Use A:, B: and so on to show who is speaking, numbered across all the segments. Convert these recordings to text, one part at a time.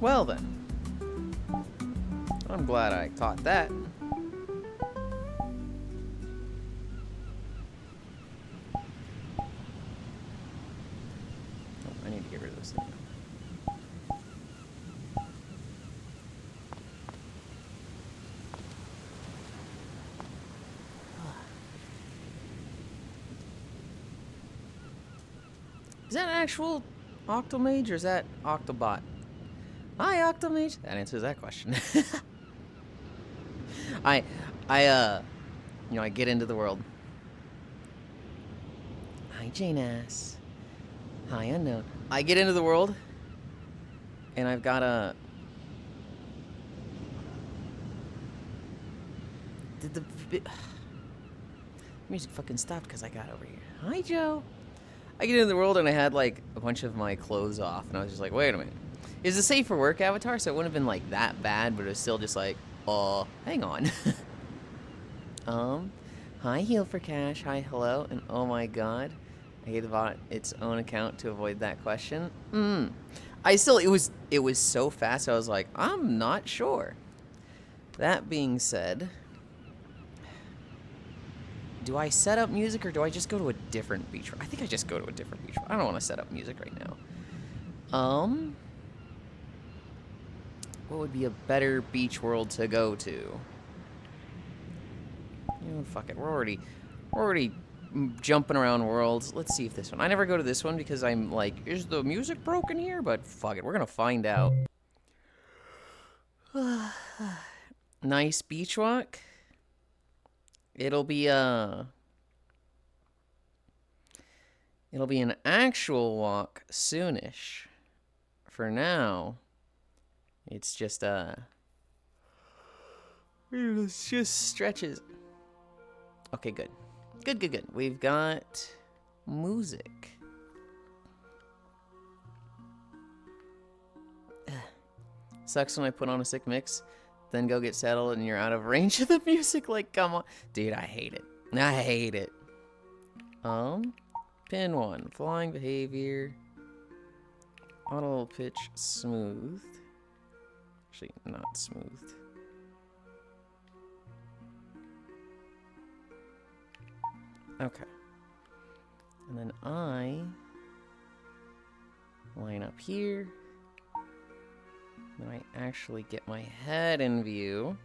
A: Well then. I'm glad I caught that. I need to get rid of this thing. Is that an actual Octomage or is that Octobot? Hi, Octomage. That answers that question. I get into the world. Hi, Jane Ass. Hi, Unknown. I get into the world, and I've got a... Did the music fucking stop because I got over here. Hi, Joe. I get into the world, and I had, like, a bunch of my clothes off, and I was just like, wait a minute. Is a safe for work avatar, so it wouldn't have been, like, that bad, but it was still just like, hang on. Hi, Heal for Cash. Hi, hello, and oh my god. I gave the bot its own account to avoid that question. It was so fast, I was like, I'm not sure. That being said, do I set up music or do I just go to a different beach? I think I just go to a different beach. I don't want to set up music right now. What would be a better beach world to go to? You know, fuck it. We're already jumping around worlds. Let's see if this one. I never go to this one because I'm like, is the music broken here? But fuck it. We're gonna find out. Nice beach walk. It'll be an actual walk soonish. For now, it's just it's just stretches. Okay, good. Good. We've got music. Sucks when I put on a sick mix, then go get settled and you're out of range of the music. Like, come on. Dude, I hate it. Pin 1. Flying behavior. Auto pitch smooth. Actually, not smooth. Okay. And then I line up here. Then I actually get my head in view.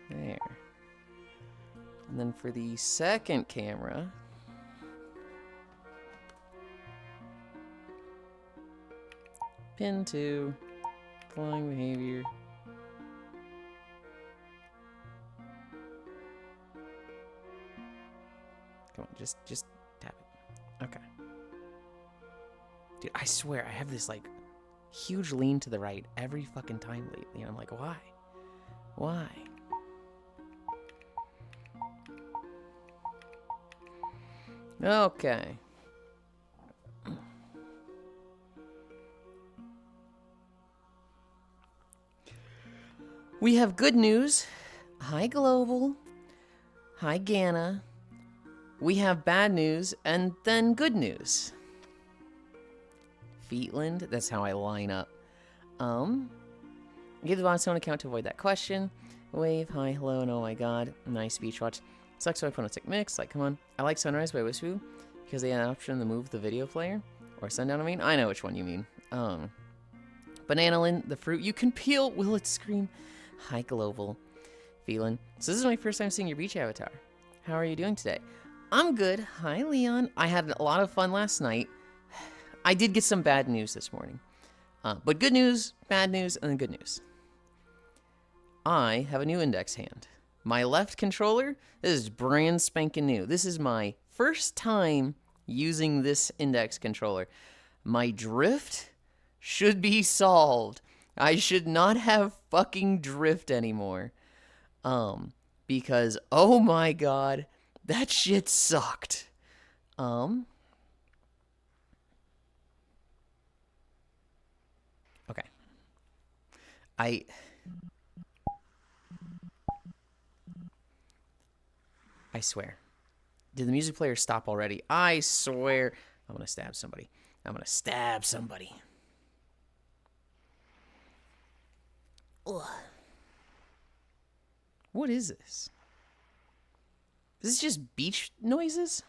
A: There. And then for the second camera, pin 2, flying behavior. Come on, just tap it. Okay. Dude, I swear, I have this, like, huge lean to the right every fucking time lately. And I'm like, why? Why? Okay. We have good news. Hi, Global. Hi, Gana. We have bad news and then good news. Feetland, that's how I line up. Give the bot's own account to avoid that question. Wave, hi, hello, and oh my god. Nice beach watch. Sucks so I put on a sick mix. Like, come on. I like Sunrise by Wispu because they had an option to move the video player. Or Sundown, I mean. I know which one you mean. Banana-lin, the fruit you can peel. Will it scream? Hi, Global. Feeling. So this is my first time seeing your beach avatar. How are you doing today? I'm good. Hi, Leon. I had a lot of fun last night. I did get some bad news this morning. But good news, bad news, and then good news. I have a new index hand. My left controller, this is brand spanking new. This is my first time using this index controller. My drift should be solved. I should not have fucking drift anymore. Because, oh my god, that shit sucked. Okay. I swear. Did the music player stop already? I swear. I'm gonna stab somebody. I'm gonna stab somebody. Ugh. What is this? Is this just beach noises?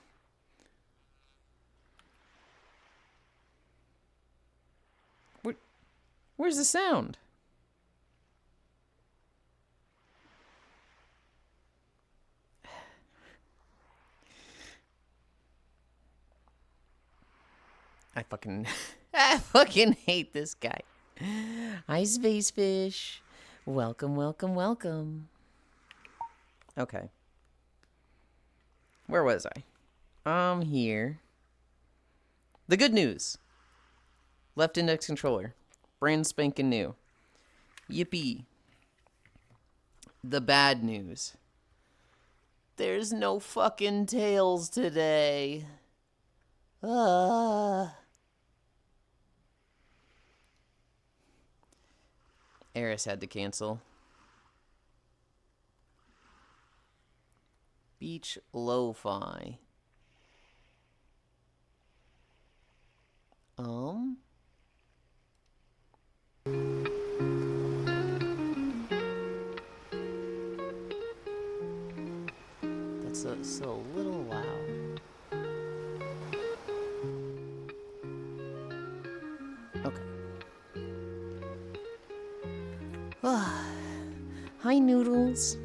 A: Where's the sound? I fucking hate this guy. Hi, Space Fish. Welcome, welcome, welcome. Okay. Where was I? I'm here. The good news. Left index controller. Brand spanking new. Yippee. The bad news. There's no fucking Tails today. Eris had to cancel. Beach Lo-Fi. That's so a little loud. Okay. Hi, Noodles.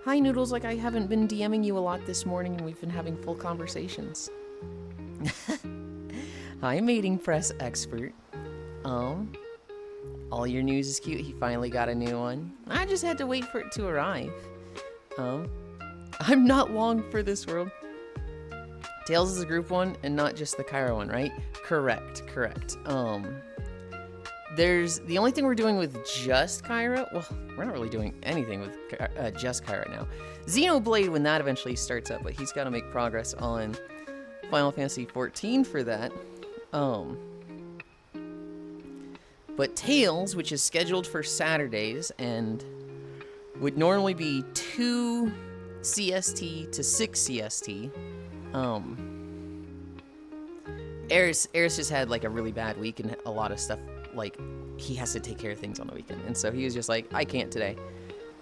A: Hi, Noodles. Like, I haven't been DMing you a lot this morning, and we've been having full conversations. Hi, mating press expert. All your news is cute. He finally got a new one. I just had to wait for it to arrive. I'm not long for this world. Tails is a group one and not just the Kyra one, right? Correct. There's the only thing we're doing with just Kyra. Well, we're not really doing anything with just Kyra now. Xenoblade when that eventually starts up, but he's got to make progress on Final Fantasy XIV for that. But Tails, which is scheduled for Saturdays and would normally be 2 CST to 6 CST. Eris just had like a really bad week and a lot of stuff, like he has to take care of things on the weekend. And so he was just like, I can't today.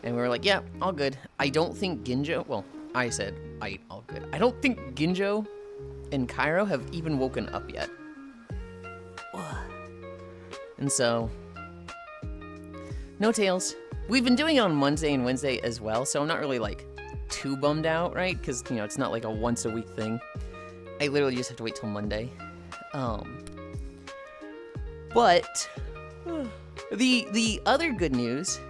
A: And we were like, yeah, all good. I don't think Ginjo, well, I said, all good. I don't think Ginjo and Cairo have even woken up yet. And so, no Tails. We've been doing it on Monday and Wednesday as well, so I'm not really like too bummed out, right? Because, you know, it's not like a once a week thing. I literally just have to wait till Monday. But the other good news,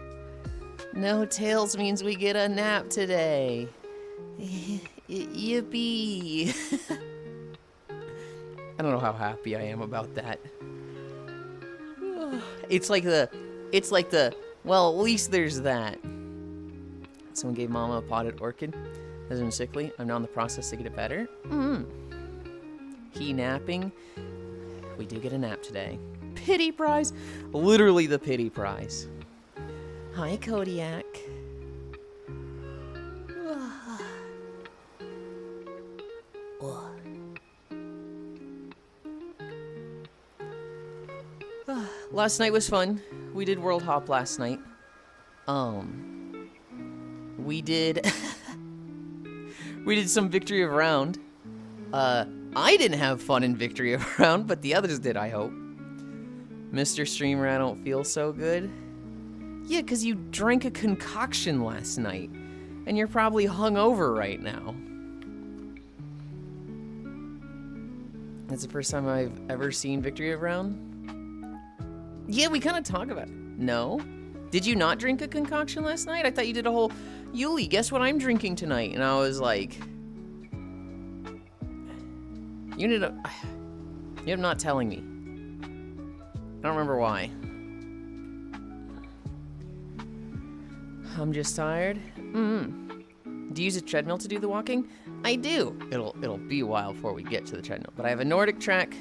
A: no Tails means we get a nap today. Yippee. I don't know how happy I am about that. It's like the, well, at least there's that. Someone gave Mama a potted orchid. Has been sickly. I'm now in the process to get it better. He napping. We do get a nap today. Pity prize. Literally the pity prize. Hi, Kodiak. Last night was fun. We did World Hop last night. We did we did some Victory of Round. I didn't have fun in Victory of Round, but the others did, I hope. Mr. Streamer, I don't feel so good. Yeah, because you drank a concoction last night, and you're probably hungover right now. That's the first time I've ever seen Victory of Round. Yeah, we kind of talk about it. No? Did you not drink a concoction last night? I thought you did a whole, Yuli, guess what I'm drinking tonight? And I was like, you ended up not telling me. I don't remember why. I'm just tired. Do you use a treadmill to do the walking? I do. It'll be a while before we get to the treadmill. But I have a Nordic Track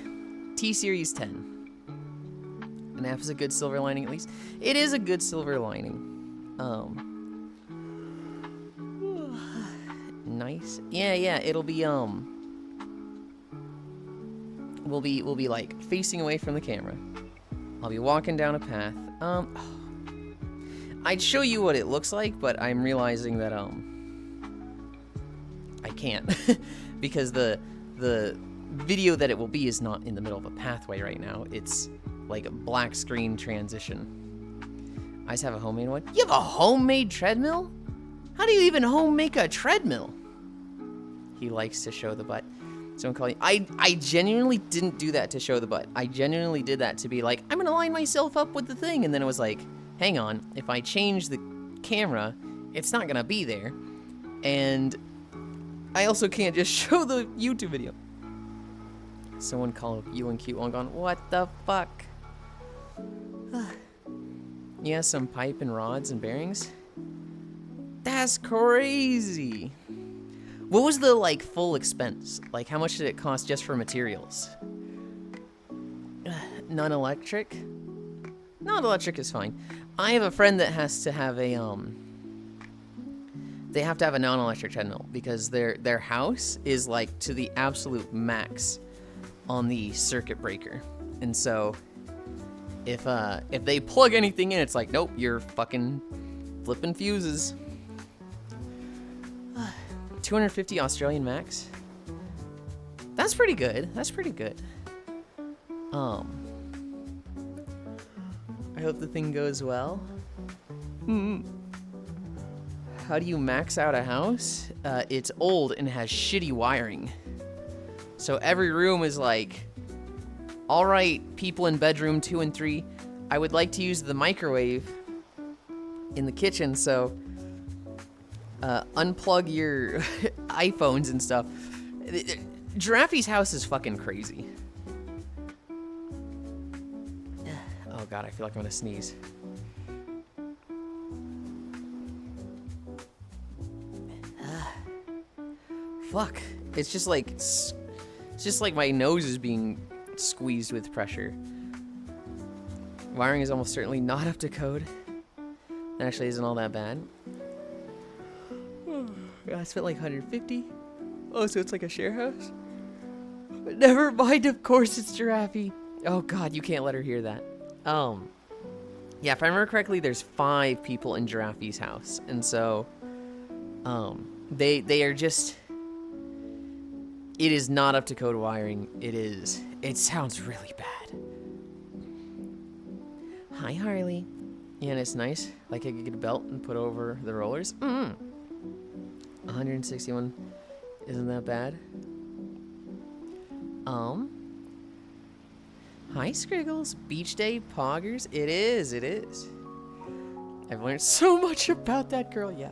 A: T-Series 10. An app is a good silver lining, at least. It is a good silver lining. Nice. Yeah, it'll be, we'll be like facing away from the camera. I'll be walking down a path. I'd show you what it looks like, but I'm realizing that I can't because the video that it will be is not in the middle of a pathway right now. It's like a black screen transition. I just have a homemade one. You have a homemade treadmill? How do you even home make a treadmill? He likes to show the butt. Someone call you. I genuinely didn't do that to show the butt. I genuinely did that to be like, I'm gonna line myself up with the thing, and then it was like, hang on, if I change the camera, it's not gonna be there. And I also can't just show the YouTube video. Someone call Yulind cute one gone, what the fuck? Yeah, some pipe and rods and bearings. That's crazy. What was the, like, full expense? Like, how much did it cost just for materials? Non-electric? Non-electric is fine. I have a friend that has to have a, they have to have a non-electric treadmill because their house is, like, to the absolute max on the circuit breaker. And so, if they plug anything in, it's like, nope, you're fucking flipping fuses. 250 Australian max. That's pretty good. That's pretty good. I hope the thing goes well. How do you max out a house? It's old and has shitty wiring. So every room is like, all right, people in bedroom 2 and 3, I would like to use the microwave in the kitchen, so unplug your iPhones and stuff. Giraffe's house is fucking crazy. Oh god, I feel like I'm gonna sneeze. Fuck. It's just like my nose is being squeezed with pressure. Wiring is almost certainly not up to code. It actually isn't all that bad. I spent like 150. Oh, so it's like a share house? Never mind, of course it's Giraffe. Oh god, you can't let her hear that. Yeah, if I remember correctly, there's 5 people in Giraffe's house. And so, they are just, it is not up to code wiring. It sounds really bad. Hi, Harley. Yeah, and it's nice. Like I could get a belt and put over the rollers. 161 isn't that bad. Hi, Scriggles. Beach day, poggers. It is. I've learned so much about that girl. Yeah.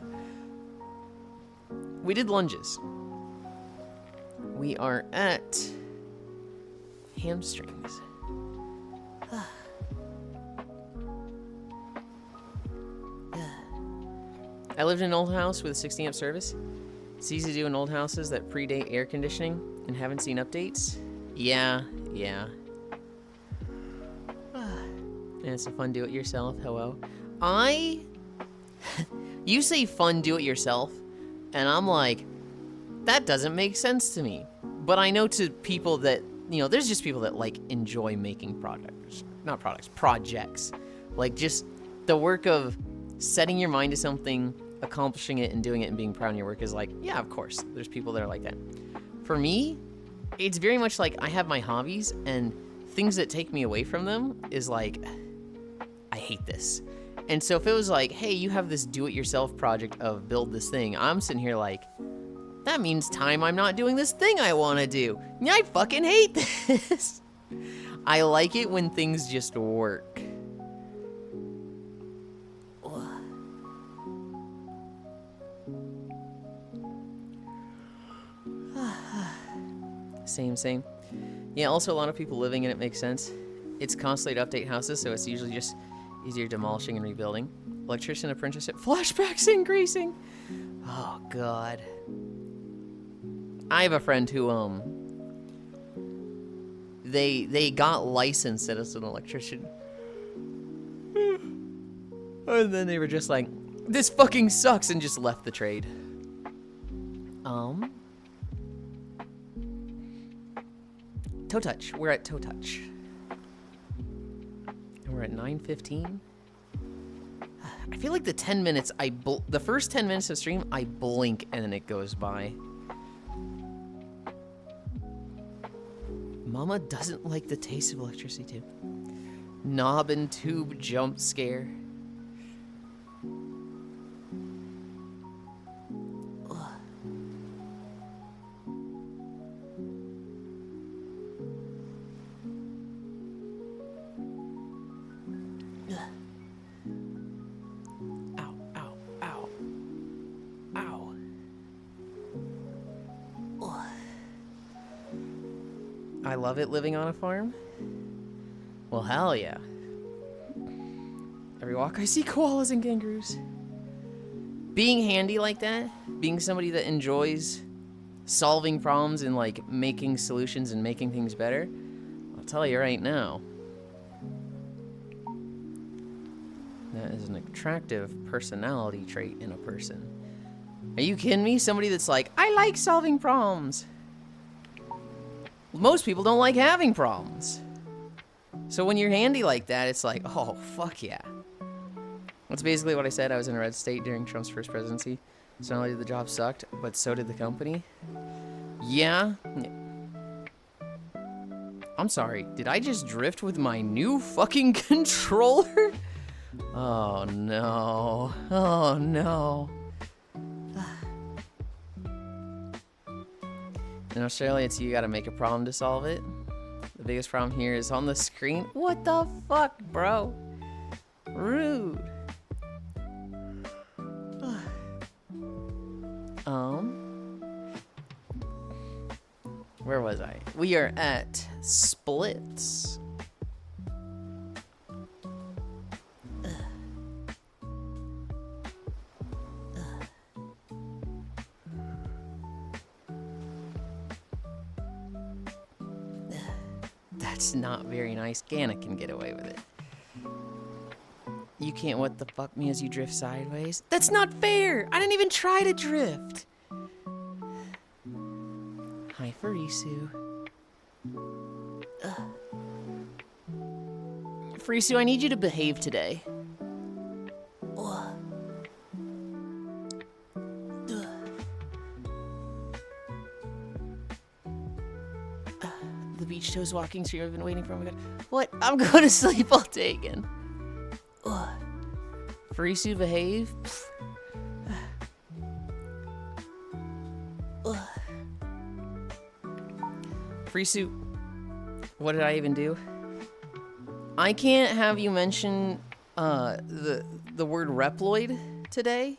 A: We did lunges. We are at hamstrings. I lived in an old house with a 60 amp service. It's easy to do in old houses that predate air conditioning and haven't seen updates. Yeah. And it's a fun do-it-yourself. Hello. You say fun do-it-yourself, and I'm like, that doesn't make sense to me. But I know to people that, there's just people that like enjoy making projects. Like just the work of setting your mind to something, accomplishing it, and doing it and being proud of your work is like, yeah, of course. There's people that are like that. For me, it's very much like I have my hobbies, and things that take me away from them is like, I hate this. And so if it was like, hey, you have this do-it-yourself project of build this thing, I'm sitting here like, that means time I'm not doing this thing I want to do. I fucking hate this. I like it when things just work. Same. Yeah, also a lot of people living in it makes sense. It's constantly to update houses, so it's usually just easier demolishing and rebuilding. Electrician apprenticeship, flashbacks increasing. Oh god. I have a friend who they got licensed as an electrician. And then they were just like, this fucking sucks, and just left the trade. Toe touch. We're at Toe touch. We're at 9:15. I feel like the 10 minutes, the first 10 minutes of stream, I blink and then it goes by. Mama doesn't like the taste of electricity too. Knob and tube jump scare. I love it living on a farm. Well, hell yeah. Every walk I see koalas and kangaroos. Being handy like that, being somebody that enjoys solving problems and like making solutions and making things better, I'll tell you right now, that is an attractive personality trait in a person. Are you kidding me? Somebody that's like, I like solving problems. Most people don't like having problems. So when you're handy like that, it's like, oh, fuck yeah. That's basically what I said. I was in a red state during Trump's first presidency. So not only did the job suck, but so did the company. Yeah. I'm sorry. Did I just drift with my new fucking controller? Oh, no. Oh, no. In Australia, it's you gotta make a problem to solve it. The biggest problem here is on the screen. What the fuck, bro? Rude. Where was I? We are at splits. That's not very nice. Ganna can get away with it. You can't what the fuck me as you drift sideways? That's not fair! I didn't even try to drift! Hi, Farisu. Farisu, I need you to behave today. The beach toes walking stream I've been waiting for. Oh my god. What? I'm going to sleep all day again. Farisu, behave. Farisu, what did I even do? I can't have you mention the word Reploid today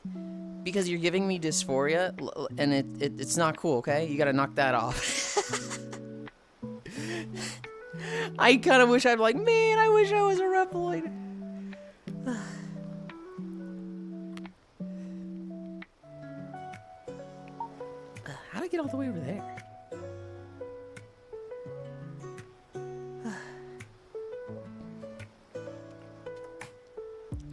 A: because you're giving me dysphoria and it's not cool, okay? You gotta knock that off. I kind of wish I'd be like, man, I wish I was a Reploid. How'd I get all the way over there?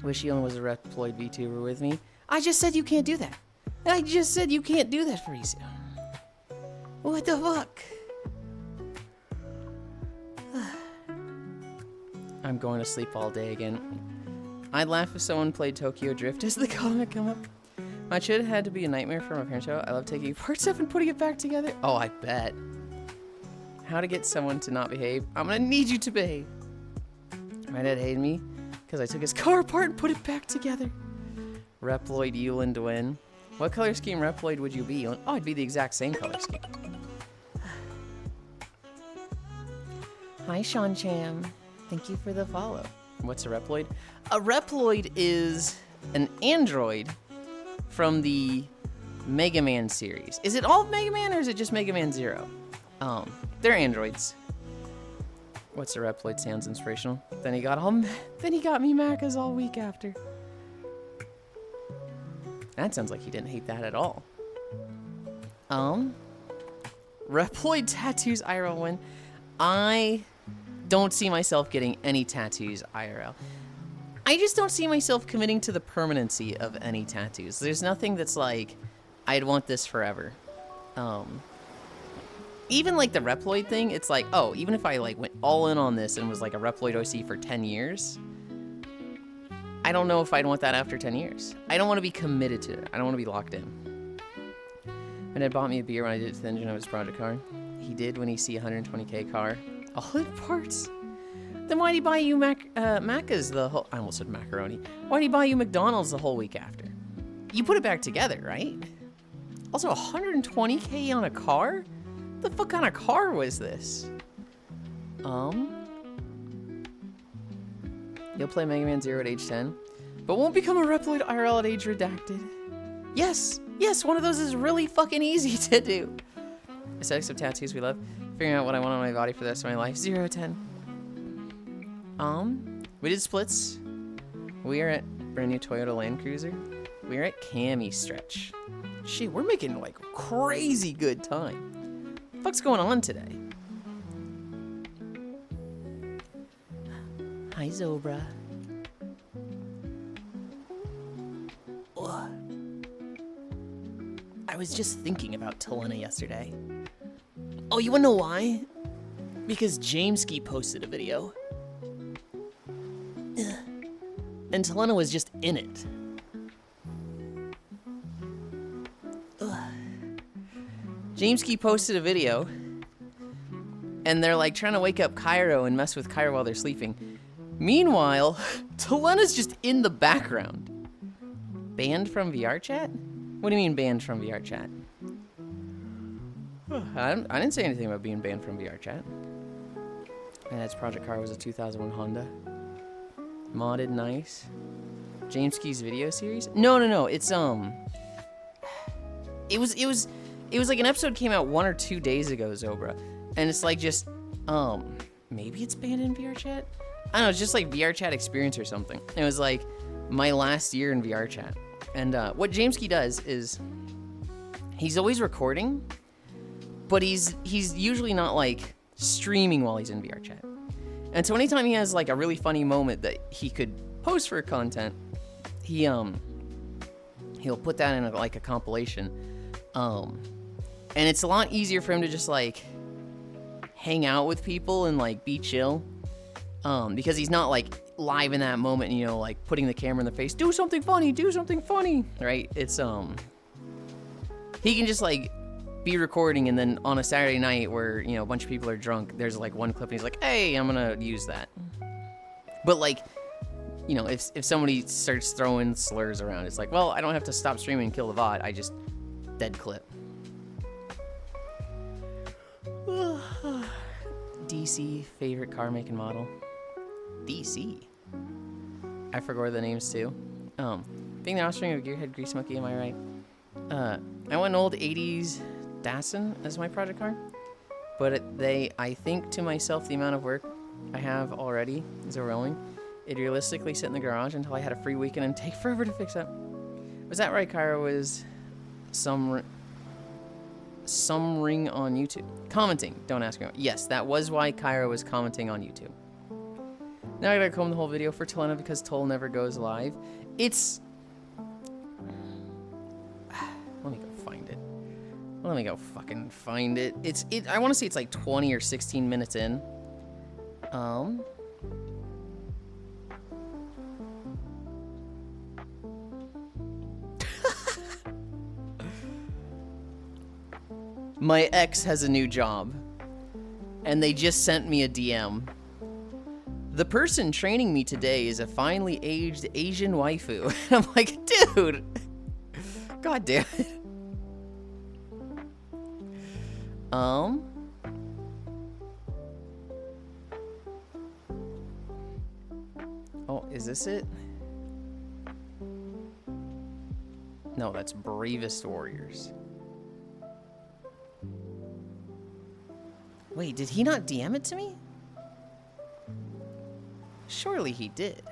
A: Wish Yulind was a Reploid VTuber with me. I just said you can't do that. I just said you can't do that, Farisu. What the fuck? I'm going to sleep all day again. I'd laugh if someone played Tokyo Drift as the comic come up. My chit had to be a nightmare for my parents' show. I love taking apart stuff and putting it back together. Oh, I bet. How to get someone to not behave? I'm gonna need you to behave. My dad hated me because I took his car apart and put it back together. Reploid Yulind win. What color scheme Reploid would you be? Oh, I'd be the exact same color scheme. Hi, Sean Cham. Thank you for the follow. What's a Reploid? A Reploid is an android from the Mega Man series. Is it all of Mega Man or is it just Mega Man 0? They're androids. What's a Reploid? Sounds inspirational. Then he got me Macas all week after. That sounds like he didn't hate that at all. Reploid tattoos IRL win. I don't see myself getting any tattoos IRL. I just don't see myself committing to the permanency of any tattoos. There's nothing that's like, I'd want this forever. Even like the Reploid thing, it's like, oh, even if I like went all in on this and was like a Reploid OC for 10 years, I don't know if I'd want that after 10 years. I don't want to be committed to it. I don't want to be locked in. My dad bought me a beer when I did it to the engine of his project car. He did when he see a 120K car. All in parts. Then why'd he buy you Macca's the whole... I almost said macaroni. Why'd he buy you McDonald's the whole week after? You put it back together, right? Also, 120K on a car? The fuck kind of car was this? You'll play Mega Man Zero at age 10, but won't become a Reploid IRL at age redacted. Yes, yes, one of those is really fucking easy to do. Aesthetics of tattoos we love. Figuring out what I want on my body for the rest of my life. 0 to 10. We did splits. We are at brand new Toyota Land Cruiser. We are at Cami stretch. Shit, we're making like crazy good time. What's going on today? Hi, Zobra. Ugh. I was just thinking about Talena yesterday. Oh, you wanna know why? Because Jameski posted a video. And Talena was just in it. Jameski posted a video. And they're like trying to wake up Cairo and mess with Cairo while they're sleeping. Meanwhile, Talena's just in the background. Banned from VR chat? What do you mean banned from VR chat? I didn't say anything about being banned from VR chat. My dad's project car was a 2001 Honda. Modded nice. Jameski's video series? No. It's It was like an episode came out 1 or 2 days ago, Zobra. And it's like just maybe it's banned in VR chat? I don't know, it's just like VR chat experience or something. It was like my last year in VR chat. And what Jameski does is he's always recording, but he's usually not like streaming while he's in VR chat. And so anytime he has like a really funny moment that he could post for content, he'll put that in like a compilation. And it's a lot easier for him to just like hang out with people and like be chill. Because he's not like live in that moment, you know, like putting the camera in the face, do something funny, right? It's, he can just like be recording and then on a Saturday night where, you know, a bunch of people are drunk, there's like one clip and he's like, hey, I'm gonna use that. But like, you know, if somebody starts throwing slurs around, it's like, well, I don't have to stop streaming and kill the VOD, I just dead clip. DC favorite car make and model. DC. I forgot the names too. Being the offspring of Gearhead Grease Monkey, am I right? I want an old 80s Datsun as my project car, but I think to myself the amount of work I have already is overwhelming. It'd realistically sit in the garage until I had a free weekend and take forever to fix up. Was that right, Kyra? Was some ring on YouTube. Commenting, don't ask me. Yes, that was why Kyra was commenting on YouTube. Now I gotta comb the whole video for Talena because Toll never goes live. It's... Let me go find it. Let me go fucking find it. I want to say it's like 20 or 16 minutes in. My ex has a new job, and they just sent me a DM. The person training me today is a finely aged Asian waifu. And I'm like, dude, god damn it. Oh, is this it? No, that's Bravest Warriors. Wait, did he not DM it to me? Surely he did.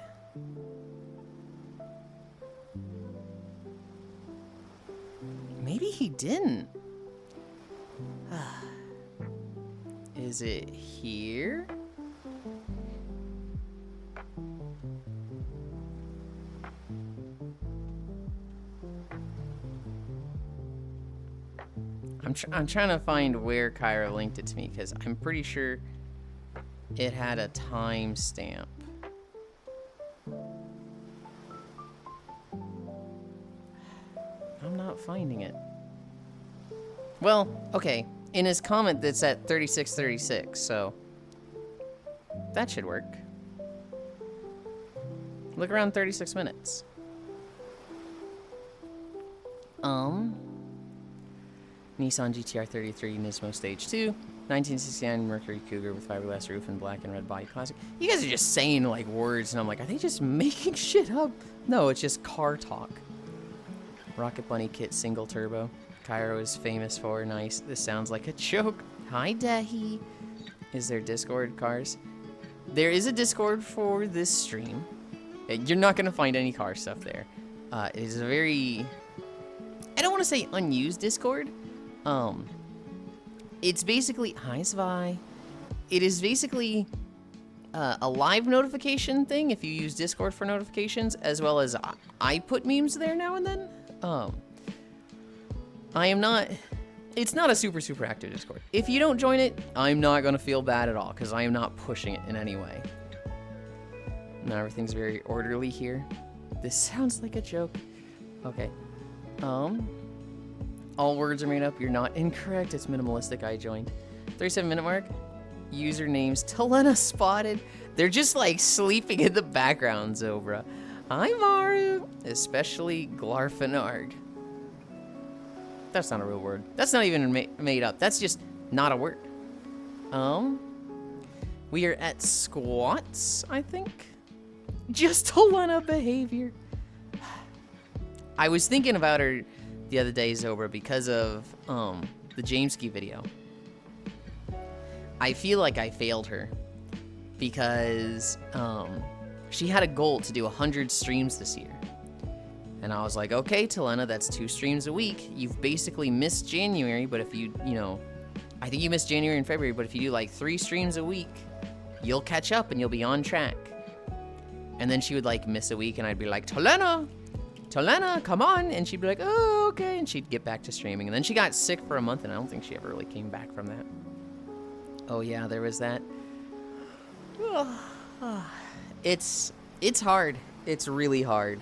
A: Maybe he didn't. Is it here? I'm trying to find where Kyra linked it to me because I'm pretty sure it had a timestamp. I'm not finding it. Well, okay. In his comment, that's at 36:36, so that should work. Look around 36 minutes. Nissan GTR 33 Nismo Stage 2, 1969 Mercury Cougar with fiberglass roof and black and red body classic. You guys are just saying like words, and I'm like, are they just making shit up? No, it's just car talk. Rocket Bunny kit single turbo. Cairo is famous for. Nice. This sounds like a joke. Hi, Dahi. Is there Discord cars? There is a Discord for this stream. You're not going to find any car stuff there. It is a very... I don't want to say unused Discord. It's basically... Hi, Svi. It is basically a live notification thing if you use Discord for notifications, as well as I put memes there now and then. I am not... It's not a super active Discord. If you don't join it, I'm not going to feel bad at all, because I am not pushing it in any way. Now everything's very orderly here. This sounds like a joke. Okay. All words are made up. You're not incorrect. It's minimalistic. I joined. 37-minute mark. Usernames Talena spotted. They're just like sleeping in the background, Zobra. Hi, Maru. Especially Glarfinard. That's not a real word. That's not even made up. That's just not a word. We are at squats, I think. Just Talena behavior. I was thinking about her the other day, Zobra, because of the Jameski video. I feel like I failed her because she had a goal to do 100 streams this year. And I was like, okay, Talena, that's 2 streams a week. You've basically missed January, but if you know, I think you missed January and February, but if you do like 3 streams a week, you'll catch up and you'll be on track. And then she would like miss a week and I'd be like, Talena, come on. And she'd be like, oh, okay. And she'd get back to streaming. And then she got sick for a month and I don't think she ever really came back from that. Oh yeah, there was that. It's hard. It's really hard.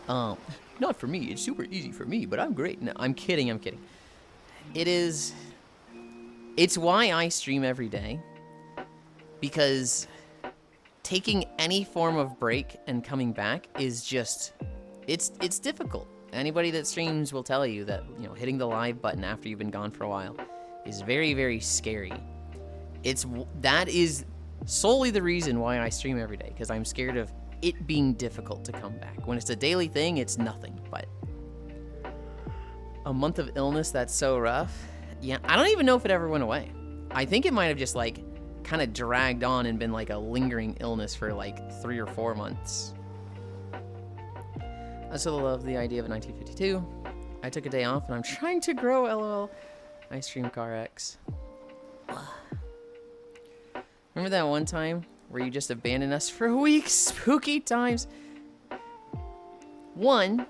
A: Not for me. It's super easy for me, but I'm great. No, I'm kidding. It's why I stream every day. Because taking any form of break and coming back is just, it's difficult. Anybody that streams will tell you that, you know, hitting the live button after you've been gone for a while is very, very scary. That is solely the reason why I stream every day, because I'm scared of it being difficult to come back. When it's a daily thing, it's nothing, but a month of illness, that's so rough. Yeah, I don't even know if it ever went away. I think it might have just like kind of dragged on and been like a lingering illness for like 3 or 4 months. I still love the idea of 1952. I took a day off and I'm trying to grow, lol. I stream CarX. Remember that one time where you just abandoned us for a week? Spooky times. 1,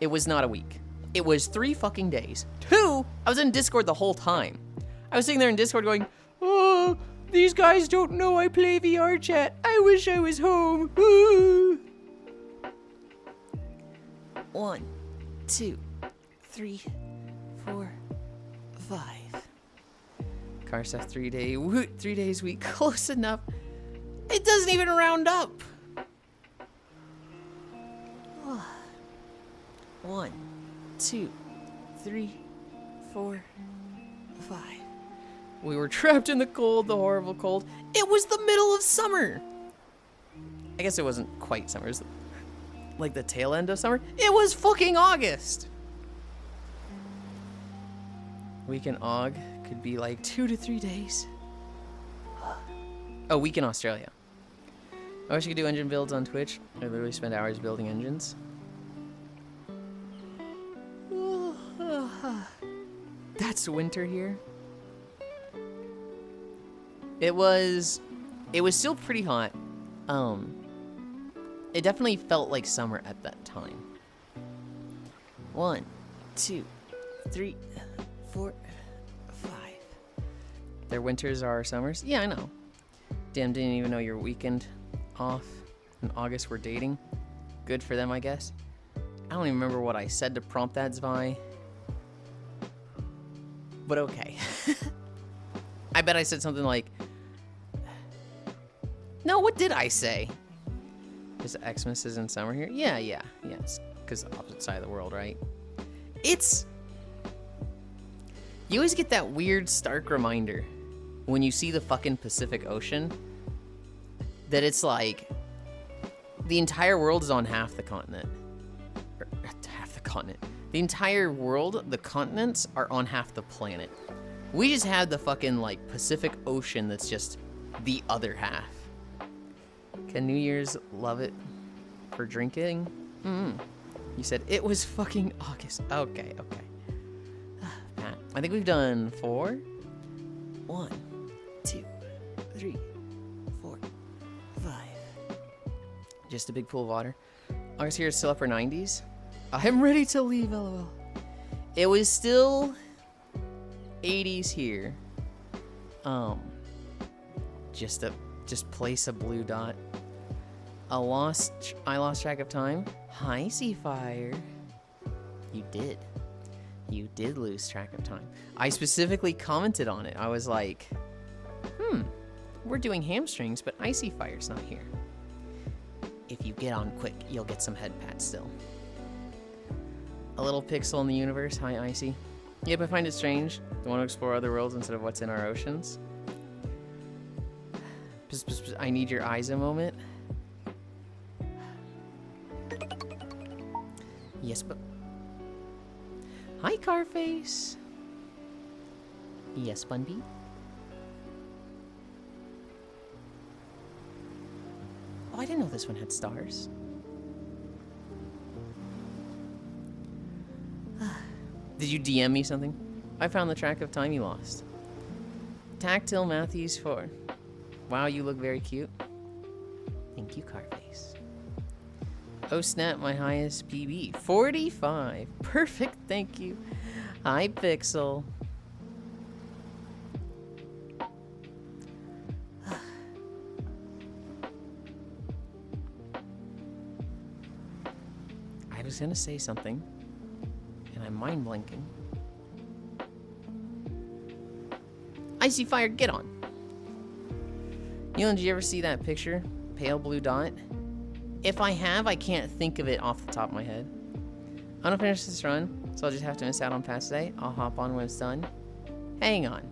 A: it was not a week. It was 3 fucking days. 2, I was in Discord the whole time. I was sitting there in Discord going, oh, these guys don't know I play VR chat. I wish I was home. Ooh. 1, 2, 3, 4, 5. Car stuff 3 days week. Close enough. It doesn't even round up. 1, 2, 3, 4, 5. We were trapped in the cold, the horrible cold. It was the middle of summer. I guess it wasn't quite summer. It was like the tail end of summer. It was fucking August. Week in Aug could be like 2 to 3 days. A week in Australia. I wish you could do engine builds on Twitch. I literally spend hours building engines. That's winter here. It was still pretty hot. It definitely felt like summer at that time. 1, 2, 3, 4, 5. Their winters are our summers? Yeah, I know. Damn, didn't even know your weekend off in August were dating. Good for them, I guess. I don't even remember what I said to prompt that Zwei. But okay. I bet I said something like... No, what did I say? Is Xmas is in summer here? Yeah. It's because the opposite side of the world, right? It's... You always get that weird, stark reminder when you see the fucking Pacific Ocean that it's like the entire world is on half the continent. Or, half the continent. The entire world, the continents, are on half the planet. We just have the fucking, like, Pacific Ocean that's just the other half. Can New Year's love it for drinking? You said it was fucking August. Okay. Pat, I think we've done 4. 1, 2, 3, 4, 5. Just a big pool of water. August here is still upper 90s. I'm ready to leave, lol. It was still 80s here. Just place a blue dot. I lost track of time. Hi, Seafire. You did lose track of time. I specifically commented on it. I was like, we're doing hamstrings, but Icy Fire's not here. If you get on quick, you'll get some head pats still. A little pixel in the universe. Hi, Icy. Yep, I find it strange. I want to explore other worlds instead of what's in our oceans. I need your eyes a moment. Yes, but... Hi, Carface. Yes, Bunby. Oh, I didn't know this one had stars. Did you DM me something? I found the track of time you lost. Tactile Matthews 4. Wow, you look very cute. Thank you, Carface. Oh snap, my highest PB. 45. Perfect, thank you. Hi, Pixel. I was gonna say something, and I'm mind blanking. Icy Fire, get on. Yulind, did you ever see that picture? Pale blue dot? If I have, I can't think of it off the top of my head. I'm gonna finish this run, so I'll just have to miss out on past today. I'll hop on when it's done. Hang on.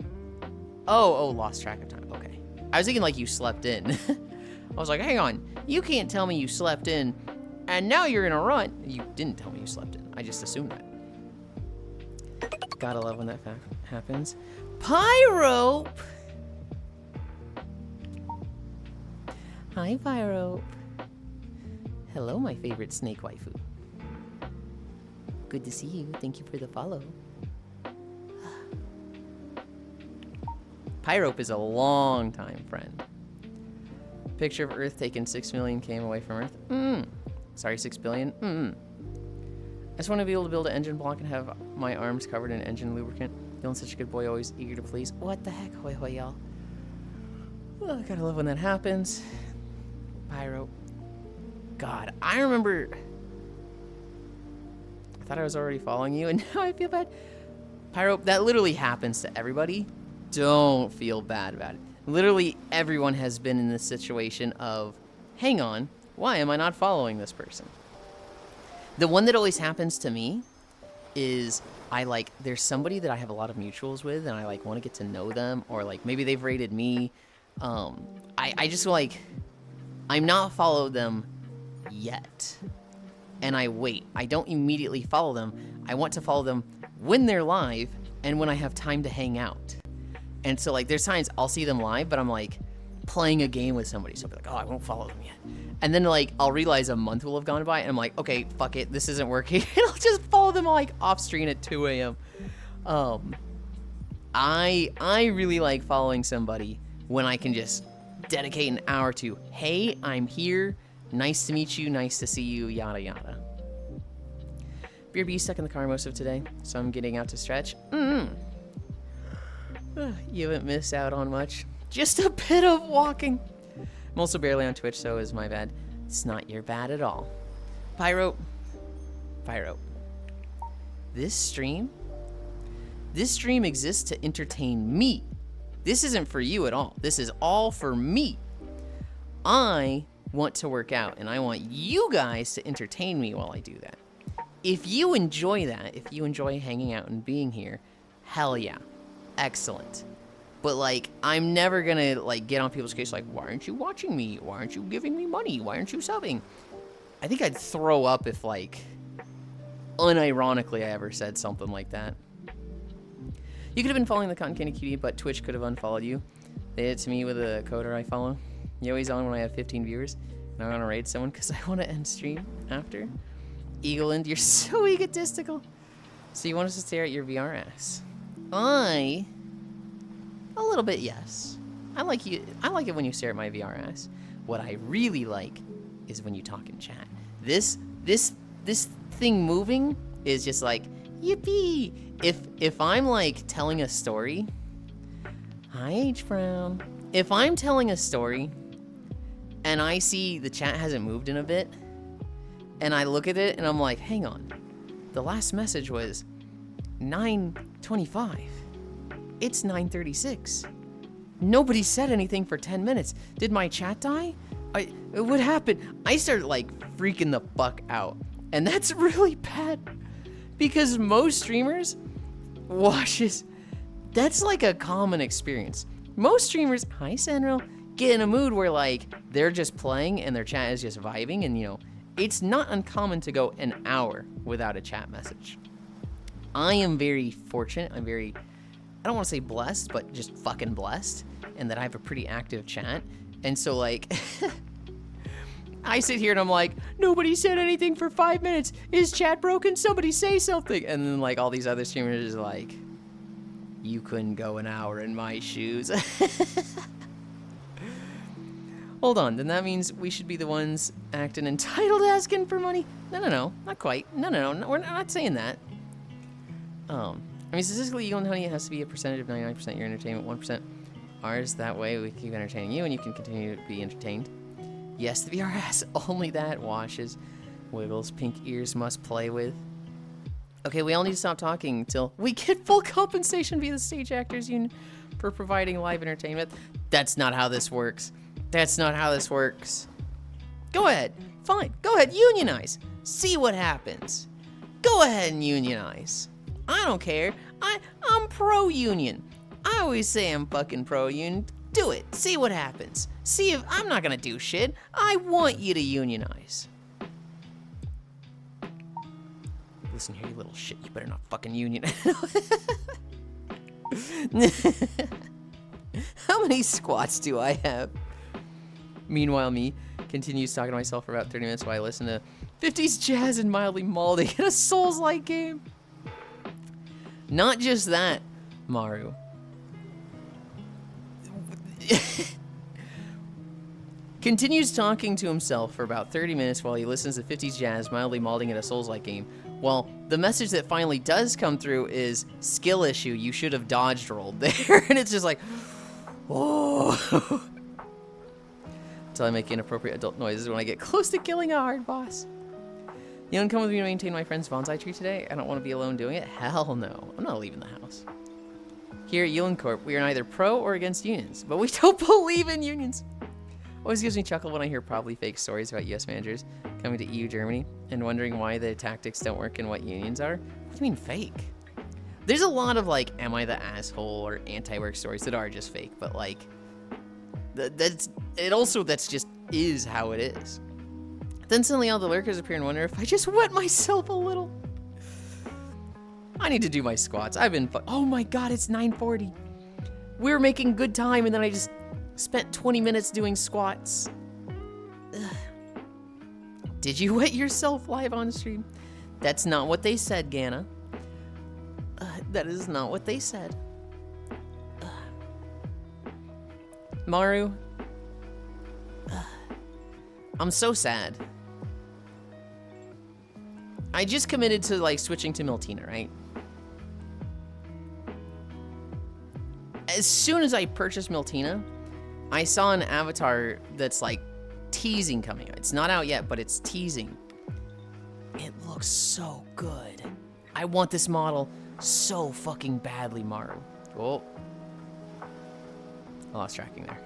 A: Oh, lost track of time. Okay. I was thinking like you slept in. I was like, hang on. You can't tell me you slept in, and now you're gonna run. You didn't tell me you slept in. I just assumed that. Gotta love when that happens. Pyrope! Hi, Pyrope. Hello, my favorite snake waifu. Good to see you. Thank you for the follow. Pyrope is a long time friend. Picture of Earth taken 6 million km away from Earth. Sorry, 6 billion. I just want to be able to build an engine block and have my arms covered in engine lubricant. Feeling such a good boy, always eager to please. What the heck? Hoy hoy, y'all. Oh, gotta love when that happens. Pyro. God, I remember... I thought I was already following you, and now I feel bad. Pyro, that literally happens to everybody. Don't feel bad about it. Literally everyone has been in this situation of, hang on, why am I not following this person? The one that always happens to me is there's somebody that I have a lot of mutuals with, and I want to get to know them, or maybe they've rated me. I just I'm not followed them yet, and I wait. I don't immediately follow them. I want to follow them when they're live and when I have time to hang out. And so there's times I'll see them live, but I'm playing a game with somebody, so I'll be like, oh, I won't follow them yet. And then I'll realize a month will have gone by, and I'm like, okay, fuck it, this isn't working. And I'll just follow them off screen at 2 a.m. I really like following somebody when I can just dedicate an hour to, hey, I'm here, nice to meet you, nice to see you, yada yada. BRB stuck in the car most of today, so I'm getting out to stretch. You haven't missed out on much. Just a bit of walking. I'm also barely on Twitch, so is my bad. It's not your bad at all. Pyro, Pyro. This stream exists to entertain me. This isn't for you at all. This is all for me. I want to work out, and I want you guys to entertain me while I do that. If you enjoy that, if you enjoy hanging out and being here, hell yeah. Excellent. But, like, I'm never gonna, like, get on people's case like, why aren't you watching me? Why aren't you giving me money? Why aren't you subbing? I think I'd throw up if, like, unironically I ever said something like that. You could have been following the Cotton Candy Cutie, but Twitch could have unfollowed you. They did it to me with a coder I follow. You always on when I have 15 viewers, and I want to raid someone because I want to end stream after. Yulind, you're so egotistical. So you want us to stare at your VR ass? A little bit, yes. I like you. I like it when you stare at my VR ass. What I really like is when you talk in chat. This thing moving is just like, yippee. If I'm like telling a story, hi H Brown. If I'm telling a story and I see the chat hasn't moved in a bit, and I look at it and I'm like, hang on, the last message was 9:25. It's 9:36. Nobody said anything for 10 minutes. Did my chat die? What happened? I started like freaking the fuck out. And that's really bad because most streamers washes. That's like a common experience. Most streamers, hi Sandro, get in a mood where like they're just playing and their chat is just vibing, and you know, it's not uncommon to go an hour without a chat message. I am very fortunate. I don't want to say blessed, but just fucking blessed, and that I have a pretty active chat. And so like I sit here and I'm like, nobody said anything for 5 minutes. Is chat broken? Somebody say something. And then like all these other streamers are like, you couldn't go an hour in my shoes. Hold on, then that means we should be the ones acting entitled asking for money? No, not quite. No, we're not saying that. I mean, statistically, Yulind Honey, it has to be a percentage of 99% your entertainment, 1% ours. That way we keep entertaining you and you can continue to be entertained. Yes, the VR has only that. Washes, wiggles, pink ears must play with. Okay, we all need to stop talking until we get full compensation via the Stage Actors Union for providing live entertainment. That's not how this works. That's not how this works. Go ahead. Fine. Go ahead. Unionize. See what happens. Go ahead and unionize. I don't care. I'm pro-union. I always say I'm fucking pro-union. Do it. See what happens. See if I'm not gonna do shit. I want you to unionize. Listen here, you little shit. You better not fucking unionize. How many squats do I have? Meanwhile, me continues talking to myself for about 30 minutes while I listen to 50s jazz and mildly malding in a Souls-like game. Not just that, Maru. Continues talking to himself for about 30 minutes while he listens to 50s jazz, mildly malding in a Souls-like game. Well, the message that finally does come through is skill issue. You should have dodged rolled there. And it's just like, oh. Until I make inappropriate adult noises when I get close to killing a hard boss. You don't come with me to maintain my friend's bonsai tree today? I don't want to be alone doing it. Hell no. I'm not leaving the house. Here at Yulind Corp, we are neither pro or against unions, but we don't believe in unions. Always gives me chuckle when I hear probably fake stories about US managers coming to EU Germany and wondering why the tactics don't work and what unions are. What do you mean fake? There's a lot of like, am I the asshole or anti-work stories that are just fake, but like, that's just is how it is. Then suddenly all the lurkers appear and wonder if I just wet myself a little. I need to do my squats. I've been oh my god, it's 9:40. We were making good time and then I just spent 20 minutes doing squats. Ugh. Did you wet yourself live on stream? That's not what they said, Gana. That is not what they said. Maru. I'm so sad. I just committed to like switching to Miltina, right? As soon as I purchased Miltina, I saw an avatar that's like teasing coming out. It's not out yet, but it's teasing. It looks so good. I want this model so fucking badly, Maru. Oh. I lost tracking there.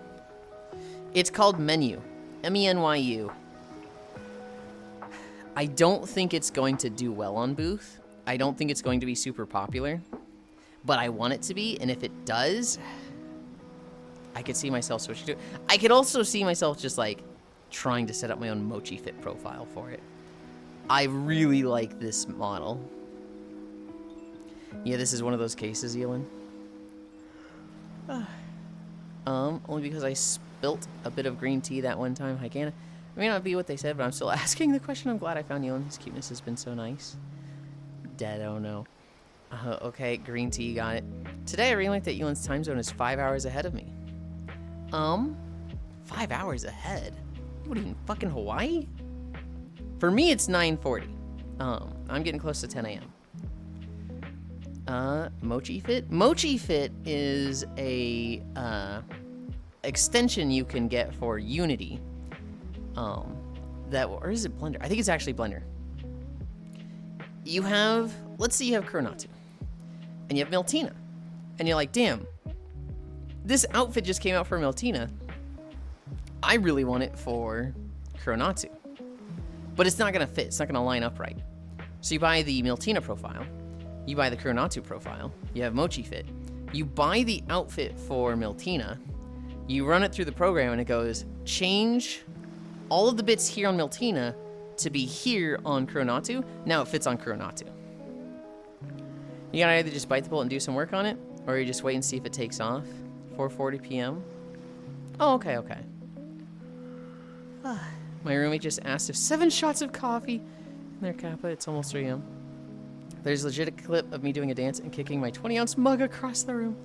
A: It's called Menu. M-E-N-Y-U. I don't think it's going to do well on Booth. I don't think it's going to be super popular. But I want it to be, and if it does, I could see myself switching to it. I could also see myself just, like, trying to set up my own Mochi Fit profile for it. I really like this model. Yeah, this is one of those cases, Yulind. Only because I spilt a bit of green tea that one time. Hi, Gana. It may not be what they said, but I'm still asking the question. I'm glad I found Yulind. His cuteness has been so nice. Dead, oh no. Okay, green tea, got it. Today I realized that Yulind's time zone is 5 hours ahead of me. 5 hours ahead? What, are you in fucking Hawaii? For me, it's 9:40. I'm getting close to 10 a.m. Mochi Fit? Mochi Fit is a, extension you can get for Unity. Or is it Blender? I think it's actually Blender. You have, let's say you have Kuronatu, and you have Meltina, and you're like, damn, this outfit just came out for Meltina. I really want it for Kuronatu, but it's not gonna fit. It's not gonna line up right. So you buy the Meltina profile, you buy the Kuronatu profile, you have Mochi Fit, you buy the outfit for Meltina, you run it through the program, and it goes, change all of the bits here on Meltina to be here on Kuronatu. Now it fits on Kuronatu. You gotta either just bite the bullet and do some work on it, or you just wait and see if it takes off. 4:40 p.m. Oh, okay. My roommate just asked if 7 shots of coffee in their Kappa. It's almost 3 a.m. There's a legit clip of me doing a dance and kicking my 20-ounce mug across the room.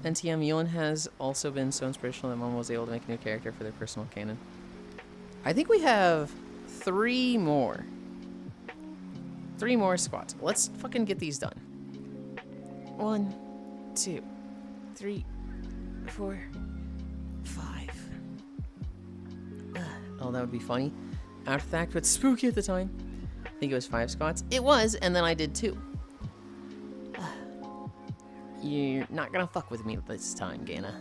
A: NTM, Yulind has also been so inspirational that Mom was able to make a new character for their personal canon. I think we have 3 more. 3 more squats. Let's fucking get these done. 1, 2, 3, 4, 5. Oh, that would be funny. After the fact, but spooky at the time. I think it was 5 squats. It was, and then I did 2. You're not gonna fuck with me this time, Gana.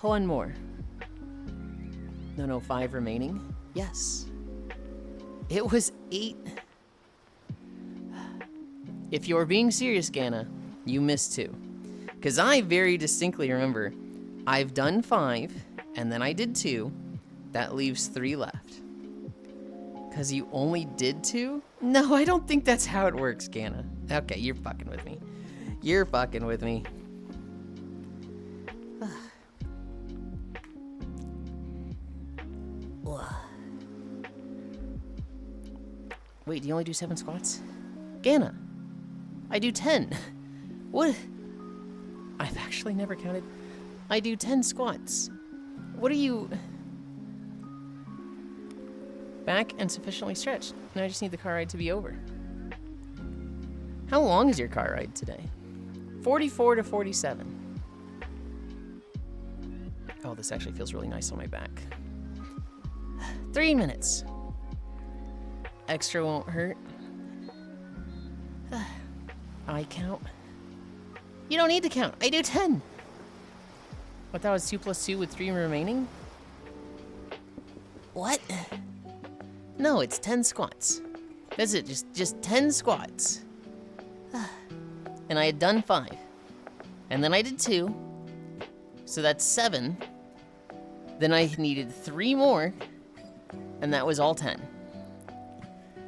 A: One more. No, 5 remaining. Yes. It was 8. If you're being serious, Gana, you missed 2. Because I very distinctly remember I've done 5, and then I did 2. That leaves 3 left. Because you only did 2? No, I don't think that's how it works, Gana. Okay, you're fucking with me. You're fucking with me. Wait, do you only do 7 squats? Gana, I do 10. What? I've actually never counted. I do 10 squats. What are you... Back and sufficiently stretched. Now I just need the car ride to be over. How long is your car ride today? 44 to 47. Oh, this actually feels really nice on my back. 3 minutes. Extra won't hurt. I count. You don't need to count. I do 10. What, that was 2 plus 2 with 3 remaining? What? No, it's 10 squats. That's it, just 10 squats. And I had done 5. And then I did 2. So that's 7. Then I needed 3 more. And that was all 10.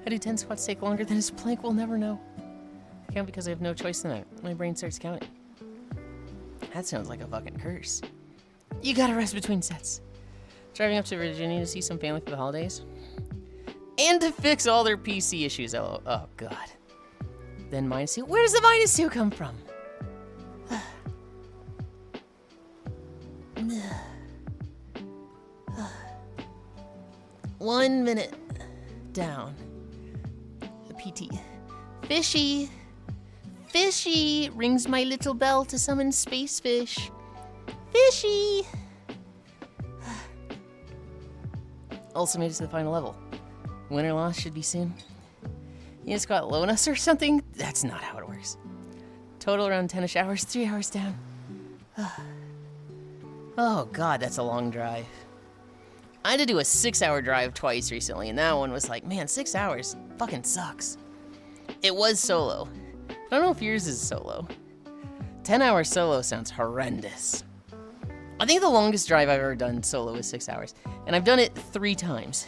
A: How do 10 squats take longer than his plank? We'll never know. I count because I have no choice in that. My brain starts counting. That sounds like a fucking curse. You gotta rest between sets. Driving up to Virginia to see some family for the holidays. And to fix all their PC issues. Oh God. Then -2. Where does the -2 come from? 1 minute down. The PT. Fishy. Fishy rings my little bell to summon space fish. Fishy. also made it to the final level. Win or loss should be soon. You just got low on us or something? That's not how it works. Total around 10-ish hours, 3 hours down. Oh god, that's a long drive. I had to do a 6-hour drive twice recently, and that one was like, man, 6 hours fucking sucks. It was solo. I don't know if yours is solo. 10-hour solo sounds horrendous. I think the longest drive I've ever done solo was 6 hours, and I've done it 3 times.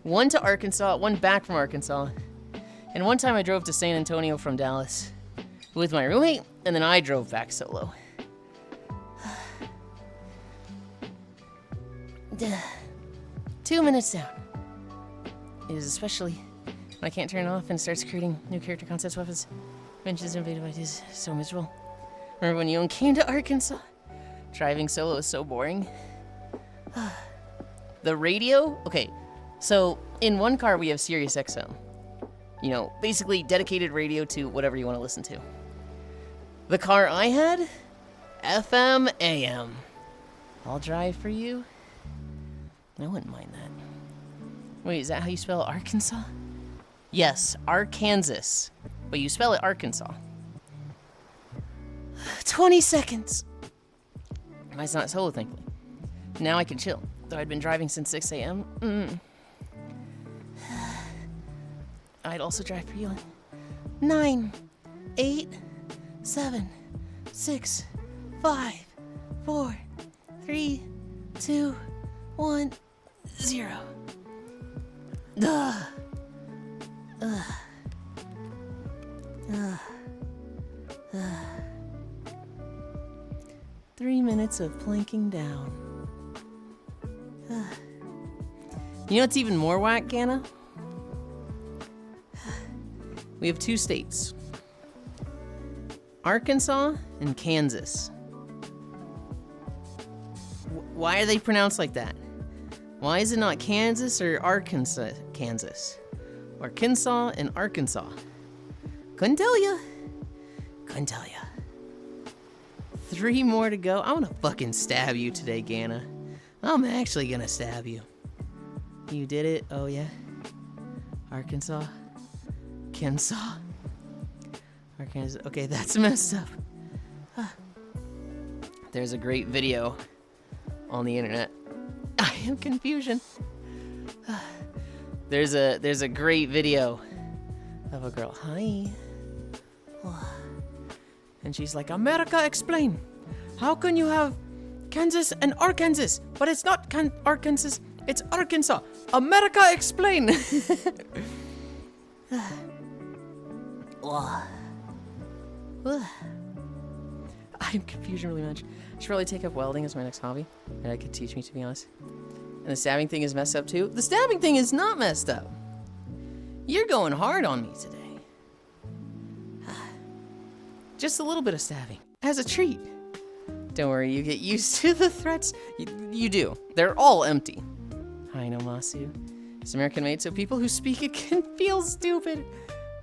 A: One to Arkansas, one back from Arkansas, and one time I drove to San Antonio from Dallas with my roommate, and then I drove back solo. 2 minutes down. It is especially when I can't turn it off and it starts creating new character concepts, weapons, inventions, and innovative ideas. So miserable. Remember when you came to Arkansas? Driving solo is so boring. The radio? Okay, so in one car we have Sirius XM. You know, basically dedicated radio to whatever you want to listen to. The car I had? FM, AM. I'll drive for you? I wouldn't mind that. Wait, is that how you spell Arkansas? Yes, Arkansas. But you spell it Arkansas. 20 seconds. Mine's not solo, thankfully. Now I can chill. Though I'd been driving since 6 a.m. I'd also drive for Yulind. 9, 8, 7, 6, 5, 4, 3, 2, 1, 0. 3 minutes of planking down. You know what's even more whack, Ganna? We have 2 states. Arkansas and Kansas. Why are they pronounced like that? Why is it not Kansas or Arkansas, Kansas? Arkansas and Arkansas. Couldn't tell ya. Couldn't tell ya. 3 more to go. I'm gonna fucking stab you today, Ganna. I'm actually gonna stab you. You did it? Oh yeah. Arkansas. Arkansas. Arkansas. Okay, that's messed up. There's a great video on the internet. I am confusion. There's a great video of a girl. Hi. And she's like, America, explain. How can you have Kansas and Arkansas, but it's not Arkansas, it's Arkansas. America, explain. I'm confusion really much. I should probably take up welding as my next hobby. That could teach me, to be honest. And the stabbing thing is messed up too. The stabbing thing is not messed up. You're going hard on me today. Just a little bit of stabbing as a treat. Don't worry, you get used to the threats. You do. They're all empty. I know, Masu. It's American made so people who speak it can feel stupid.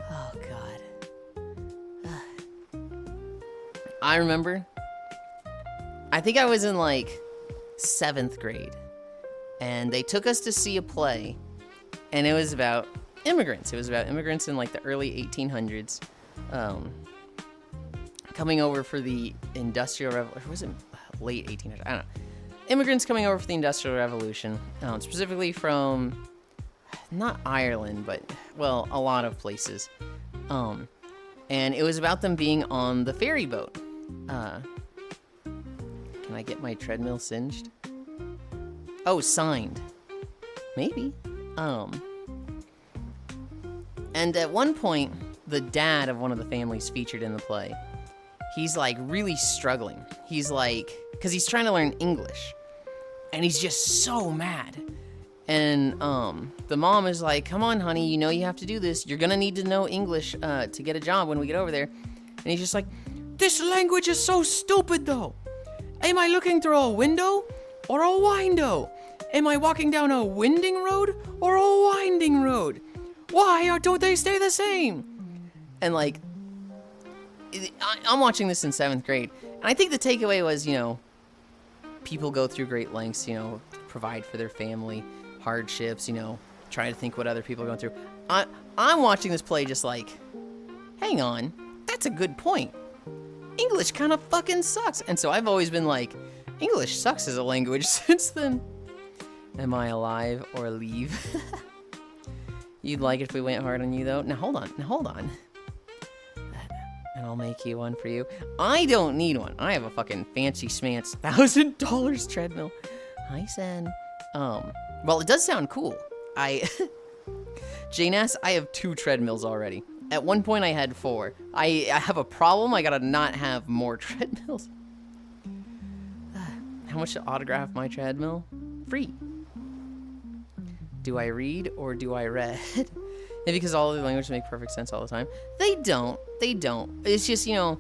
A: Oh, God. I remember, I think I was in like 7th grade, and they took us to see a play, and it was about immigrants. It was about immigrants in like the early 1800s, coming over for the Industrial Revolution. Or was it late 1800s? I don't know. Immigrants coming over for the Industrial Revolution, specifically from, not Ireland, but, well, a lot of places. And it was about them being on the ferry boat. Can I get my treadmill singed? Oh, signed. Maybe. And at one point, the dad of one of the families featured in the play, he's like really struggling. He's like, because he's trying to learn English. And he's just so mad. And the mom is like, come on, honey, you know you have to do this. You're going to need to know English to get a job when we get over there. And he's just like, this language is so stupid, though. Am I looking through a window or a window? Am I walking down a winding road or a winding road? Why don't they stay the same? And like, I'm watching this in 7th grade. And I think the takeaway was, you know, people go through great lengths, you know, provide for their family. hardships, you know, trying to think what other people are going through. I'm watching this play just like, hang on, that's a good point. English kind of fucking sucks. And so I've always been like, English sucks as a language since then. Am I alive or leave? You'd like it if we went hard on you, though? Now, hold on. And I'll make you one for you. I don't need one. I have a fucking fancy schmancy $1,000 treadmill. Hi, Sen. Well, it does sound cool. Jane S., I have 2 treadmills already. At one point, I had 4. I have a problem. I gotta not have more treadmills. How much to autograph my treadmill? Free. Do I read or do I read? Maybe because all of the languages make perfect sense all the time. They don't. It's just, you know,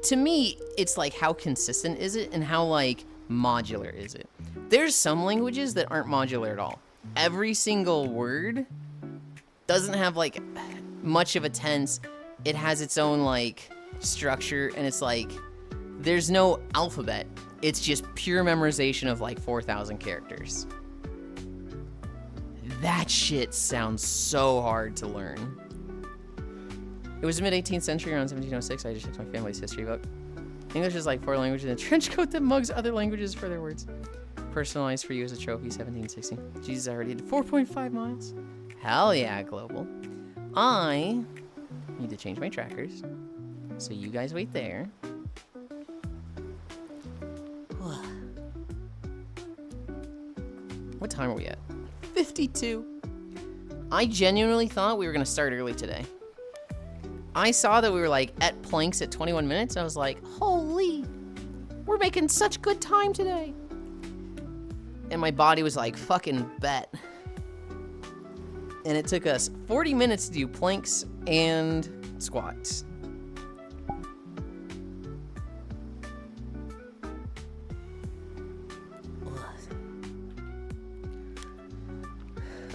A: to me, it's like how consistent is it and how like modular is it? There's some languages that aren't modular at all. Every single word doesn't have like much of a tense. It has its own like structure, and it's like there's no alphabet. It's just pure memorization of like 4,000 characters. That shit sounds so hard to learn. It was the mid-18th century, around 1706. I just checked my family's history book. English is like 4 languages in a trench coat that mugs other languages for their words. Personalized for you as a trophy, 1760. Jesus, I already did 4.5 miles. Hell yeah, global. I need to change my trackers. So you guys wait there. What time are we at? 52. I genuinely thought we were gonna start early today. I saw that we were like at planks at 21 minutes. I was like, holy, we're making such good time today. And my body was like, fucking bet. And it took us 40 minutes to do planks and squats.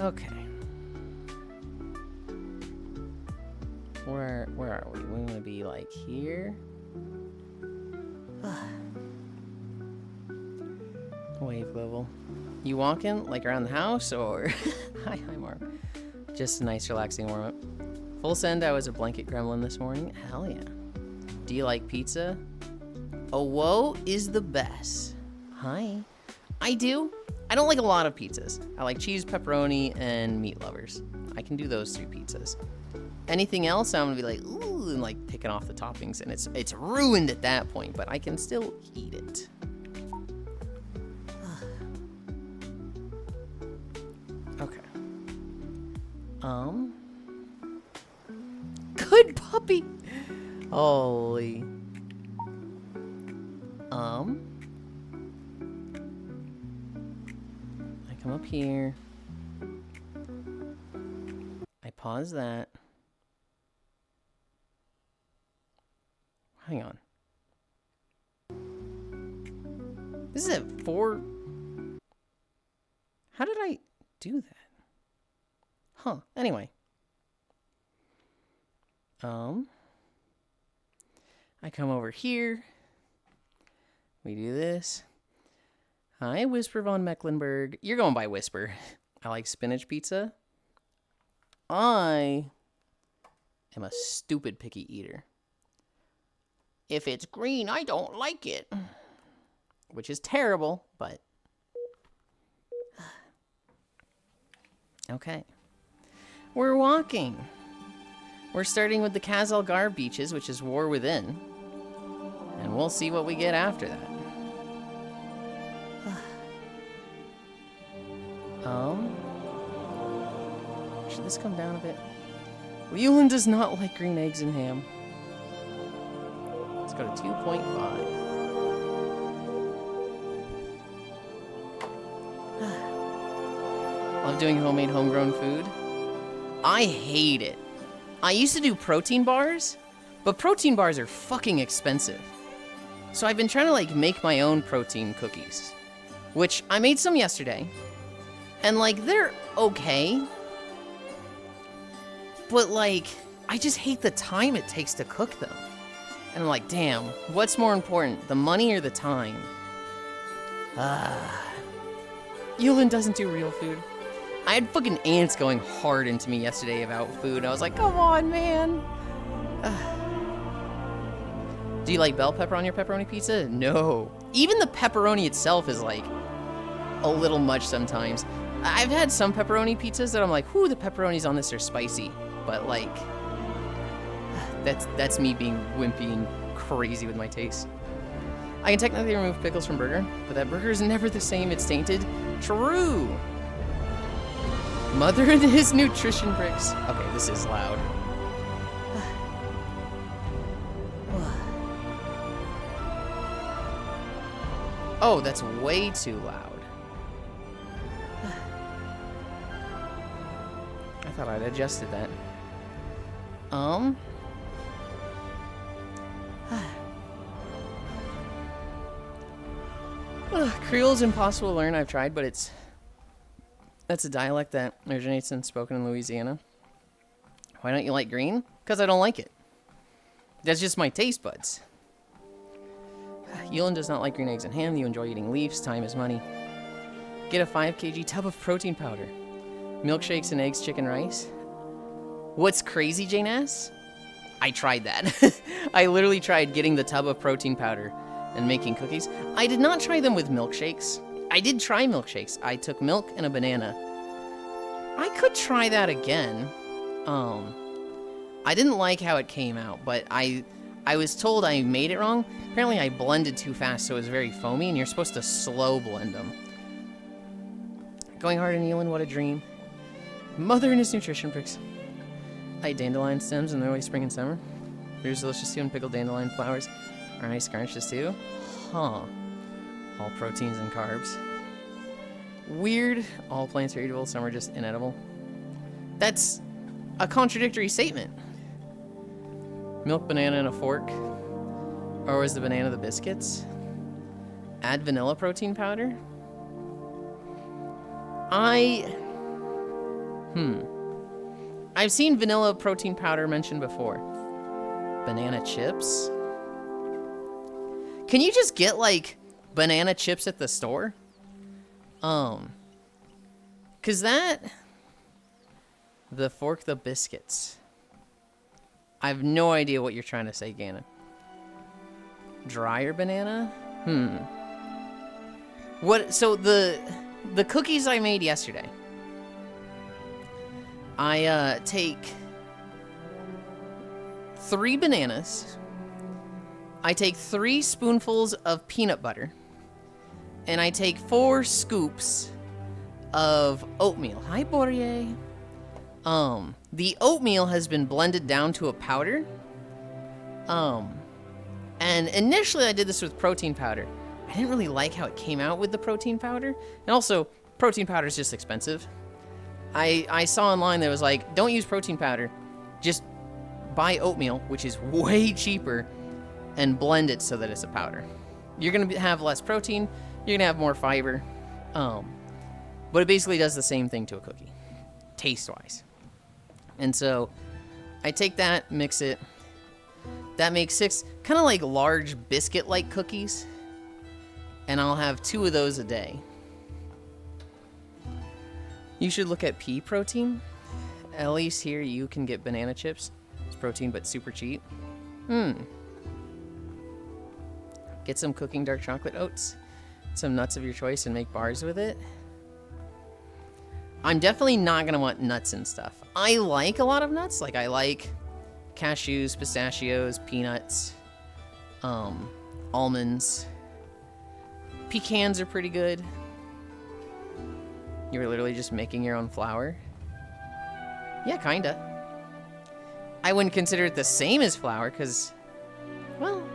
A: Okay. Where are we? We want to be like here. Wave level. You walking like around the house or? Hi, Mark. Just a nice relaxing warm up. Full send. I was a blanket gremlin this morning. Hell yeah. Do you like pizza? A woe is the best. Hi. I do. I don't like a lot of pizzas. I like cheese, pepperoni, and meat lovers. I can do those 3 pizzas. Anything else, I'm gonna be like, ooh, and like picking off the toppings, and it's ruined at that point, but I can still eat it. Okay. Good puppy. Holy. I come up here. I pause that. Hang on. This is at 4. How did I do that? Huh. Anyway. I come over here. We do this. Hi, Whisper von Mecklenburg. You're going by Whisper. I like spinach pizza. I am a stupid picky eater. If it's green, I don't like it. Which is terrible, but... Okay. We're walking. We're starting with the Kazalgar beaches, which is War Within. And we'll see what we get after that. Should this come down a bit? Yulind does not like green eggs and ham. Let's go to 2.5. Love doing homemade, homegrown food. I hate it. I used to do protein bars, but protein bars are fucking expensive. So I've been trying to like make my own protein cookies, which I made some yesterday. And like, they're okay. But like, I just hate the time it takes to cook them. And I'm like, damn, what's more important, the money or the time? Yulind doesn't do real food. I had fucking ants going hard into me yesterday about food. I was like, come on, man. Do you like bell pepper on your pepperoni pizza? No. Even the pepperoni itself is like a little much sometimes. I've had some pepperoni pizzas that I'm like, whoo, the pepperonis on this are spicy. But like, that's me being wimpy and crazy with my taste. I can technically remove pickles from burger, but that burger is never the same. It's tainted. True. Mother and his nutrition bricks. Okay, this is loud. Oh, that's way too loud. I thought I'd adjusted that. Creole's impossible to learn. I've tried, but that's a dialect that originates and spoken in Louisiana. Why don't you like green? Because I don't like it. That's just my taste buds. Yulind does not like green eggs and ham. You enjoy eating leaves. Time is money. Get a 5 kg tub of protein powder. Milkshakes and eggs, chicken rice. What's crazy, Jane asks? I tried that. I literally tried getting the tub of protein powder and making cookies. I did not try them with milkshakes. I did try milkshakes. I took milk and a banana. I could try that again. I didn't like how it came out, but I was told I made it wrong. Apparently I blended too fast, so it was very foamy, and you're supposed to slow blend them. Going hard in Yulind, what a dream. Mother and his nutrition bricks. I eat dandelion stems in the early spring and summer. Here's delicious too, and pickled dandelion flowers are nice garnishes too. Huh. All proteins and carbs. Weird. All plants are eatable, some are just inedible. That's a contradictory statement. Milk, banana, and a fork. Or was the banana the biscuits? Add vanilla protein powder? I've seen vanilla protein powder mentioned before. Banana chips? Can you just get, like, banana chips at the store? 'Cause that... The fork, the biscuits. I have no idea what you're trying to say, Ganon. Dryer banana? What? So the cookies I made yesterday. I take 3 bananas. I take 3 spoonfuls of peanut butter. And I take 4 scoops of oatmeal. Hi, Borye. The oatmeal has been blended down to a powder. And initially I did this with protein powder. I didn't really like how it came out with the protein powder. And also, protein powder is just expensive. I saw online that was like, don't use protein powder. Just buy oatmeal, which is way cheaper, and blend it so that it's a powder. You're going to have less protein. You're going to have more fiber. But it basically does the same thing to a cookie, taste-wise. And so I take that, mix it. That makes 6 kind of like large biscuit-like cookies. And I'll have 2 of those a day. You should look at pea protein. At least here you can get banana chips. It's protein, but super cheap. Get some cooking dark chocolate oats. Some nuts of your choice and make bars with it. I'm definitely not going to want nuts and stuff. I like a lot of nuts. Like, I like cashews, pistachios, peanuts, almonds. Pecans are pretty good. You were literally just making your own flour? Yeah, kinda. I wouldn't consider it the same as flour, because, well,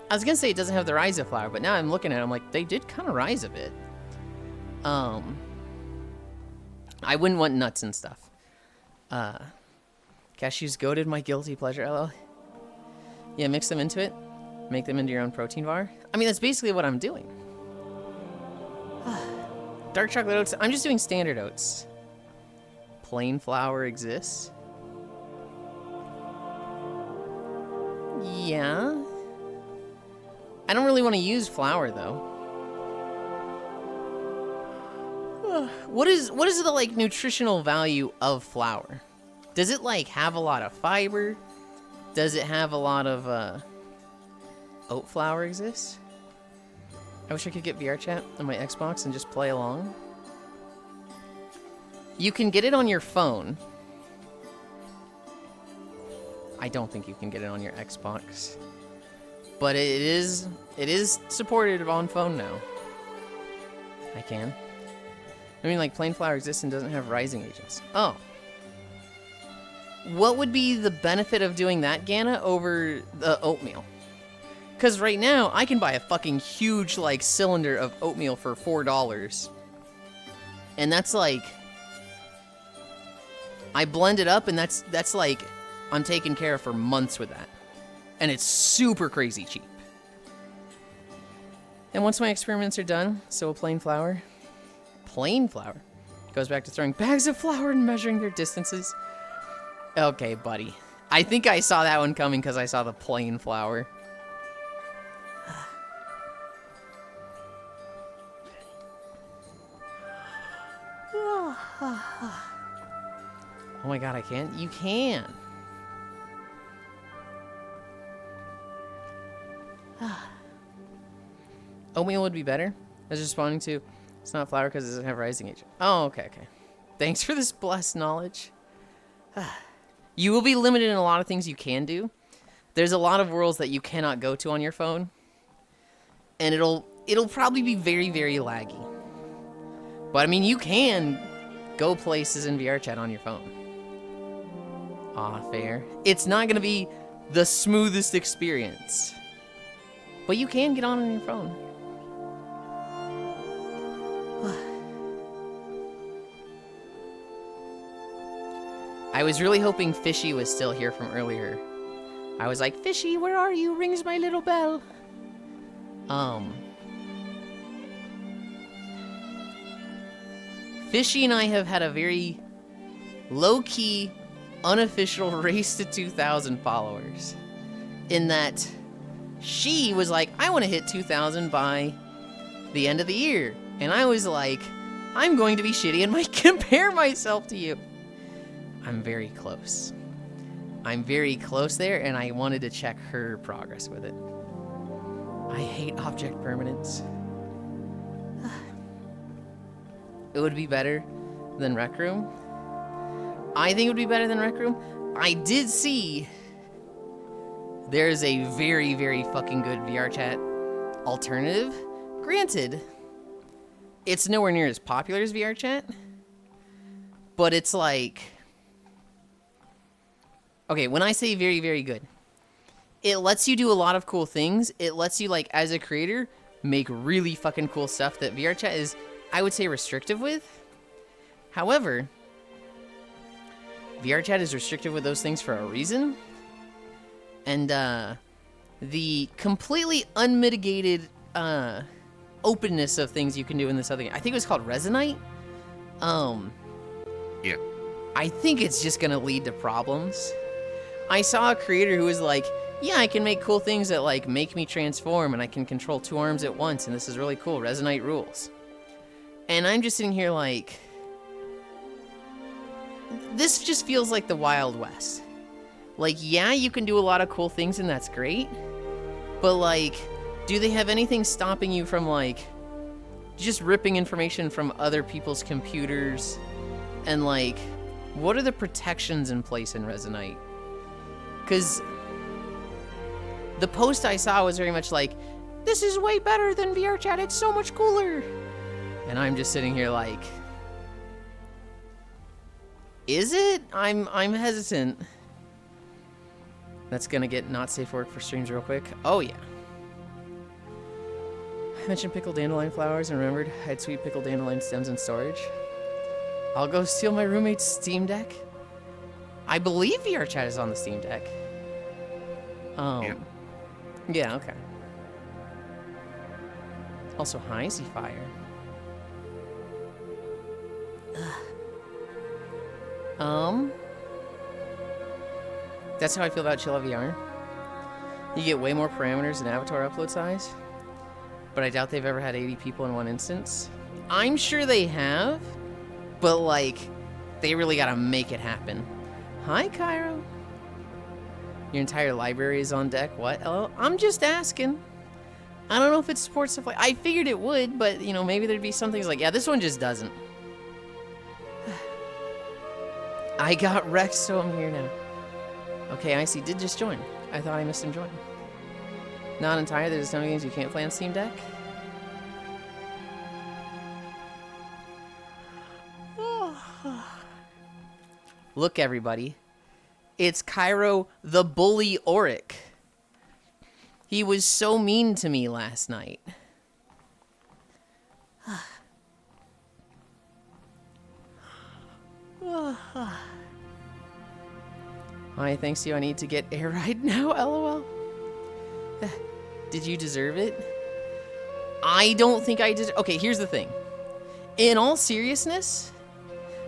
A: I was gonna say it doesn't have the rise of flour, but now I'm looking at it, I'm like, they did kind of rise a bit. I wouldn't want nuts and stuff. Cashews goated my guilty pleasure, LL. Yeah, mix them into it. Make them into your own protein bar. I mean, that's basically what I'm doing. Dark chocolate oats. I'm just doing standard oats. Plain flour exists. Yeah. I don't really want to use flour, though. What is the like nutritional value of flour? Does it like have a lot of fiber? Does it have a lot of oat flour exist? I wish I could get VR chat on my Xbox and just play along. You can get it on your phone. I don't think you can get it on your Xbox. But it is supported on phone now. I can. I mean, like, plain flour exists and doesn't have rising agents. Oh. What would be the benefit of doing that, Ganna, over the oatmeal? Because right now, I can buy a fucking huge, like, cylinder of oatmeal for $4. And that's, like... I blend it up, and that's like... I'm taken care of for months with that. And it's super crazy cheap. And once my experiments are done, so will plain flour. Plain flour? Goes back to throwing bags of flour and measuring their distances. Okay, buddy. I think I saw that one coming because I saw the plain flour. Oh my god, I can't? You can! Oatmeal would be better. I was responding to, it's not flour because it doesn't have rising agent. Oh, okay. Thanks for this blessed knowledge. You will be limited in a lot of things you can do. There's a lot of worlds that you cannot go to on your phone. And it'll probably be very, very laggy. But I mean, you can go places in VR chat on your phone. Aw, fair. It's not gonna be the smoothest experience. But you can get on your phone. I was really hoping Fishy was still here from earlier. I was like, Fishy, where are you? Rings my little bell. Fishy and I have had a very low-key, unofficial race to 2,000 followers. In that she was like, I want to hit 2,000 by the end of the year. And I was like, I'm going to be shitty and might compare myself to you. I'm very close. I'm very close there, and I wanted to check her progress with it. I hate object permanence. It would be better than Rec Room. I think it would be better than Rec Room. I did see there's a very, very fucking good VR chat alternative. Granted, it's nowhere near as popular as VR chat, but it's like... Okay, when I say very, very good, it lets you do a lot of cool things. It lets you, like, as a creator, make really fucking cool stuff that VR chat is, I would say, restrictive with. However, VR chat is restrictive with those things for a reason. And, the completely unmitigated, openness of things you can do in this other game. I think it was called Resonite.
B: Yeah.
A: I think it's just gonna lead to problems. I saw a creator who was like, yeah, I can make cool things that, like, make me transform, and I can control 2 arms at once, and this is really cool. Resonite rules. And I'm just sitting here like... This just feels like the Wild West. Like, yeah, you can do a lot of cool things, and that's great. But, like, do they have anything stopping you from, like, just ripping information from other people's computers? And, like, what are the protections in place in Resonite? Because the post I saw was very much like, this is way better than VR chat, it's so much cooler. And I'm just sitting here like, is it? I'm hesitant. That's gonna get not safe work for streams real quick. Oh yeah. I mentioned pickled dandelion flowers and remembered I had sweet pickled dandelion stems in storage. I'll go steal my roommate's Steam Deck. I believe VR chat is on the Steam Deck. Yeah, okay. Also, hi, Z-Fire. That's how I feel about Chilla VR. You get way more parameters and avatar upload size, but I doubt they've ever had 80 people in one instance. I'm sure they have, but like, they really gotta make it happen. Hi, Cairo. Your entire library is on deck. What? Hello? I'm just asking. I don't know if it supports stuff like... I figured it would, but, you know, maybe there'd be some things like... Yeah, this one just doesn't. I got wrecked, so I'm here now. Okay, Icy did just join. I thought I missed him join. Not entire. There's no games you can't play on Steam Deck. Look, everybody. It's Cairo the Bully Auric. He was so mean to me last night. Hi, thanks to you, I need to get air ride now, lol. Did you deserve it? I don't think I did. Okay, here's the thing. In all seriousness,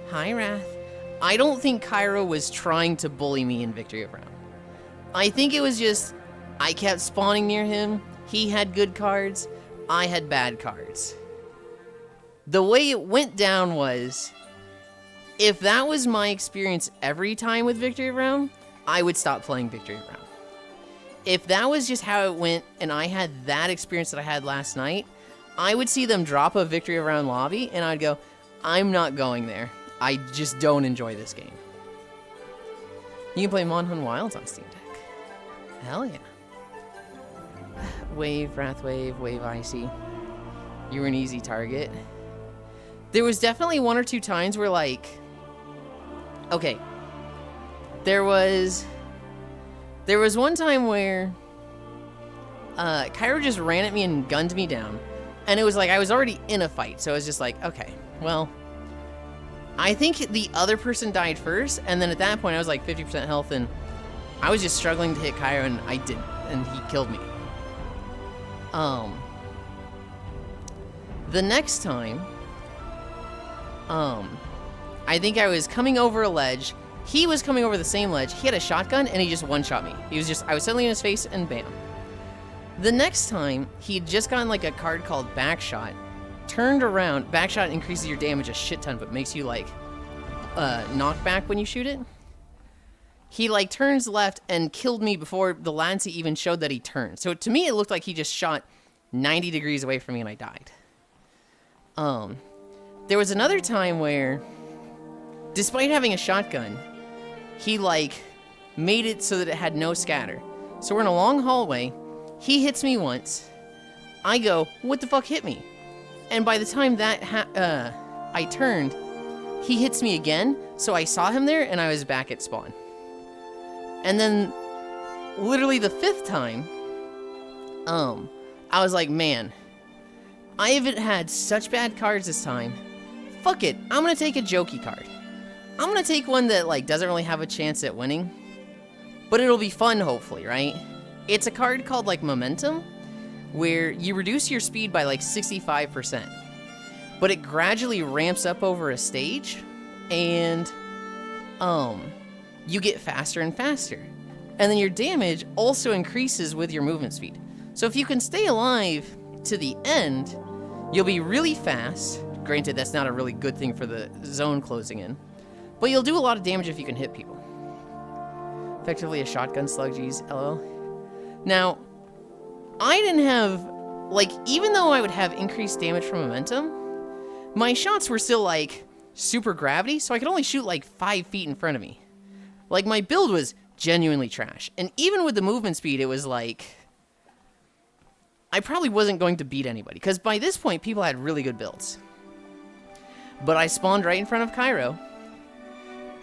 A: hi, Wrath. I don't think Cairo was trying to bully me in Victory of Round. I think it was just, I kept spawning near him, he had good cards, I had bad cards. The way it went down was, if that was my experience every time with Victory of Round, I would stop playing Victory of Round. If that was just how it went, and I had that experience that I had last night, I would see them drop a Victory of Round lobby, and I'd go, I'm not going there. I just don't enjoy this game. You can play Monhun Wilds on Steam Deck. Hell yeah. Wave, Wrathwave, Wave Icy. You were an easy target. There was definitely one or two times where, like... Okay. There was one time where... Cairo just ran at me and gunned me down. And it was like, I was already in a fight. So I was just like, okay, well... I think the other person died first, and then at that point I was like 50% health, and I was just struggling to hit Cairo, and I didn't, and he killed me. The next time, I think I was coming over a ledge, he was coming over the same ledge, he had a shotgun, and he just one-shot me. I was suddenly in his face, and bam. The next time, he'd just gotten like a card called Backshot, turned around. Backshot increases your damage a shit ton, but makes you like knockback when you shoot it. He like turns left and killed me before the Lancey even showed that he turned. So to me, it looked like he just shot 90 degrees away from me and I died. There was another time where, despite having a shotgun, he like made it so that it had no scatter. So we're in a long hallway. He hits me once. I go, what the fuck hit me? And by the time that I turned, he hits me again, so I saw him there, and I was back at spawn. And then, literally the fifth time, I was like, man, I haven't had such bad cards this time. Fuck it, I'm gonna take a jokey card. I'm gonna take one that, like, doesn't really have a chance at winning, but it'll be fun, hopefully, right? It's a card called, like, Momentum, where you reduce your speed by like 65%, but it gradually ramps up over a stage, and you get faster and faster, and then your damage also increases with your movement speed. So if you can stay alive to the end, you'll be really fast. Granted, that's not a really good thing for the zone closing in, but you'll do a lot of damage if you can hit people. Effectively a shotgun slug, geez, lol. Now, I didn't have, like, even though I would have increased damage from momentum, my shots were still, like, super gravity, so I could only shoot, like, 5 feet in front of me. Like, my build was genuinely trash. And even with the movement speed, it was, like, I probably wasn't going to beat anybody, because by this point, people had really good builds. But I spawned right in front of Cairo,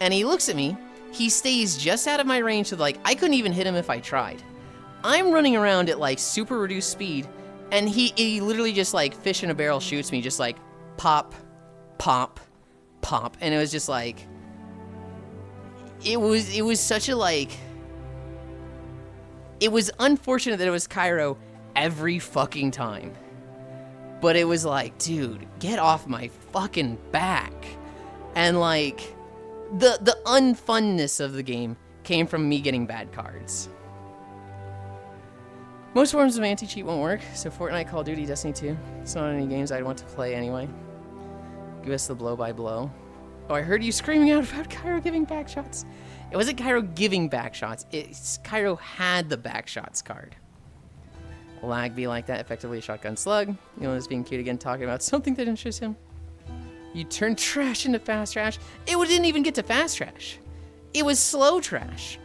A: and he looks at me, he stays just out of my range, so, like, I couldn't even hit him if I tried. I'm running around at like super reduced speed, and he literally just like fish in a barrel shoots me, just like pop, pop, pop, and it was just like, it was such a like, it was unfortunate that it was Cairo every fucking time, but it was like, dude, get off my fucking back. And like, the unfunness of the game came from me getting bad cards. Most forms of anti-cheat won't work, so Fortnite, Call of Duty, Destiny 2. It's not any games I'd want to play anyway. Give us the blow-by-blow. Oh, I heard you screaming out about Cairo giving back shots. It wasn't Cairo giving back shots. It's Cairo had the back shots card. Lag be like that, effectively a shotgun slug. Yulind is being cute again, talking about something that interests him. You turned trash into fast trash. It didn't even get to fast trash. It was slow trash.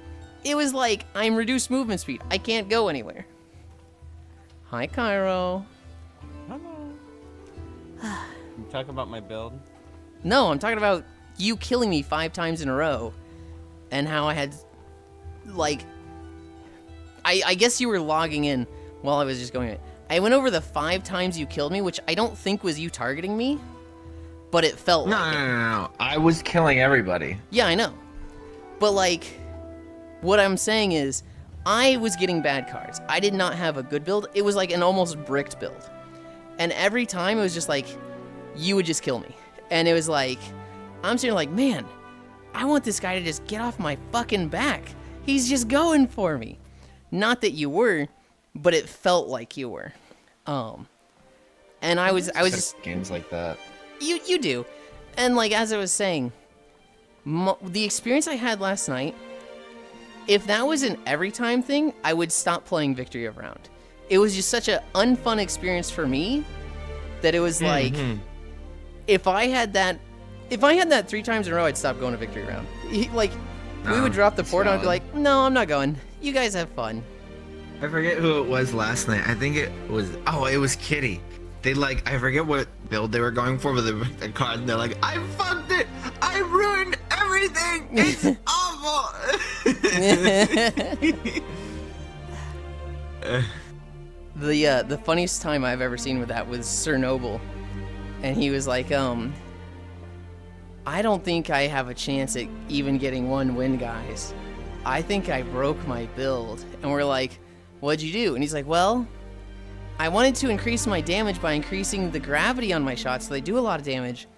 A: It was like, I'm reduced movement speed. I can't go anywhere. Hi, Cairo.
B: Hello. You talking about my build?
A: No, I'm talking about you killing me 5 times in a row. And how I had, like... I guess you were logging in while I was just going... I went over the 5 times you killed me, which I don't think was you targeting me. But it felt like it.
C: No. I was killing everybody.
A: Yeah, I know. But, like, what I'm saying is, I was getting bad cards. I did not have a good build. It was like an almost bricked build. And every time it was just like, you would just kill me. And it was like, I'm sitting like, man, I want this guy to just get off my fucking back. He's just going for me. Not that you were, but it felt like you were. And I was just...
C: Games like that.
A: You do. And, like, as I was saying, the experience I had last night, if that was an every time thing, I would stop playing Victory of Round. It was just such an unfun experience for me that it was like, if I had that 3 times in a row, I'd stop going to Victory Round. Like, we would drop the port and I'd be like, no, I'm not going. You guys have fun.
C: I forget who it was last night. I think it was Kitty. They I forget what build they were going for, but they put the card and they're like, I fucked it! I ruined everything! It's awful!
A: The funniest time I've ever seen with that was Sir Noble. And he was like, I don't think I have a chance at even getting 1 win, guys. I think I broke my build. And we're like, what'd you do? And he's like, well, I wanted to increase my damage by increasing the gravity on my shots, so they do a lot of damage,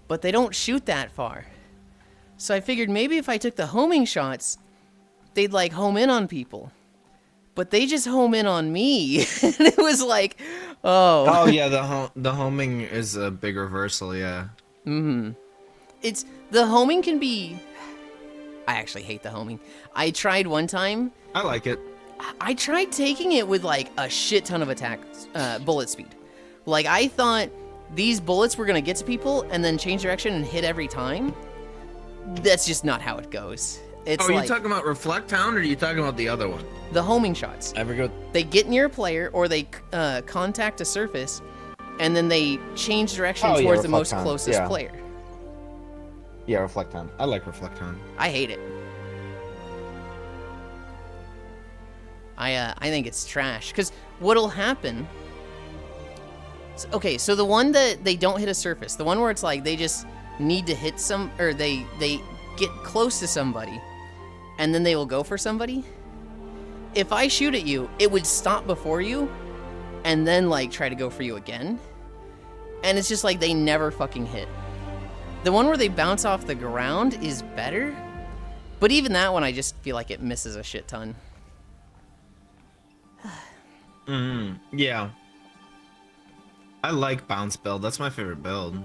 A: but they don't shoot that far. So I figured maybe if I took the homing shots, they'd like home in on people. But they just home in on me. And it was like, oh.
C: Oh yeah, the homing is a big reversal, yeah.
A: It's, the homing can be, I actually hate the homing. I tried one time.
C: I like it.
A: I tried taking it with like a shit ton of attack bullet speed. Like I thought these bullets were gonna get to people and then change direction and hit every time. That's just not how it goes. It's
C: are you talking about Reflect Hound or are you talking about the other one?
A: The homing shots. They get near a player or they contact a surface and then they change direction towards the most closest player.
C: Yeah, Reflect Hound. I like Reflect Hound.
A: I hate it. I think it's trash, because what'll happen... Okay, so the one that they don't hit a surface, the one where it's like they just need to hit or they get close to somebody, and then they will go for somebody. If I shoot at you, it would stop before you, and then like try to go for you again. And it's just like they never fucking hit. The one where they bounce off the ground is better, but even that one I just feel like it misses a shit ton.
C: Yeah. I like bounce build. That's my favorite build.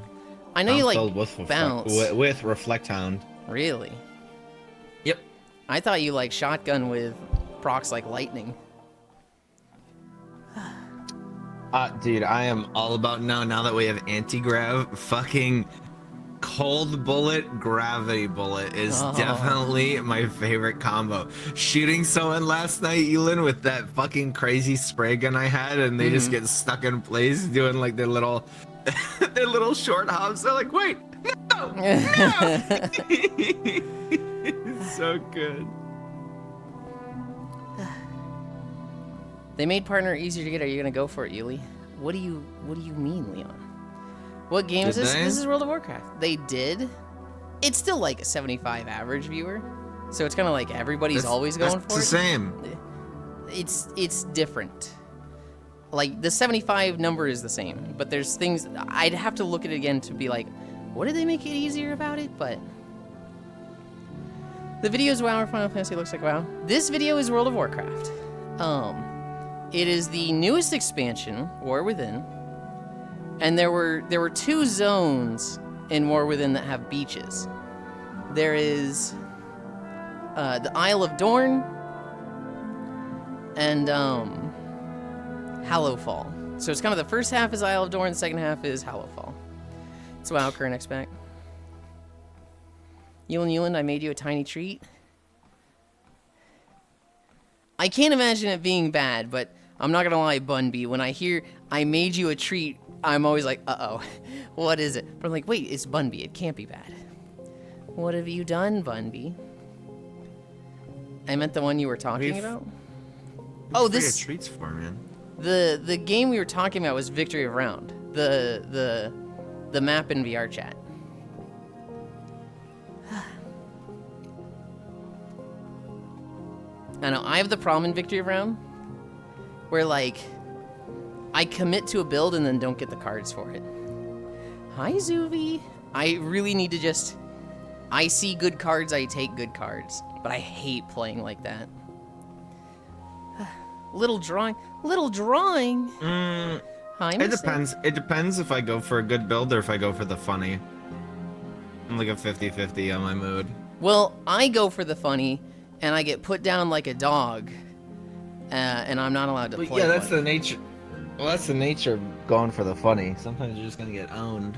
A: I know
C: bounce
A: you like
C: with
A: bounce.
C: With Reflect Hound.
A: Really?
C: Yep.
A: I thought you like shotgun with procs like lightning.
C: Dude, I am all about now that we have anti-grav, fucking cold bullet, gravity bullet is definitely my favorite combo. Shooting someone last night, Yulind, with that fucking crazy spray gun I had, and they just get stuck in place doing like their little short hops. They're like, wait, no. It's so good.
A: They made partner easier to get. Are you gonna go for it, Yuli? What do you mean, Leon? What game is this? This is World of Warcraft. They did. It's still like a 75 average viewer, so it's kind of like everybody's always going for it.
C: It's the same.
A: It's different. Like the 75 number is the same, but there's things I'd have to look at it again to be like, what did they make it easier about it? But the video is WoW or Final Fantasy looks like WoW. This video is World of Warcraft. It is the newest expansion, War Within. And there were 2 zones in War Within that have beaches. There is the Isle of Dorn and Hallowfall. So it's kind of the first half is Isle of Dorn, the second half is Hallowfall. That's what Current expect. Yulind, I made you a tiny treat. I can't imagine it being bad, but I'm not gonna lie, Bunby, when I hear I made you a treat, I'm always like, uh-oh, what is it? But I'm like, wait, it's Bunby, it can't be bad. What have you done, Bunby? I meant the one you were talking about? Oh, this
C: treats for, man.
A: The game we were talking about was Victory of Round. The map in VR chat. I know, I have the problem in Victory of Round where, like, I commit to a build and then don't get the cards for it. Hi, Zuvi. I really need to just... I see good cards, I take good cards. But I hate playing like that. Little drawing. Little drawing? Hi,
C: It depends. It depends if I go for a good build or if I go for the funny. I'm like a 50-50 on my mood.
A: Well, I go for the funny, and I get put down like a dog, and I'm not allowed to play.
C: Yeah, that's
A: funny.
C: the nature. Well, that's the nature of going for the funny. Sometimes you're just gonna get owned.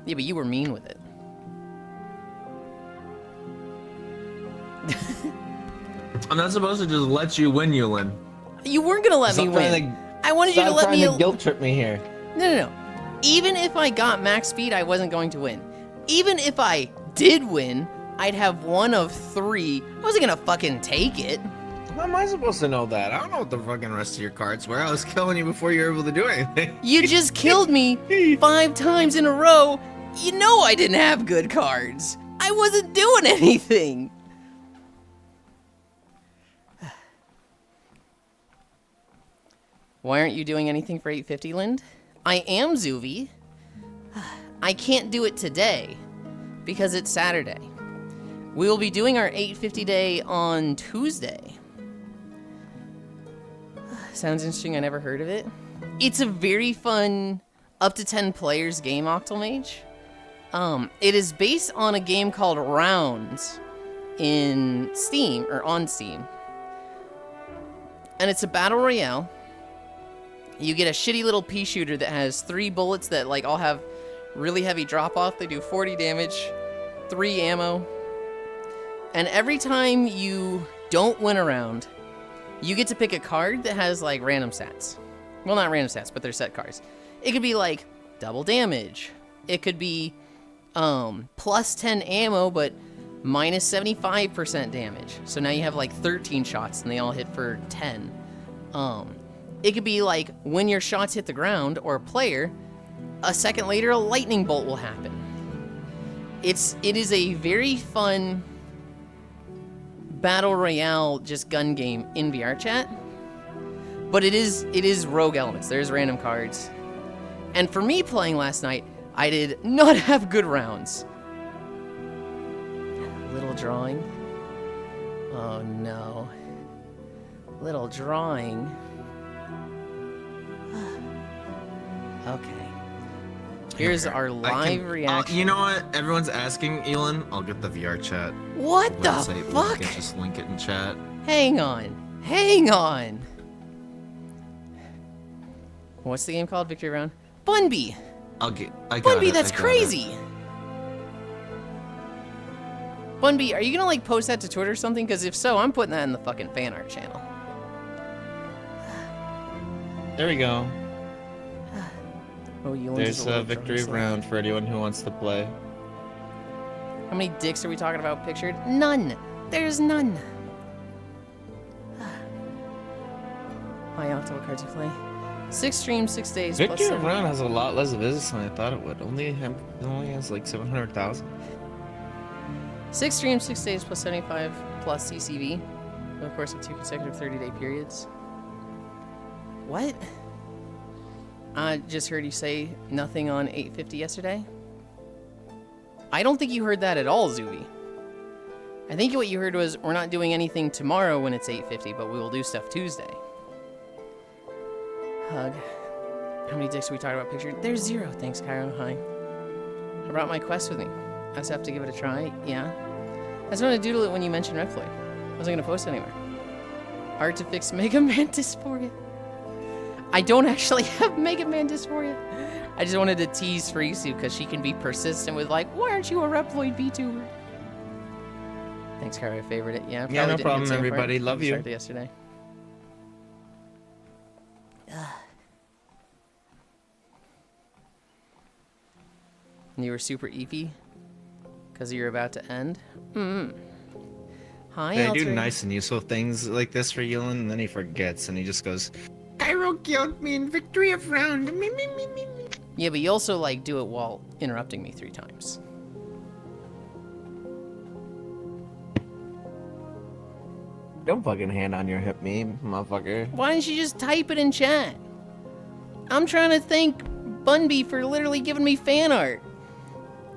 A: Yeah, but you were mean with it.
C: I'm not supposed to just let you win, Yulind.
A: You weren't gonna let me win. I wanted you to let me.
C: Stop trying to guilt trip me here.
A: No. Even if I got max speed, I wasn't going to win. Even if I did win, I'd have one of 3. I wasn't gonna fucking take it.
C: How am I supposed to know that? I don't know what the fucking rest of your cards were. I was killing you before you were able to do anything.
A: You just killed me 5 times in a row. You know I didn't have good cards. I wasn't doing anything. Why aren't you doing anything for 850, Lind? I am, Zuvi. I can't do it today because it's Saturday. We will be doing our 850 day on Tuesday. Sounds interesting, I never heard of it. It's a very fun, up to 10 players game, Octomage. It is based on a game called Rounds in Steam, or on Steam. And it's a battle royale. You get a shitty little pea shooter that has 3 bullets that like all have really heavy drop off. They do 40 damage, 3 ammo. And every time you don't win a round, you get to pick a card that has like random stats. Well, not random stats, but they're set cards. It could be like double damage. It could be plus 10 ammo, but minus 75% damage. So now you have like 13 shots and they all hit for 10. It could be like when your shots hit the ground or a player, a second later a lightning bolt will happen. It is a very fun battle royale just gun game in VR chat. But it is rogue elements. There's random cards. And for me playing last night, I did not have good rounds. Little drawing. Oh no. Little drawing. Okay. Here's our live reaction.
C: You know what? Everyone's asking, Elon. I'll get the VR chat.
A: What the
C: website
A: fuck?
C: Link and just link it in chat.
A: Hang on. Hang on. What's the game called? Victory Round? Bunby!
C: I got
A: Bunby,
C: it,
A: that's
C: I got
A: crazy! Bunby, are you gonna like post that to Twitter or something? Because if so, I'm putting that in the fucking fan art channel.
C: it. There we go.
A: Oh, you
C: There's a victory round for anyone who wants to play.
A: How many dicks are we talking about pictured? None. There's none. Hi, Octo, what cards you play? 6 streams, 6 days.
C: Victory
A: plus 7.
C: round has a lot less visits than I thought it would. It only has like 700,000.
A: 6 streams, 6 days, plus 75, plus CCV. Of course, of 2 consecutive 30-day periods. What? I just heard you say nothing on 850 yesterday. I don't think you heard that at all, Zuvi. I think what you heard was, we're not doing anything tomorrow when it's 850, but we will do stuff Tuesday. Hug. How many dicks are we talking about pictured? There's 0. Thanks, Cairo. Hi. I brought my quest with me. I just have to give it a try. Yeah. I just wanted to doodle it when you mentioned Reploid. I wasn't gonna post it anywhere. Art to fix Mega Mantis for you. I don't actually have Mega Mantis for you. I just wanted to tease Frisu because she can be persistent with like, why aren't you a Reploid VTuber? Thanks, Kara. I favored it. Yeah.
C: Yeah, no
A: didn't
C: problem,
A: get to
C: everybody. Love you.
A: Started yesterday. And you were super eepy because you're about to end. Hi,
C: I do
A: Alter.
C: nice and useful things like this for Yulind, and then he forgets, and he just goes, Cairo killed me in victory of round. Me, me, me, me, me.
A: Yeah, but you also like do it while interrupting me 3 times.
C: Don't fucking hand on your hip, me, motherfucker.
A: Why didn't you just type it in chat? I'm trying to thank Bunby for literally giving me fan art.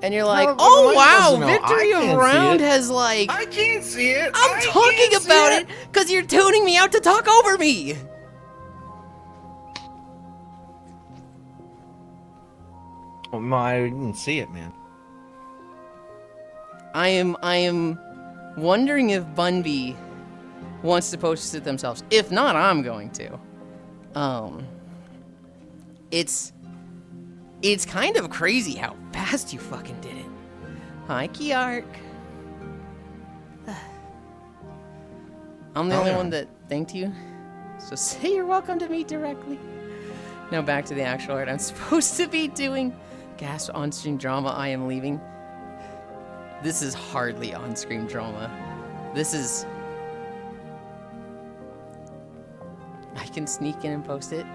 A: And you're like,
C: No,
A: oh
C: no,
A: wow,
C: no,
A: Victory
C: I
A: of
C: can't see
A: Round
C: it.
A: has like...
C: I can't see it.
A: I'm talking about it because you're tuning me out to talk over me.
C: Oh, no, I didn't see it, man.
A: I am wondering if Bunby wants to post it themselves. If not, I'm going to. It's kind of crazy how fast you fucking did it. Hi, Kiark. I'm the only one that thanked you. So say you're welcome to me directly. Now back to the actual art I'm supposed to be doing. Gasp on-stream drama, I am leaving. This is hardly on-screen drama. This is... I can sneak in and post it.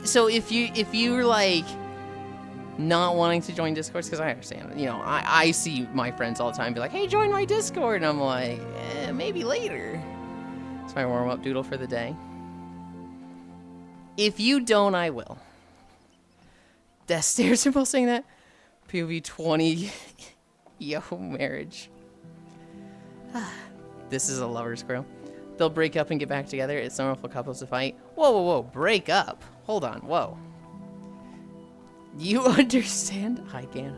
A: So if you're like not wanting to join Discord, because I understand, you know, I see my friends all the time be like, hey, join my Discord, and I'm like, maybe later. It's my warm-up doodle for the day. If you don't, I will. Death Stairs are both saying that. POV 20. Yo, marriage. This is a lover's girl. They'll break up and get back together. It's normal for couples to fight. Whoa, whoa, whoa. Break up. Hold on. Whoa. You understand? Hi, Gan.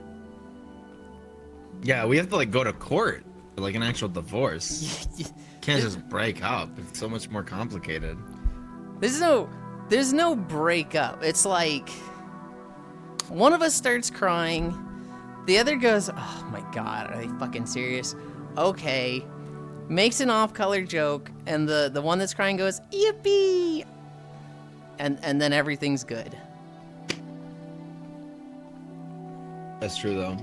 C: Yeah, we have to like go to court for like an actual divorce. Can't just break up. It's so much more complicated.
A: There's no break up. It's like one of us starts crying, the other goes, oh my god, are they fucking serious? Okay. Makes an off-color joke, and the one that's crying goes, yippee! And then everything's good.
C: That's true though.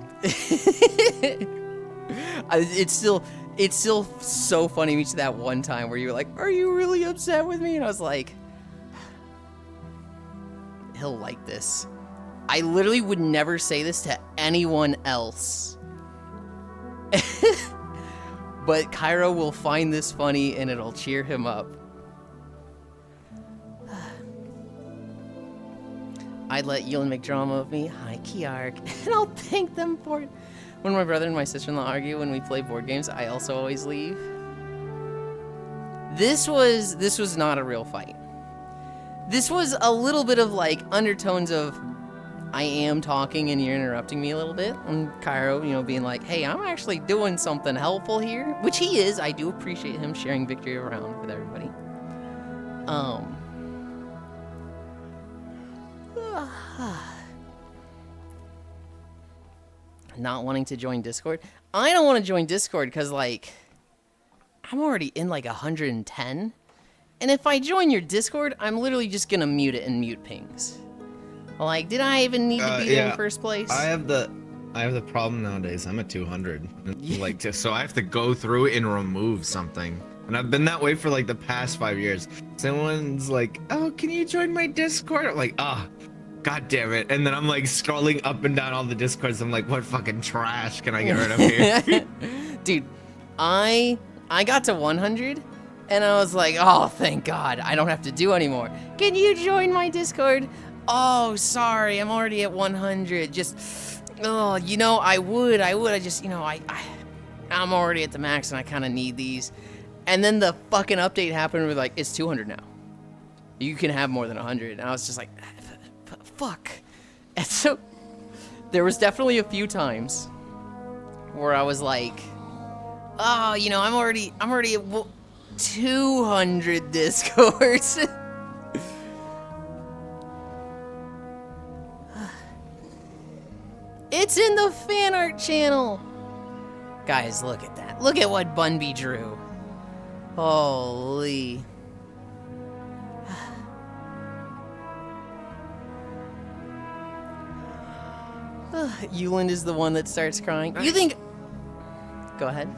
A: It's still so funny to me to that one time where you were like, are you really upset with me? And I was like, he'll like this. I literally would never say this to anyone else. But Cairo will find this funny and it'll cheer him up. I'd let Yulind make drama of me. Hi, Kiark. And I'll thank them for it. When my brother and my sister-in-law argue when we play board games, I also always leave. This was not a real fight. This was a little bit of like undertones of I am talking and you're interrupting me a little bit. And Cairo, you know, being like, hey, I'm actually doing something helpful here. Which he is. I do appreciate him sharing victory around with everybody. Not wanting to join Discord. I don't want to join Discord because, like, I'm already in, like, 110. And if I join your Discord, I'm literally just going to mute it and mute pings. Like, did I even need to be there in first place?
C: I have the problem nowadays. I'm at 200. So I have to go through and remove something. And I've been that way for, like, the past 5 years. Someone's like, oh, can you join my Discord? I'm like, god damn it. And then I'm like scrolling up and down all the Discords. I'm like, what fucking trash can I get rid of here?
A: Dude, I got to 100 and I was like, oh, thank God, I don't have to do anymore. Can you join my Discord? Oh, sorry, I'm already at 100. Just, oh, you know, I would. I just, you know, I'm already at the max and I kind of need these. And then the fucking update happened with like, it's 200 now. You can have more than 100. And I was just like, fuck. And so There was definitely a few times where I was like, oh, you know, I'm already at 200 Discords. It's in the fan art channel. Guys, look at that. Look at what Bunby drew. Holy. Yulind is the one that starts crying.
D: Nice.
A: You think... Go ahead.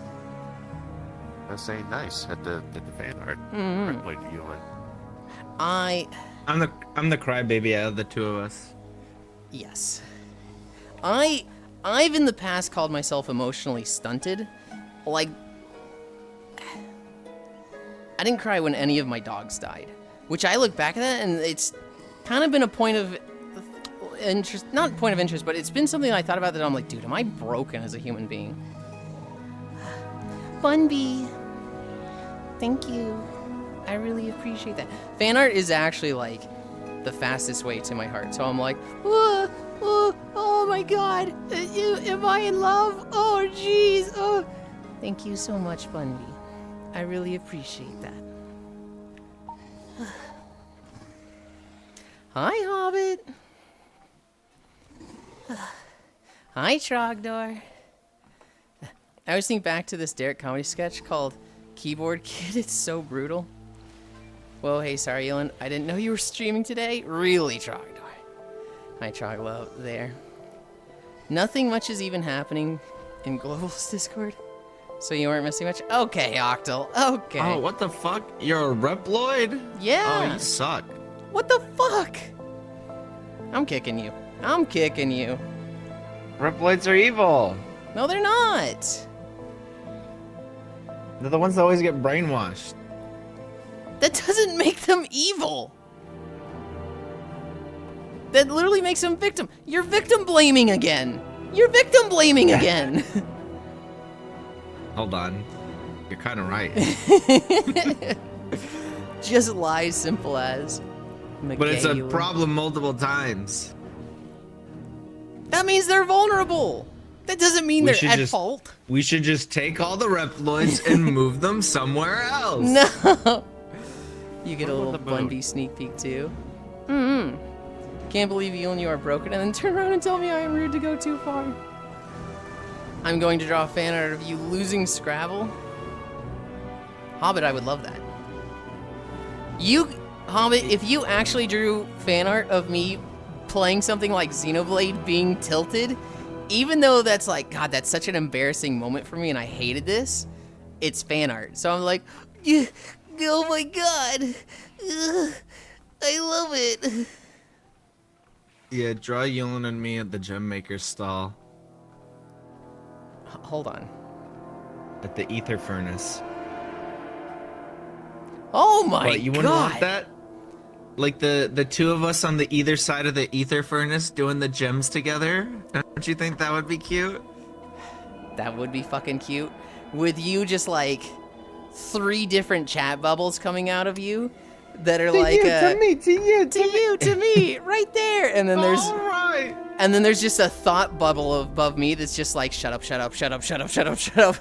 D: I was saying nice at the fan art.
A: Mhm.
D: Played Yulind.
C: I'm the crybaby out of the two of us.
A: Yes. I've in the past called myself emotionally stunted. Like, I didn't cry when any of my dogs died. Which I look back at that and it's kind of been a point of interest, not point of interest, but it's been something I thought about that I'm like, dude, am I broken as a human being? Bunby, thank you. I really appreciate that. Fan art is actually like the fastest way to my heart. So I'm like, oh my God, am I in love? Oh jeez, oh. Thank you so much, Bunby. I really appreciate that. Hi, Hobbit. Hi, Trogdor. I always think back to this Derek comedy sketch called Keyboard Kid. It's so brutal. Whoa, hey, sorry, Yulind. I didn't know you were streaming today. Really, Trogdor. Hi, Troglove there. Nothing much is even happening in Global's Discord, so you weren't missing much? Okay, Octal. Okay.
C: Oh, what the fuck? You're a Reploid?
A: Yeah.
C: Oh, you suck.
A: What the fuck? I'm kicking you. I'm kicking you.
C: Reploids are evil.
A: No, they're not.
C: They're the ones that always get brainwashed.
A: That doesn't make them evil. That literally makes them victim. You're victim blaming again. You're victim blaming again.
C: Hold on. You're kind of right.
A: Just lies, simple as.
C: But it's a
A: Miguel.
C: problem multiple times.
A: That means they're vulnerable. That doesn't mean
C: We
A: they're
C: should
A: at
C: just-
A: fault.
C: We should just take all the Reploids and move them somewhere else.
A: No. You get a
B: What
A: little
B: about the boat?
A: Bundy sneak peek too. Can't believe you and you are broken and then turn around and tell me I am rude to go too far. I'm going to draw a fan art of you losing Scrabble. Hobbit, I would love that. Hobbit, if you actually drew fan art of me playing something like Xenoblade being tilted, even though that's like, God, that's such an embarrassing moment for me and I hated this, it's fan art. So I'm like, yeah, oh my God, I love it.
C: Yeah, draw Yulind and me at the gem maker stall.
A: Hold on.
C: At the ether furnace.
A: Oh my
C: What, you wouldn't
A: God.
C: want that? Like the two of us on the either side of the ether furnace doing the gems together? Don't you think that would be cute?
A: That would be fucking cute. With you just like 3 different chat bubbles coming out of you that are like
C: to me,
A: to me, right there. And then there's
C: Alright!
A: and then there's just a thought bubble above me that's just like shut up, shut up, shut up, shut up, shut up, shut up.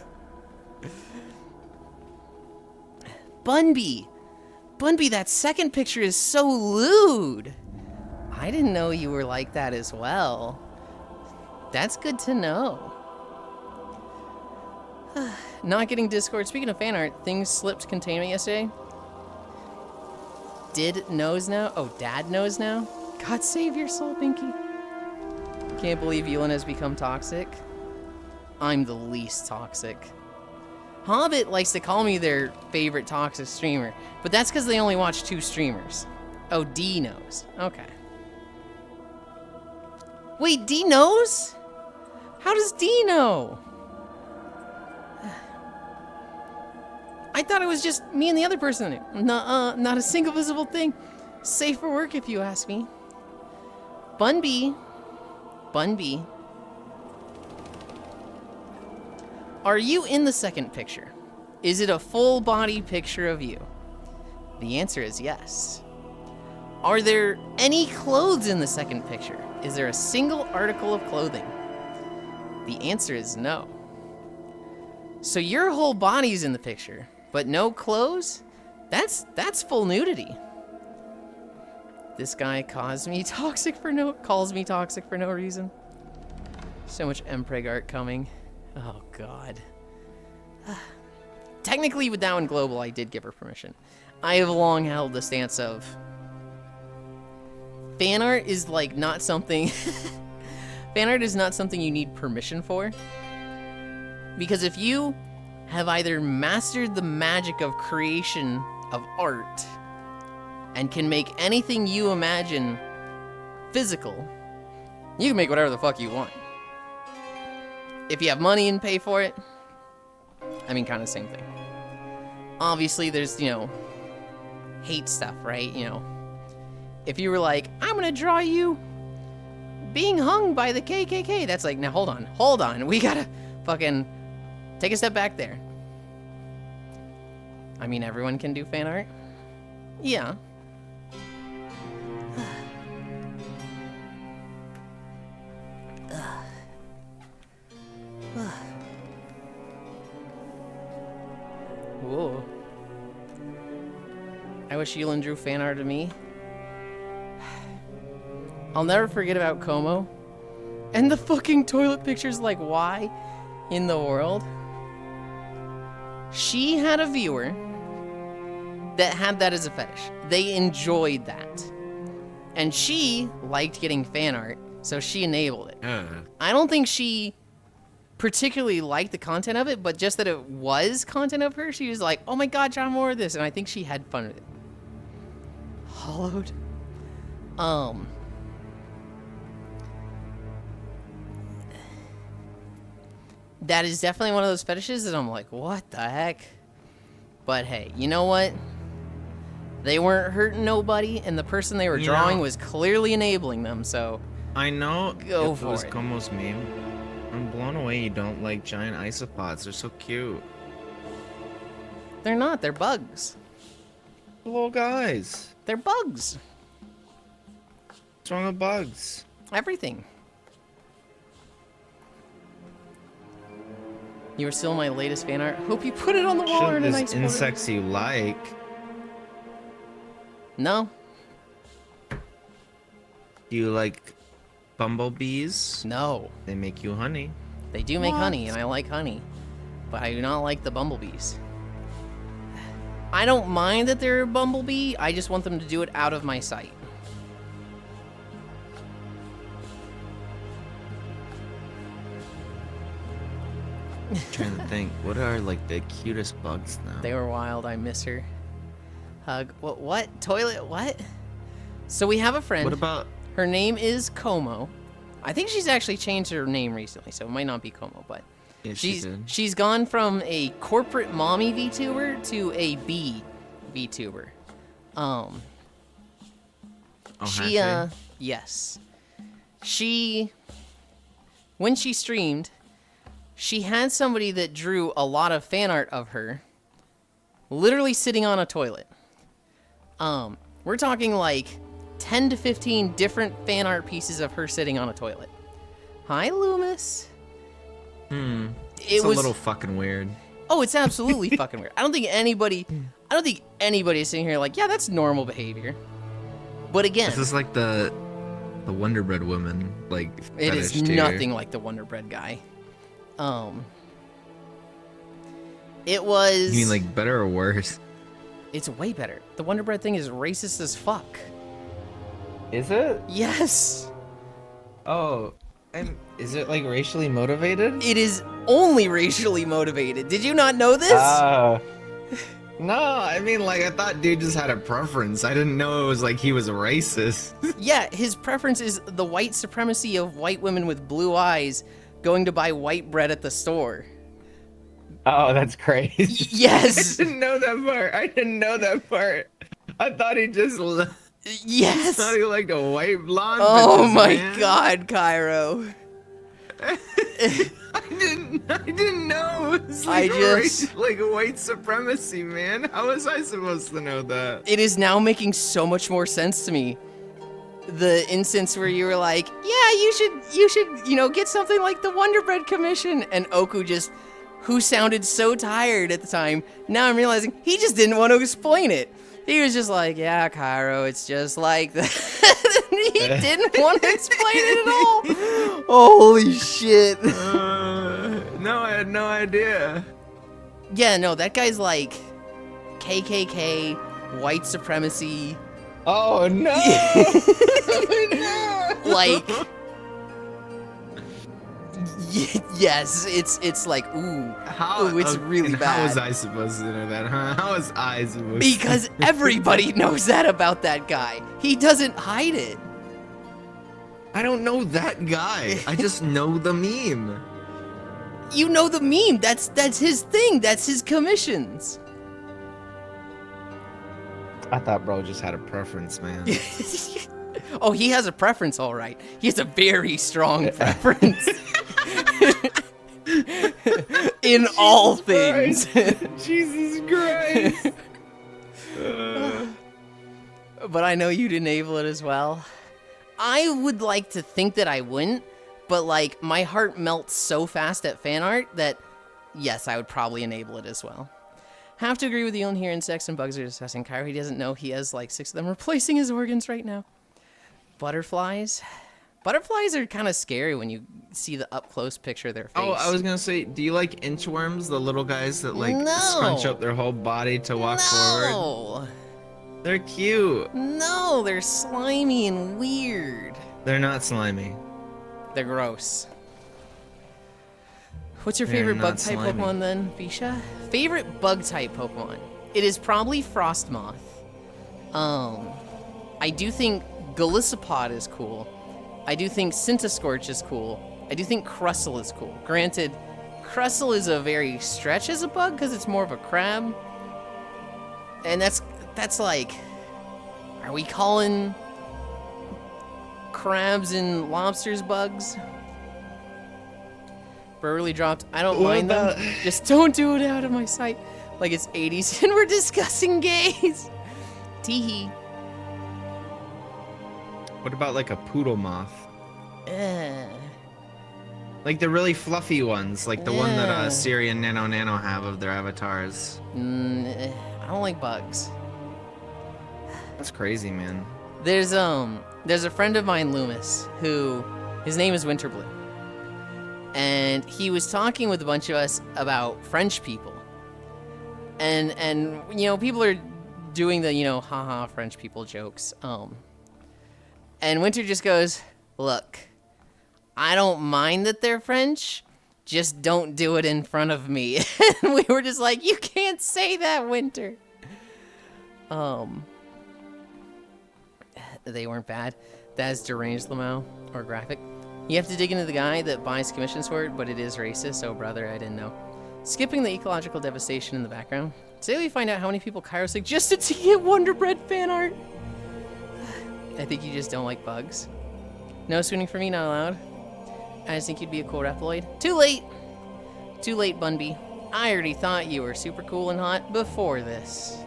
A: Bunby, that second picture is so lewd. I didn't know you were like that as well. That's good to know. Not getting Discord. Speaking of fan art, things slipped containment yesterday. Did knows now? Oh, Dad knows now? God save your soul, Pinky. Can't believe Yulind has become toxic. I'm the least toxic. Hobbit likes to call me their favorite toxic streamer, but that's because they only watch 2 streamers. Oh, D knows. Okay. Wait, D knows? How does D know? I thought it was just me and the other person. Not a single visible thing. Safe for work if you ask me. Bunby. Are you in the second picture? Is it a full body picture of you? The answer is yes. Are there any clothes in the second picture? Is there a single article of clothing? The answer is no. So your whole body's in the picture, but no clothes? That's full nudity. This guy calls me toxic for no reason. So much Mpreg art coming. Oh god. Technically with that one global, I did give her permission. I have long held the stance of fan art is like not something fan art is not something you need permission for. Because if you have either mastered the magic of creation of art and can make anything you imagine physical, you can make whatever the fuck you want. If you have money and pay for it, I mean, kind of same thing. Obviously, there's, you know, hate stuff, right? You know, if you were like, I'm gonna draw you being hung by the KKK, that's like, now hold on, we gotta fucking take a step back there. I mean, everyone can do fan art. Yeah. Whoa. I wish Yulind drew fan art of me. I'll never forget about Como. And the fucking toilet pictures, like, why in the world? She had a viewer that had that as a fetish. They enjoyed that. And she liked getting fan art, so she enabled it. I don't think she particularly liked the content of it, but just that it was content of her, she was like, oh my god, draw more of this, and I think she had fun with it. Hollowed. That is definitely one of those fetishes that I'm like, what the heck? But hey, you know what? They weren't hurting nobody, and the person they were drawing was clearly enabling them, so
C: I know
A: go
C: it
A: for
C: was
A: it.
C: Como's meme. I'm blown away you don't like giant isopods. They're so cute.
A: They're not, they're bugs.
C: Little guys.
A: They're bugs.
C: What's wrong with bugs?
A: Everything. You are still my latest fan art. Hope you put it on the wall or in a
C: There's
A: nice corner.
C: insects you like.
A: No.
C: Do you like bumblebees?
A: No.
C: They make you honey.
A: They do make honey, and I like honey. But I do not like the bumblebees. I don't mind that they're a bumblebee, I just want them to do it out of my sight.
C: I'm trying to think. What are like the cutest bugs now?
A: They were wild, I miss her. Hug. What? Toilet? What? So we have a friend.
C: What about...
A: Her name is Como. I think she's actually changed her name recently, so it might not be Como, but
C: Yeah,
A: she's gone from a corporate mommy VTuber to a bee VTuber. Yes. When she streamed, she had somebody that drew a lot of fan art of her literally sitting on a toilet. We're talking like 10 to 15 different fan art pieces of her sitting on a toilet. Hi, Loomis.
C: It's a little fucking weird.
A: Oh, it's absolutely fucking weird. I don't think anybody is sitting here like, yeah, that's normal behavior. But again,
C: This is like the Wonder Bread woman, like,
A: it is
C: fetish tier.
A: nothing like the Wonder Bread guy. It was...
C: You mean like better or worse?
A: It's way better. The Wonder Bread thing is racist as fuck.
C: Is it?
A: Yes.
C: Oh, and is it like racially motivated?
A: It is only racially motivated. Did you not know this?
C: No, I mean, like, I thought dude just had a preference. I didn't know it was like he was a racist.
A: Yeah, his preference is the white supremacy of white women with blue eyes going to buy white bread at the store.
B: Oh, that's crazy.
A: Yes.
C: I didn't know that part. I thought he just...
A: Yes.
C: I thought he liked a white blonde.
A: Oh
C: bitches,
A: my
C: man.
A: god, Cairo.
C: I didn't know it was like, like white supremacy, man. How was I supposed to know that?
A: It is now making so much more sense to me. the instance where you were like, yeah, you should, get something like the Wonder Bread Commission, and Oku who sounded so tired at the time, now I'm realizing he just didn't want to explain it. He was just like, yeah, Cairo, it's just like that. He didn't want to explain it at all. Holy shit.
C: No, I had no idea.
A: Yeah, no, that guy's like KKK, white supremacy.
C: Oh, no.
A: Like, yes, it's like, ooh, it's really bad.
C: How was I supposed to know that, huh? How was I supposed
A: Because everybody knows that about that guy. He doesn't hide it.
C: I don't know that guy. I just know the meme.
A: You know the meme. That's his thing. That's his commissions.
C: I thought bro just had a preference, man.
A: Oh, he has a preference, all right. He has a very strong preference. In all things.
C: Jesus Christ.
A: But I know you'd enable it as well. I would like to think that I wouldn't, but like my heart melts so fast at fan art that yes, I would probably enable it as well. Have to agree with Yulind here. Insects and bugs are disgusting. Cairo, he doesn't know he has like 6 of them replacing his organs right now. Butterflies. Butterflies are kind of scary when you see the up-close picture of their face.
C: Oh, I was gonna say, do you like inchworms, the little guys that like
A: No.
C: scrunch up their whole body to walk forward?
A: No.
C: They're cute.
A: No, they're slimy and weird.
C: They're not slimy.
A: They're gross. What's your
C: They're
A: favorite
C: not
A: bug-type
C: slimy.
A: Pokemon then, Visha? Favorite bug-type Pokemon? It is probably Frostmoth. I do think Golisopod is cool. I do think Centiskorch is cool. I do think Crustle is cool. Granted, Crustle is a very stretch as a bug because it's more of a crab. And that's like, are we calling crabs and lobsters bugs? Bro really dropped. I don't mind them. Just don't do it out of my sight. Like it's 80s and we're discussing gays. Teehee.
C: What about like a poodle moth?
A: Eh.
C: Like the really fluffy ones, like the one that
A: Yeah.
C: Siri and Nano have of their avatars.
A: I don't like bugs.
C: That's crazy, man.
A: There's a friend of mine, Loomis, who his name is Winterblue. And he was talking with a bunch of us about French people. And people are doing the, haha French people jokes. And Winter just goes, "Look, I don't mind that they're French, just don't do it in front of me." And we were just like, "You can't say that, Winter." They weren't bad. That's deranged Lamau or graphic. You have to dig into the guy that buys commissions for it, but it is racist. Oh, brother, I didn't know. Skipping the ecological devastation in the background. Today we find out how many people Cairo suggested to get Wonder Bread fan art. I think you just don't like bugs. No swooning for me, not allowed. I just think you'd be a cool Reploid. Too late! Too late, Bunby. I already thought you were super cool and hot before this.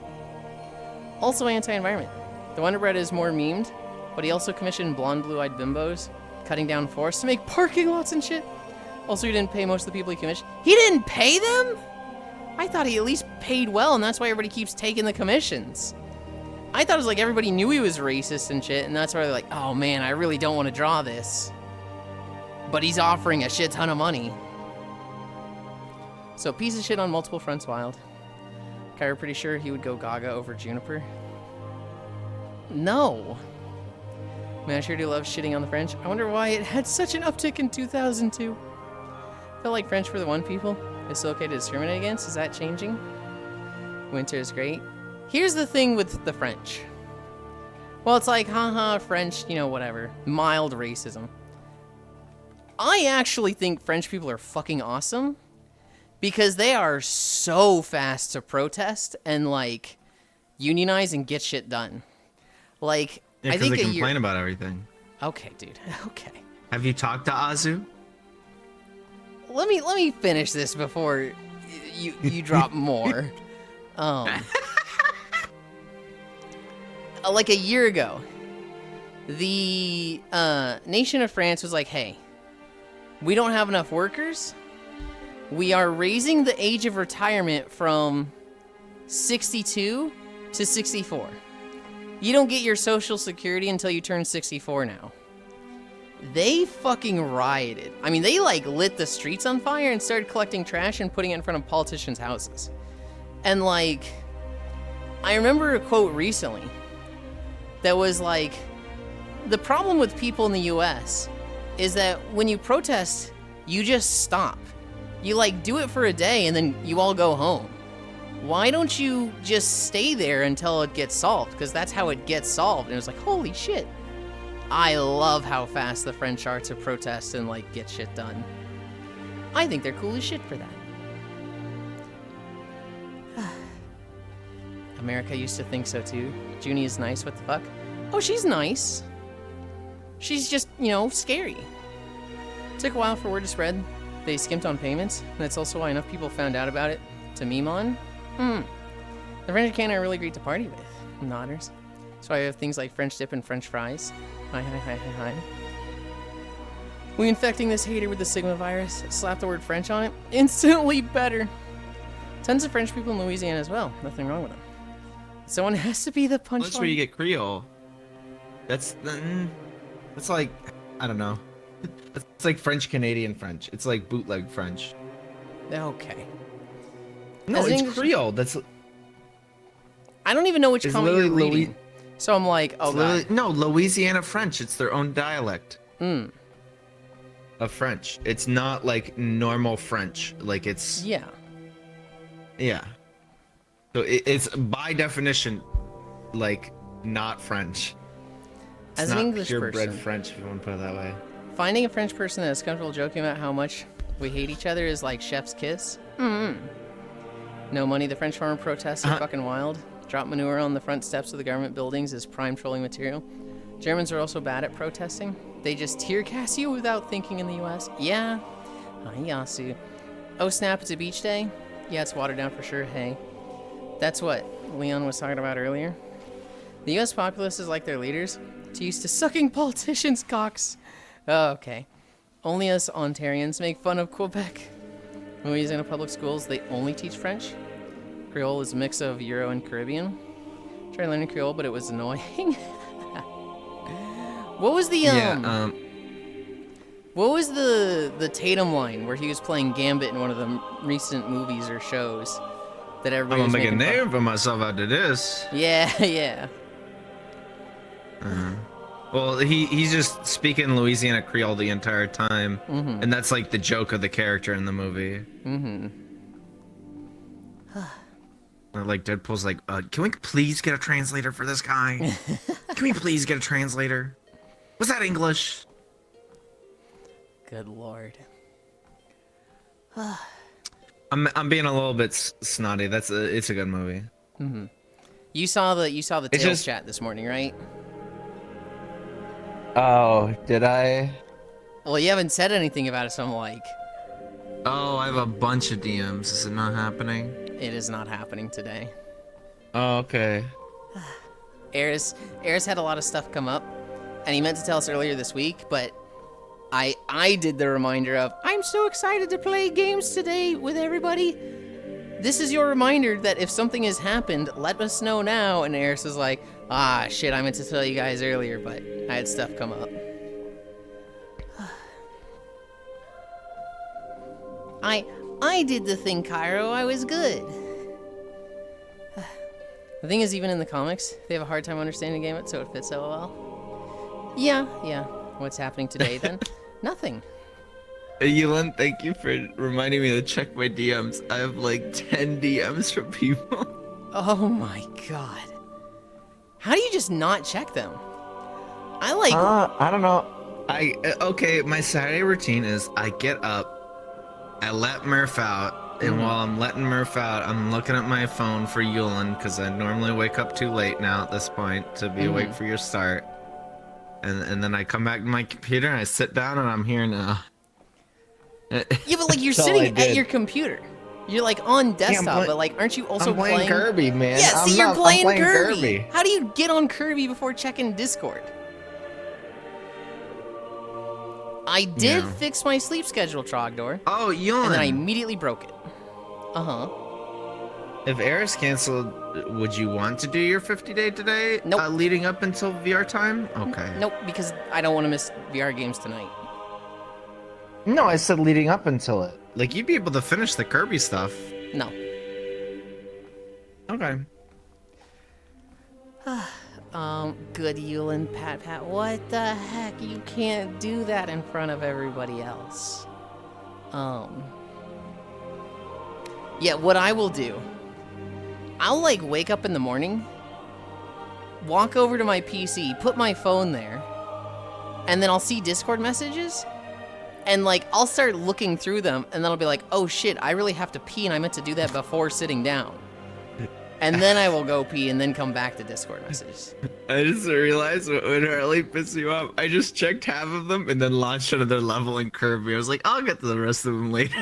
A: Also anti-environment. The Wonder Bread is more memed, but he also commissioned blonde blue-eyed bimbos, cutting down forests to make parking lots and shit. Also, he didn't pay most of the people he commissioned. He didn't pay them? I thought he at least paid well, and that's why everybody keeps taking the commissions. I thought it was like everybody knew he was racist and shit, and that's why they're like, oh man, I really don't want to draw this. But he's offering a shit ton of money. So, piece of shit on multiple fronts wild. Kyra pretty sure he would go Gaga over Juniper. No. Man, I sure do love shitting on the French. I wonder why it had such an uptick in 2002. Felt like French for the one people. It's still okay to discriminate against. Is that changing? Winter is great. Here's the thing with the French. Well, it's like, haha, French, whatever. Mild racism. I actually think French people are fucking awesome because they are so fast to protest and, like, unionize and get shit done. Like,
C: Yeah,
A: I
C: because
A: think
C: they complain about everything.
A: Okay, dude. Okay.
C: Have you talked to Azu?
A: Let me finish this before you drop more. Like a year ago, the nation of France was like, hey, we don't have enough workers. We are raising the age of retirement from 62 to 64. You don't get your Social Security until you turn 64 now. They fucking rioted. I mean, they like lit the streets on fire and started collecting trash and putting it in front of politicians' houses. And like, I remember a quote recently that was like, the problem with people in the US is that when you protest, you just stop. You like do it for a day and then you all go home. Why don't you just stay there until it gets solved? Because that's how it gets solved. And it was like, holy shit. I love how fast the French are to protest and like get shit done. I think they're cool as shit for that. America used to think so too. Junie is nice, what the fuck? Oh, she's nice. She's just, you know, scary. Took a while for word to spread. They skimped on payments. That's also why enough people found out about it to meme on. The French and Canada are really great to party with. Nodders. So I have things like French dip and French fries. Hi. We infecting this hater with the Sigma virus. Slap the word French on it. Instantly better. Tons of French people in Louisiana as well. Nothing wrong with them. Someone has to be the punchline.
C: That's where you get Creole. That's like, I don't know. It's like French Canadian French. It's like bootleg French.
A: Okay.
C: No,
A: As
C: it's
A: English-
C: Creole. That's
A: I don't even know which
C: It's
A: comic you're
C: literally
A: reading. So I'm like, oh god.
C: no Louisiana French. It's their own dialect
A: Mm.
C: of French. It's not like normal French. Like it's
A: Yeah.
C: So it's by definition like not French. It's
A: As an
C: not
A: English
C: purebred
A: person,
C: French, if you want to put it that way.
A: finding a French person that is comfortable joking about how much we hate each other is like chef's kiss. No money. The French farmer protests are fucking wild. Drop manure on the front steps of the government buildings is prime trolling material. Germans are also bad at protesting. They just tear gas you without thinking in the US. Yeah. Hi, Yasu. Oh snap, it's a beach day? Yeah, it's watered down for sure. Hey. That's what Leon was talking about earlier. The US populace is like their leaders. It's used to sucking politicians' cocks. Oh, okay. Only us Ontarians make fun of Quebec. Louisiana public schools, they only teach French. Creole is a mix of Euro and Caribbean. Tried learning Creole, but it was annoying. What was the what was the Tatum line where he was playing Gambit in one of the recent movies or shows that everybody
C: I'm
A: was
C: gonna make a
A: making fun
C: name for myself after this.
A: Yeah.
C: Well, he's just speaking Louisiana Creole the entire time, and that's like the joke of the character in the movie. Like Deadpool's like, can we please get a translator for this guy? Can we please get a translator? Was that English?
A: Good lord.
C: I'm being a little bit snotty. It's a good movie.
A: You saw the
C: It's
A: Tails
C: just-
A: chat this morning, right?
C: Oh, did I?
A: Well, you haven't said anything about it, so I'm like,
C: Oh, I have a bunch of DMs. Is it not happening?
A: it is not happening today.
C: Oh, okay.
A: Eris had a lot of stuff come up, and he meant to tell us earlier this week, but I did the reminder of, I'm so excited to play games today with everybody. This is your reminder that if something has happened, let us know now. And Eris is like, ah, shit, I meant to tell you guys earlier, but I had stuff come up. I did the thing, Cairo. I was good. The thing is, even in the comics, they have a hard time understanding the game, so it fits so well. Yeah. What's happening today, then? Nothing.
C: Hey, Yulind, thank you for reminding me to check my DMs. I have like 10 DMs from people.
A: Oh my god. How do you just not check them? I like...
C: I don't know. Okay, my Saturday routine is I get up, I let Murph out, and while I'm letting Murph out, I'm looking at my phone for Yulind, because I normally wake up too late now at this point to be awake for your start. And then I come back to my computer and I sit down and I'm here now.
A: Yeah, but like you're
C: That's all I
A: sitting at
C: did.
A: your computer. You're like on desktop,
C: play-
A: but like aren't you also
C: I'm playing Kirby, man.
A: Yeah, see, you're
C: I'm
A: playing
C: playing
A: Kirby. How do you get on Kirby before checking Discord? I did
C: Yeah.
A: fix my sleep schedule, Trogdor,
C: Oh,
A: and then I
C: Yulind.
A: immediately broke it. Uh-huh.
C: If Air's canceled, would you want to do your 50-day today?
A: Nope.
C: Leading up until VR time? Okay.
A: Nope, because I don't want to miss VR games tonight.
C: No, I said leading up until it. Like, you'd be able to finish the Kirby stuff.
A: No.
C: Okay.
A: Good Yulind, Pat. What the heck? You can't do that in front of everybody else. Yeah, what I will do, I'll, like, wake up in the morning, walk over to my PC, put my phone there, and then I'll see Discord messages, and, like, I'll start looking through them, and then I'll be like, oh shit, I really have to pee, and I meant to do that before sitting down. And then I will go pee and then come back to Discord messages.
C: I just realized what would really piss you off. I just checked half of them and then launched another level in Kirby. I was like, I'll get to the rest of them later.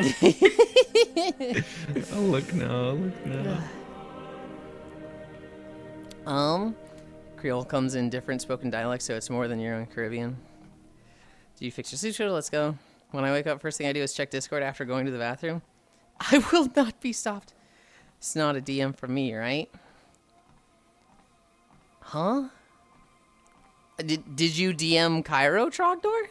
C: Oh, look now.
A: Creole comes in different spoken dialects, so it's more than your own Caribbean. Do you fix your sleep schedule? Let's go. When I wake up, first thing I do is check Discord after going to the bathroom. I will not be stopped. It's not a DM from me, right? Huh? Did you DM Cairo, Trogdor?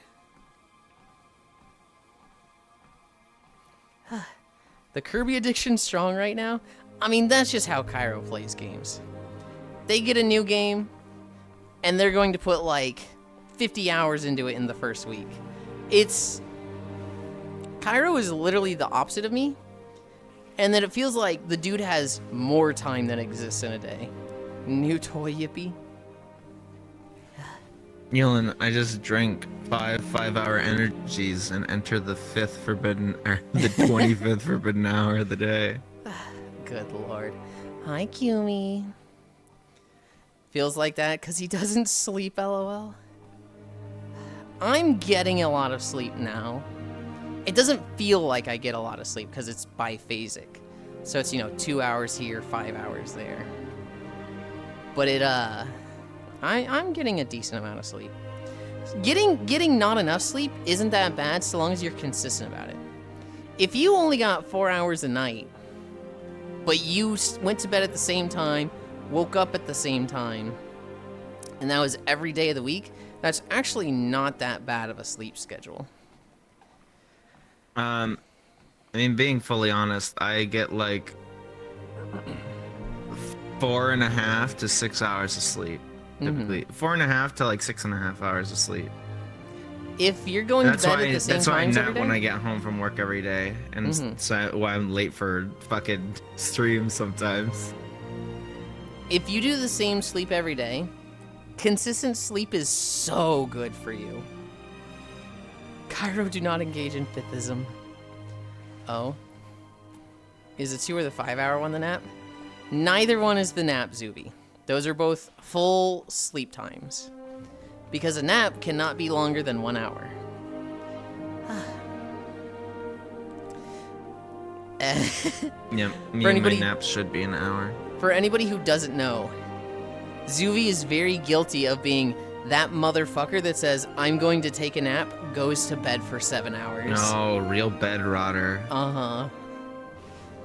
A: The Kirby addiction's strong right now? I mean, that's just how Cairo plays games. They get a new game, and they're going to put, like, 50 hours into it in the first week. Cairo is literally the opposite of me. And then it feels like the dude has more time than exists in a day. New toy, yippee.
C: Yulind, I just drank 5-hour energies and enter the 25th forbidden hour of the day.
A: Good lord. Hi, Kumi. Feels like that because he doesn't sleep, lol. I'm getting a lot of sleep now. It doesn't feel like I get a lot of sleep because it's biphasic. So it's, 2 hours here, 5 hours there. But I'm getting a decent amount of sleep. Getting not enough sleep isn't that bad so long as you're consistent about it. If you only got 4 hours a night, but you went to bed at the same time, woke up at the same time, and that was every day of the week, that's actually not that bad of a sleep schedule.
C: I mean, being fully honest, I get like 4.5 to 6 hours of sleep. Typically, 4.5 to like 6.5 hours of sleep.
A: If you're going to bed at the same
C: That's why I
A: times every
C: nap
A: day?
C: when I get home from work every day, and so why I'm late for fucking streams sometimes.
A: If you do the same sleep every day, consistent sleep is so good for you. Cairo, do not engage in fifithism. Oh. Is the 2 or the 5 hour one the nap? Neither one is the nap, Zuby. Those are both full sleep times. Because a nap cannot be longer than 1 hour.
C: Yeah, me
A: For
C: and
A: anybody-
C: my naps should be an hour.
A: For anybody who doesn't know, Zuvi is very guilty of being that motherfucker that says, I'm going to take a nap, goes to bed for 7 hours.
C: No, real bed rotter.
A: Uh-huh.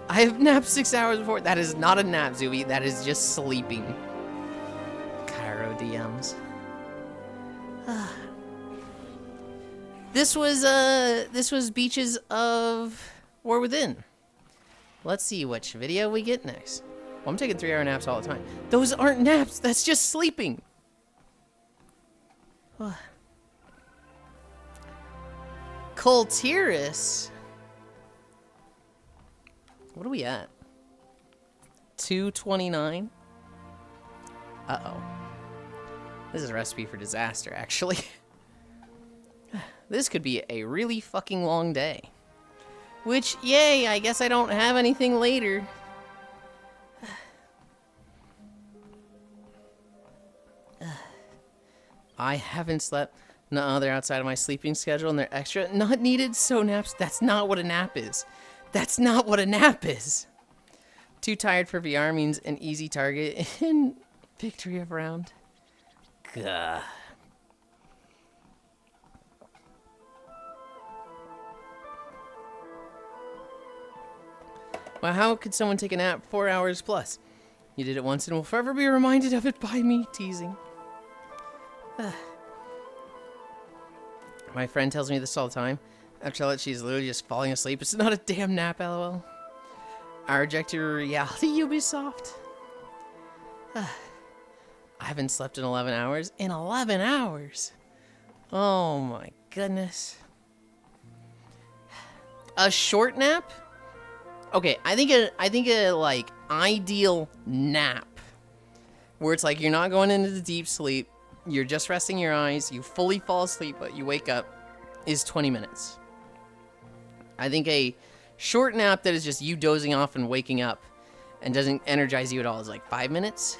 A: I have napped 6 hours before. That is not a nap, Zuvi. That is just sleeping. Cairo DMs. This was Beaches of War Within. Let's see which video we get next. Well, I'm taking 3-hour naps all the time. Those aren't naps. That's just sleeping. Coltiris. What are we at? 229. Uh-oh. This is a recipe for disaster, actually. This could be a really fucking long day. Which, yay, I guess I don't have anything later. I haven't slept. No, they're outside of my sleeping schedule and they're extra. Not needed, so naps. That's not what a nap is. That's not what a nap is. Too tired for VR means an easy target in victory of round. Gah. Well, how could someone take a nap 4 hours plus? You did it once and will forever be reminded of it by me, teasing. My friend tells me this all the time. I tell her she's literally just falling asleep. It's not a damn nap, lol. I reject your reality, Ubisoft. I haven't slept in 11 hours. In 11 hours? Oh my goodness. A short nap? Okay, I think a like ideal nap where it's like you're not going into the deep sleep, you're just resting your eyes, you fully fall asleep, but you wake up is 20 minutes. I think a short nap that is just you dozing off and waking up and doesn't energize you at all is like 5 minutes.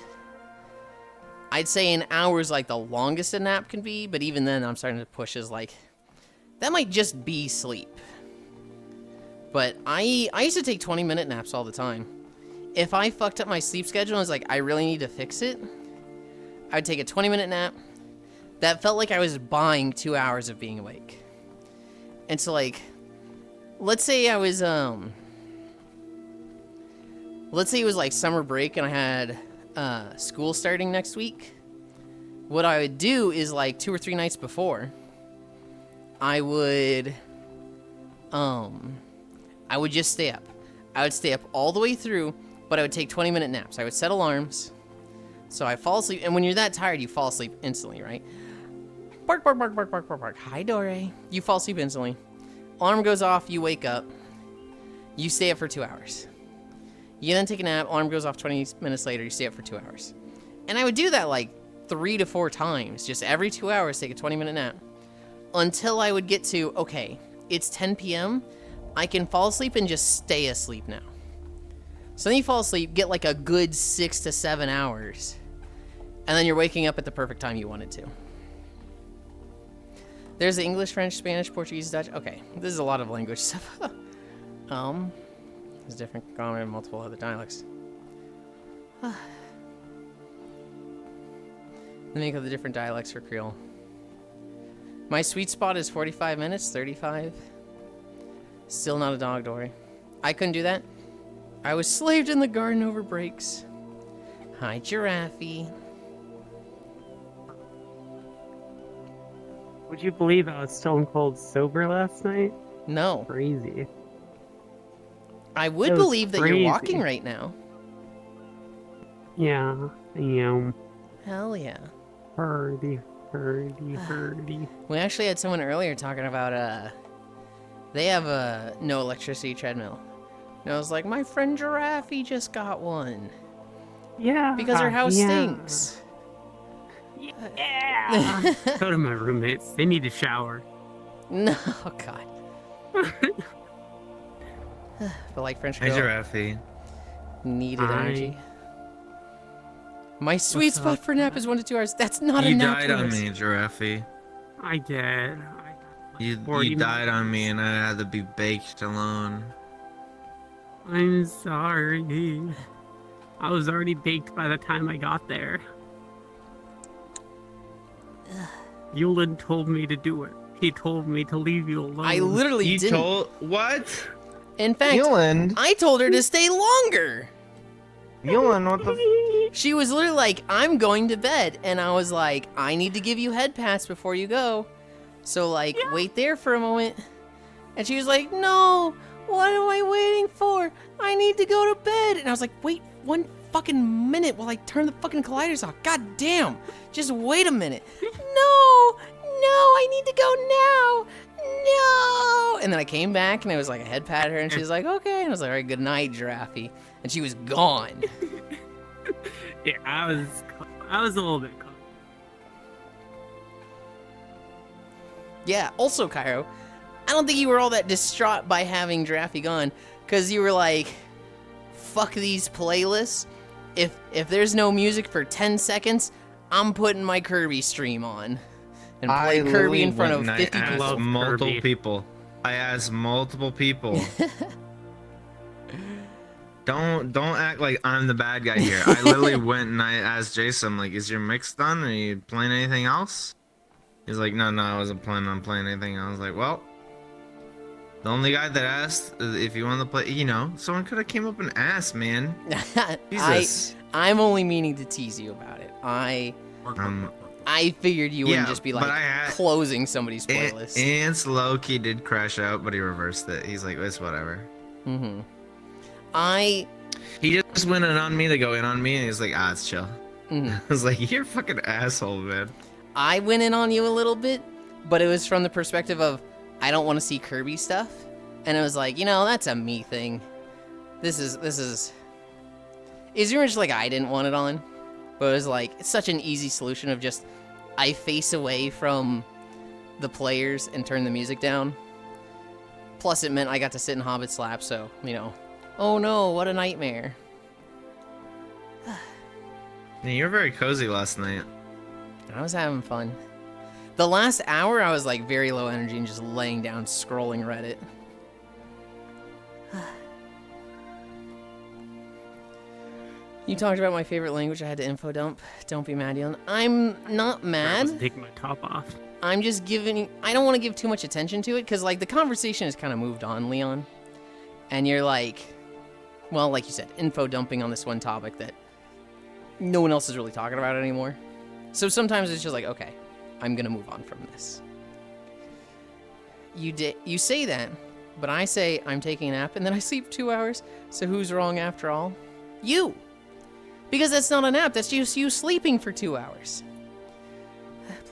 A: I'd say an hour is like the longest a nap can be, but even then I'm starting to push as like, that might just be sleep. But I used to take 20-minute naps all the time. If I fucked up my sleep schedule and was like, I really need to fix it, I'd take a 20-minute nap. That felt like I was buying 2 hours of being awake. And so like, let's say I was, let's say it was like summer break and I had school starting next week. What I would do is like 2 or 3 nights before, I would just stay up. I would stay up all the way through, but I would take 20-minute naps. I would set alarms. So I fall asleep, and when you're that tired, you fall asleep instantly, right? Bark, bark, bark, bark, bark, bark, bark. Hi, Dore. You fall asleep instantly. Alarm goes off, you wake up. You stay up for 2 hours. You then take a nap, alarm goes off 20 minutes later, you stay up for 2 hours. And I would do that like 3 to 4 times, just every 2 hours, take a 20-minute nap. Until I would get to, okay, it's 10 p.m., I can fall asleep and just stay asleep now. So then you fall asleep, get like a good 6 to 7 hours, and then you're waking up at the perfect time you wanted to. There's the English, French, Spanish, Portuguese, Dutch. Okay, this is a lot of language stuff. There's different grammar and multiple other dialects. Let me go the different dialects for Creole. My sweet spot is 45 minutes, 35. Still not a dog, Dory. I couldn't do that. I was slaved in the garden over breaks. Hi, Giraffe.
E: Would you believe I was stone cold sober last night?
A: No.
E: Crazy.
A: I would
E: That was
A: believe that
E: crazy.
A: you're walking right now.
E: Yeah, I am.
A: Hell yeah.
E: Herdy, herdy, herdy.
A: We actually had someone earlier talking about, they have a no electricity treadmill. And I was like, my friend Giraffe just got one.
E: Yeah.
A: Because her house
E: yeah.
A: stinks.
E: Yeah. Go to my roommates. They need a shower.
A: No, oh God. But like French
C: Hi,
A: girl
C: Giraffe.
A: needed
E: Hi.
A: energy. My sweet
E: What's
A: spot
E: up?
A: for nap is 1 to 2 hours. That's not a
C: You
A: nap.
C: died on
A: Lewis.
C: me, Giraffe.
E: I did.
C: You
E: 40
C: died on me
E: minutes.
C: and I had to be baked alone.
E: I'm sorry. I was already baked by the time I got there. Yulind told me to do it. He told me to leave you alone.
A: I literally
C: You
A: didn't.
C: told what?
A: In fact,
C: Yulind.
A: I told her to stay longer.
C: Yulind, what the?
A: She was literally like, I'm going to bed. And I was like, I need to give you head pats before you go. So, like, wait there for a moment. And she was like, no, what am I waiting for? I need to go to bed. And I was like, wait 1 fucking minute while I turn the fucking colliders off. God damn. Just wait a minute. No, I need to go now. No. And then I came back and I was like, I head pat her and she was like, okay. And I was like, all right, good night, Giraffe. And she was gone.
E: Yeah, I was a little bit caught.
A: Yeah, also, Cairo, I don't think you were all that distraught by having Giraffe gone, because you were like, fuck these playlists. If there's no music for 10 seconds, I'm putting my Kirby stream on. And play Kirby in front of 50
E: I
A: people.
E: love
C: multiple
E: Kirby.
C: people. I asked multiple people. Don't act like I'm the bad guy here. I literally went and I asked Jason, like, is your mix done? Are you playing anything else? He's like, no, I wasn't planning on playing anything. I was like, well, The only guy that asked if you wanted to play, someone could have came up and asked, man. Jesus.
A: I'm only meaning to tease you about it. I figured you wouldn't just be like closing somebody's playlist.
C: Ants low-key did crash out, but he reversed it. He's like, it's whatever.
A: Mm-hmm.
C: He just went in on me to go in on me, and he's like, it's chill.
A: Mm-hmm.
C: I was like, you're a fucking asshole, man.
A: I went in on you a little bit, but it was from the perspective of I don't want to see Kirby stuff, and it was like, that's a me thing. This is very much like I didn't want it on, but it was like it's such an easy solution of just I face away from the players and turn the music down. Plus, it meant I got to sit in Hobbit's lap, so oh no, what a nightmare.
C: Yeah, you were very cozy last night.
A: I was having fun. The last hour, I was like very low energy and just laying down scrolling Reddit. You talked about my favorite language. I had to info dump. Don't be mad, Yulind. I'm not
E: I
A: mad.
E: was taking my top off.
A: I'm just I don't want to give too much attention to it because like the conversation has kind of moved on, Leon. And you're like, well, like you said, info dumping on this one topic that no one else is really talking about it anymore. So sometimes it's just like, okay, I'm gonna move on from this. You say that, but I say I'm taking a nap and then I sleep 2 hours. So who's wrong after all? You. Because that's not a nap, that's just you sleeping for 2 hours.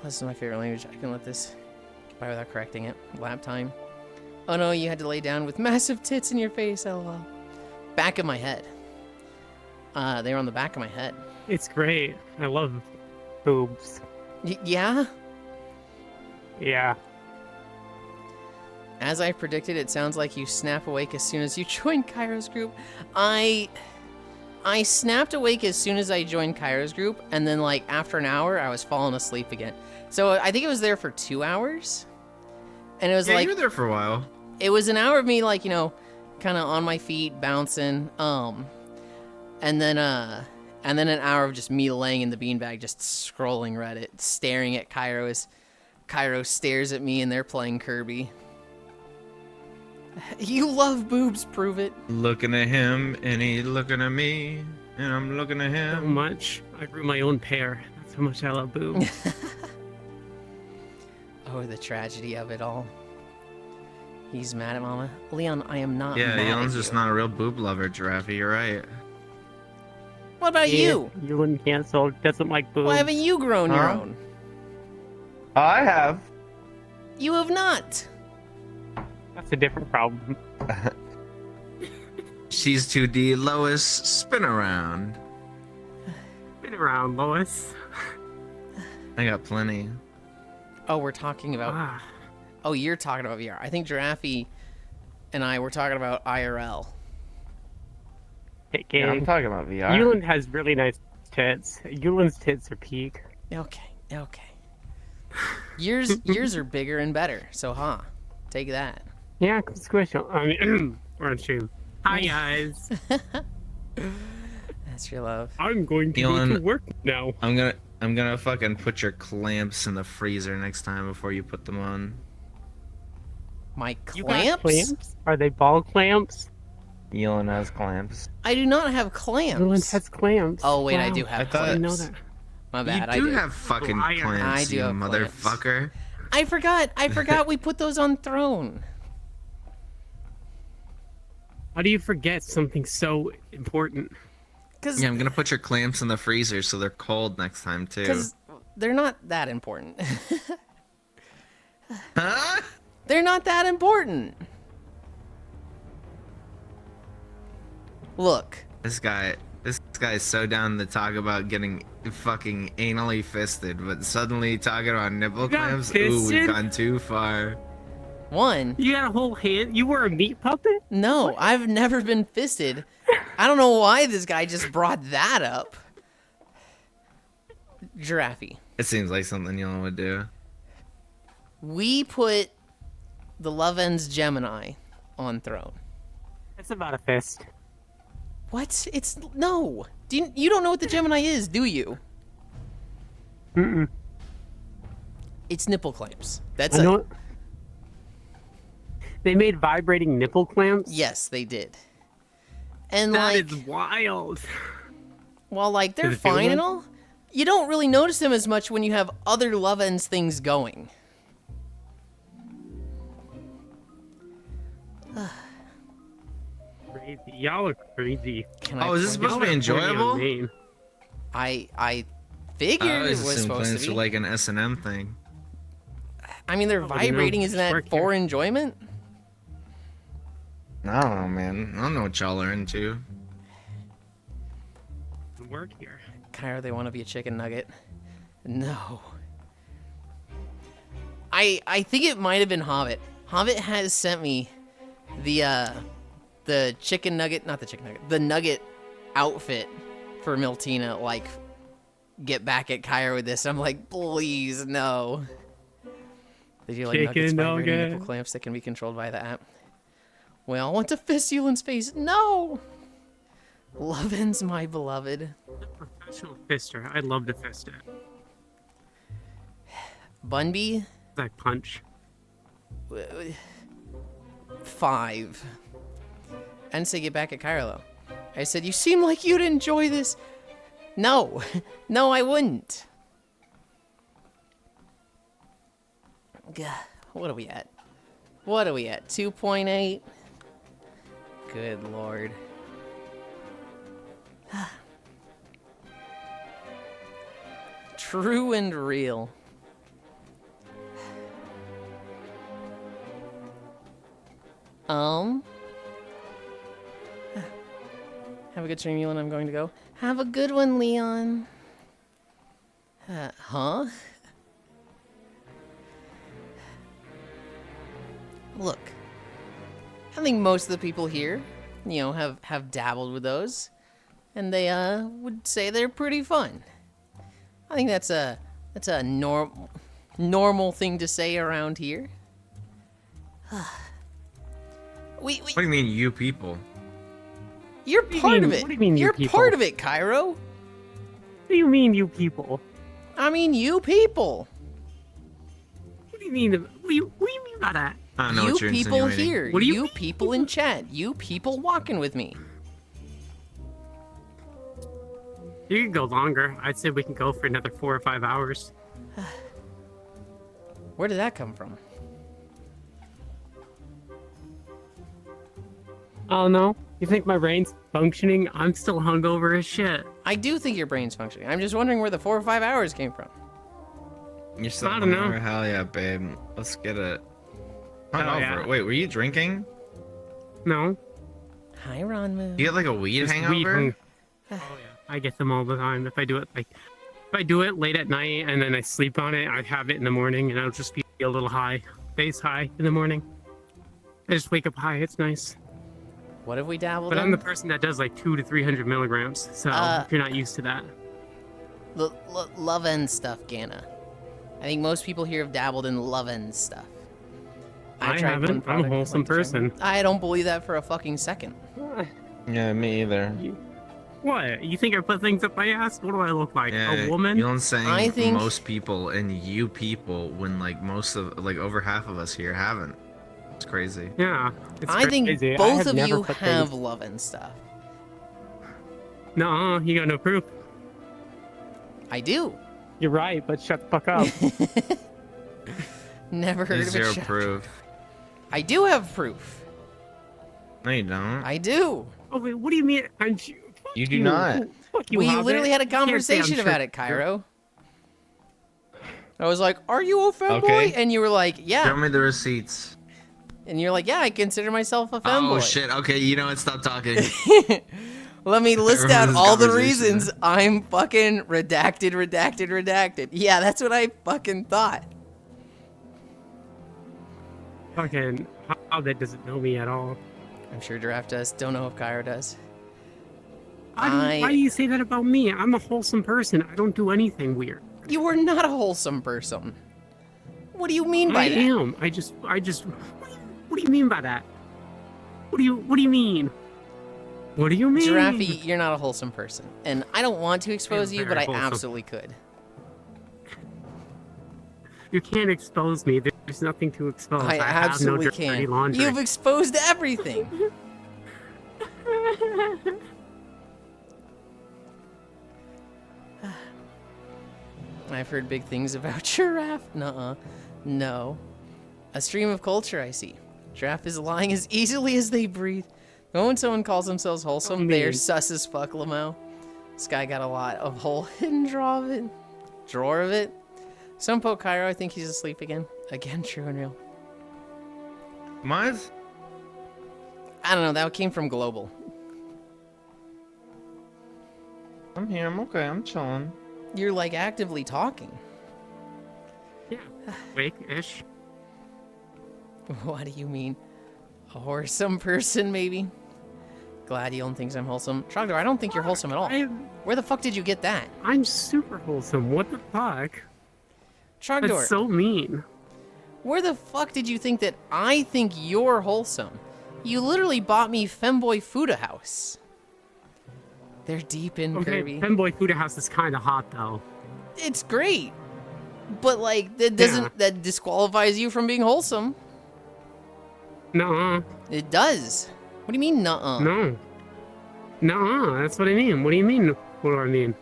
A: Plus, it's my favorite language. I can let this get by without correcting it. Lap time. Oh no, you had to lay down with massive tits in your face, lol. Back of my head. They were on the back of my head.
E: It's great. I love boobs.
A: Yeah?
E: Yeah.
A: As I predicted, it sounds like you snap awake as soon as you join Cairo's group. I snapped awake as soon as I joined Cairo's group, and then like after an hour, I was falling asleep again. So I think it was there for 2 hours. And it was like...
C: you were there for a while.
A: It was an hour of me like, kind of on my feet, bouncing. And then an hour of just me laying in the beanbag, just scrolling Reddit, staring at Cairo as Cairo stares at me and they're playing Kirby. You love boobs, prove it.
C: Looking at him and he's looking at me and I'm looking at
E: So
C: him.
E: much. I grew my own pair. That's how much I love boobs.
A: Oh, the tragedy of it all. He's mad at Mama. Leon, I am not
C: Yeah,
A: mad at
C: Yuland's
A: you.
C: just not a real boob lover, Giraffe. You're right.
A: What about you?
E: Yulind canceled. Doesn't like boobs.
A: Why haven't you grown your own?
C: I have.
A: You have not.
E: That's a different problem.
C: She's 2D. Lois, spin around.
E: Been around, Lois.
C: I got plenty.
A: Oh, we're talking about... Oh, you're talking about VR. I think Giraffe and I were talking about IRL.
E: Okay.
B: Yeah, I'm talking about VR.
E: Yulind has really nice tits. Yuland's tits are peak.
A: Okay. Yours are bigger and better, so take that.
E: Yeah, squish them. I mean, we're on stream. Hi, guys.
A: That's your love.
E: I'm going to go
C: Yulind,
E: to work now.
C: I'm gonna fucking put your clamps in the freezer next time before you put them on.
A: My
E: You
A: clamps?
E: got clamps? Are they ball clamps?
B: Yulind has clamps.
A: I do not have clamps.
E: Yulind has clamps.
A: Oh wait, I
E: Wow.
A: do have
C: I thought-
E: I
A: clamps.
E: didn't know that.
A: My bad.
C: You do
A: I do
C: have fucking
E: Liar.
C: clamps,
A: I do
C: you
A: have clamps.
C: motherfucker.
A: I forgot we put those on Throne.
E: How do you forget something so important?
A: Cause,
C: Yeah, I'm gonna put your clamps in the freezer so they're cold next time too.
A: 'cause they're not that important.
C: Huh?
A: They're not that important. Look.
C: This guy's so down to talk about getting fucking anally fisted, but suddenly talking about nipple
E: You got
C: clamps. Ooh, we've
E: fisted?
C: gone too far.
A: One,
E: You got a whole hand? You were a meat puppet?
A: no, I've never been fisted. I don't know why this guy just brought that up. Giraffe.
C: It seems like something Yulind would do.
A: We put the Love Ends Gemini on Throne.
E: It's about a fist.
A: What? It's no. You don't know what the Gemini is, do you?
E: Mm-mm.
A: It's nipple clamps. That's
E: I know
A: it.
E: They made vibrating nipple clamps?
A: Yes, they did. And
E: That
A: like,
E: is wild.
A: while like they're
E: Does it feel
A: fine
E: good?
A: and all, you don't really notice them as much when you have other love ends things going.
E: Crazy. Y'all are crazy.
A: Can I
C: Oh, is this
A: point-
C: supposed to be enjoyable?
A: I figured
C: I
A: it
C: always
A: was
C: assumed
A: supposed
C: plants
A: to
C: were
A: be.
C: like an S&M thing.
A: I mean, they're
E: Oh, you know,
A: vibrating. Isn't that
E: work
A: for
E: here.
A: enjoyment?
C: I don't know, man. I don't know what y'all are into.
E: Work here.
A: Kyra, they want to be a chicken nugget. No. I think it might have been Hobbit. Hobbit has sent me the chicken nugget, not the chicken nugget, the nugget outfit for Miltina. Like, get back at Kyra with this. I'm like, please, no. They do like nuggets
E: Chicken
A: vibrating
E: nugget.
A: nipple clamps that can be controlled by the app. Well, I want to fist Yulin's face. No! Lovin's my beloved.
E: Professional fister. I'd love to fist it.
A: Bunby,
E: I punch.
A: 5. I didn't say get back at Kyra though. I said, you seem like you'd enjoy this. No. No, I wouldn't. Gah, what are we at? What are we at? 2.8? Good lord. True and real. Have a good stream, Yulind. I'm going to go. Have a good one, Leon. Huh? Look, I think most of the people here, you know, have dabbled with those, and they would say they're pretty fun. I think that's a normal thing to say around here. we
C: What do you mean, you people?
A: you're
E: do you
A: part
E: mean-
A: of it.
E: what do you mean, you
A: You're
E: people?
A: part of it, Cairo.
E: What do you mean, you people?
A: I mean, you people.
E: What do you mean? What do you mean by that?
C: I don't know
A: You
C: what you're
A: people
C: insinuating.
A: here.
E: What do you
A: You
E: mean?
A: people in chat. You people walking with me.
E: You can go longer. I'd say we can go for another 4 or 5 hours.
A: Where did that come from?
E: Oh no. You think my brain's functioning? I'm still hungover as shit.
A: I do think your brain's functioning. I'm just wondering where the 4 or 5 hours came from.
C: You're still
E: I don't know.
C: hungover? Hell yeah, babe. Let's get it.
E: Hell
C: Hungover.
E: yeah.
C: Wait, were you drinking?
E: No.
A: Hi, Ronmu.
C: You get like a weed
E: Just
C: hangover?
E: weed oh yeah. I get them all the time. If I do it late at night and then I sleep on it, I have it in the morning and I'll just be a little high. Face high in the morning. I just wake up high. It's nice.
A: What have we dabbled
E: But
A: in?
E: I'm the person that does like 200 to 300 milligrams. So if you're not used to that.
A: Love end stuff, Gana. I think most people here have dabbled in love end stuff.
E: I
A: tried
E: haven't.
A: one
E: I'm a
A: product,
E: wholesome
A: like to try
E: person.
A: one. I don't believe that for a fucking second.
C: Yeah, me either.
E: What? You think I put things up my ass? What do I look like?
C: Yeah,
E: A woman?
C: You know what I'm saying?
A: I think-
C: most people and you people, when like most of, like over half of us here haven't. It's crazy.
E: Yeah. It's
A: I think
E: crazy. I
A: both
E: have
A: of
E: never
A: you
E: put
A: have
E: things-
A: love and stuff.
E: No, you got no proof.
A: I do.
E: You're right, but shut the fuck up.
A: Never heard
C: There's
A: of it.
C: zero
A: shut-
C: proof.
A: I do have proof.
C: No, you don't.
A: I do.
E: Oh wait, what do you mean?
C: You do not.
E: Fuck you,
A: We
E: Hobbit.
A: literally had a
E: You can't say I'm
A: conversation
E: sure-
A: about it, Cairo. I was like, "Are you a femboy?"
C: Okay.
A: And you were like, "Yeah."
C: Show me the receipts.
A: And you're like, "Yeah, I consider myself a femboy."
C: Oh shit. Okay, you know what? Stop talking.
A: Let me list
C: remember
A: out
C: this
A: all the
C: conversation.
A: reasons I'm fucking redacted. Yeah, that's what I fucking thought.
E: Fucking Hobbit doesn't know me at all.
A: I'm sure Giraffe does. Don't know if Cairo does.
E: Why do you say that about me? I'm a wholesome person. I don't do anything weird.
A: You are not a wholesome person. What do you mean by
E: I
A: that?
E: am. I just. What do you mean by that? What do you mean? What do you mean?
A: Giraffe, you're not a wholesome person. And I don't want to expose
E: I'm
A: you, but
E: very
A: I
E: wholesome.
A: absolutely could.
E: You can't expose me. There's nothing to expose.
A: I
E: have no
A: absolutely
E: dirty
A: can.
E: laundry.
A: You've exposed everything. I've heard big things about giraffe. Nuh-uh. No. A stream of culture, I see. Giraffe is lying as easily as they breathe. When someone calls themselves wholesome, they are sus as fuck, Lamo. This guy got a lot of whole hidden drawer of it. Some poke Cairo, I think he's asleep again. Again, true and real.
C: Maz?
A: I don't know, that came from Global.
C: I'm here. I'm okay. I'm chilling.
A: You're like actively talking.
E: Yeah, wake-ish.
A: What do you mean? A wholesome person, maybe? Gladion thinks I'm wholesome. Trogdor, I don't think you're wholesome at all. Where the fuck did you get that?
E: I'm super wholesome. What the fuck?
A: Trogdor,
E: That's so mean.
A: where the fuck did you think that I think you're wholesome? You literally bought me Femboy Fuda House. They're deep in
E: Okay,
A: Kirby.
E: Femboy Food House is kind of hot though.
A: It's great. But like that doesn't that disqualifies you from being wholesome.
E: Nuh-uh.
A: It does. What do you mean nuh-uh?
E: No. Nuh-uh. That's what I mean. What do you mean? What do I mean?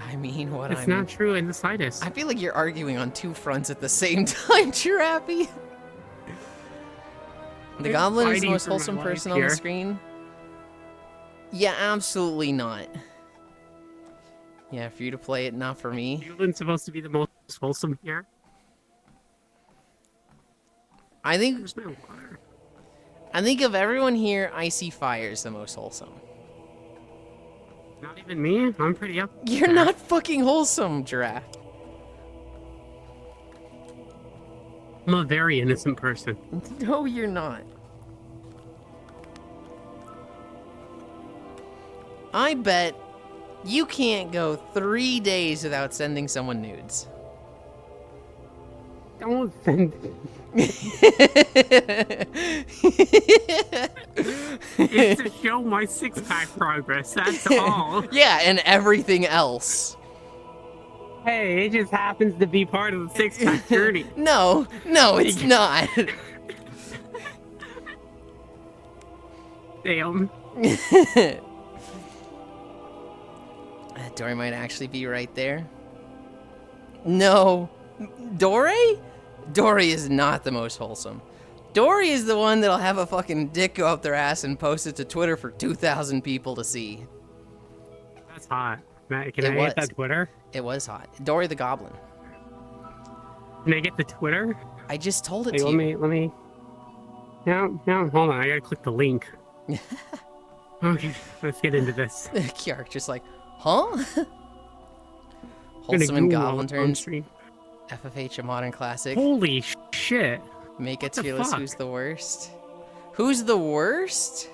A: I mean what
E: It's
A: I mean.
E: not true in the slightest.
A: I feel like you're arguing on two fronts at the same time, Giraffe. The
E: I'm
A: goblin is the
E: fighting
A: most
E: for my
A: wholesome
E: life
A: person on the
E: here.
A: screen. Yeah, absolutely not. Yeah, for you to play it, not for me.
E: Yulind's supposed to be the most wholesome here.
A: I think
E: Where's my water?
A: of everyone here, Icy Fire is the most wholesome.
E: Not even me? I'm pretty up.
A: You're
E: there.
A: not fucking wholesome, Giraffe.
E: I'm a very innocent person.
A: No, you're not. I bet you can't go 3 days without sending someone nudes.
E: Don't send It's to show my six-pack progress, that's all.
A: Yeah, and everything else.
E: Hey, it just happens to be part of the six-pack journey.
A: No, it's not.
E: Damn.
A: Dory might actually be right there. No. Dory? Dory is not the most wholesome. Dory is the one that'll have a fucking dick go up their ass and post it to Twitter for 2,000 people to see.
E: That's hot. Matt, can
A: It
E: I
A: was.
E: get that Twitter?
A: It was hot. Dory the Goblin.
E: Can I get the Twitter?
A: I just told it
E: Hey,
A: to
E: let
A: you.
E: me. No, hold on. I gotta click the link. Okay, let's get into this.
A: Kiark just like, huh?
E: I'm gonna
A: Wholesome and
E: Google
A: Goblin
E: on
A: turns.
E: stream.
A: FFH a modern classic.
E: Holy shit.
A: Make a
E: the
A: tier list.
E: fuck?
A: Who's the worst? Who's the worst?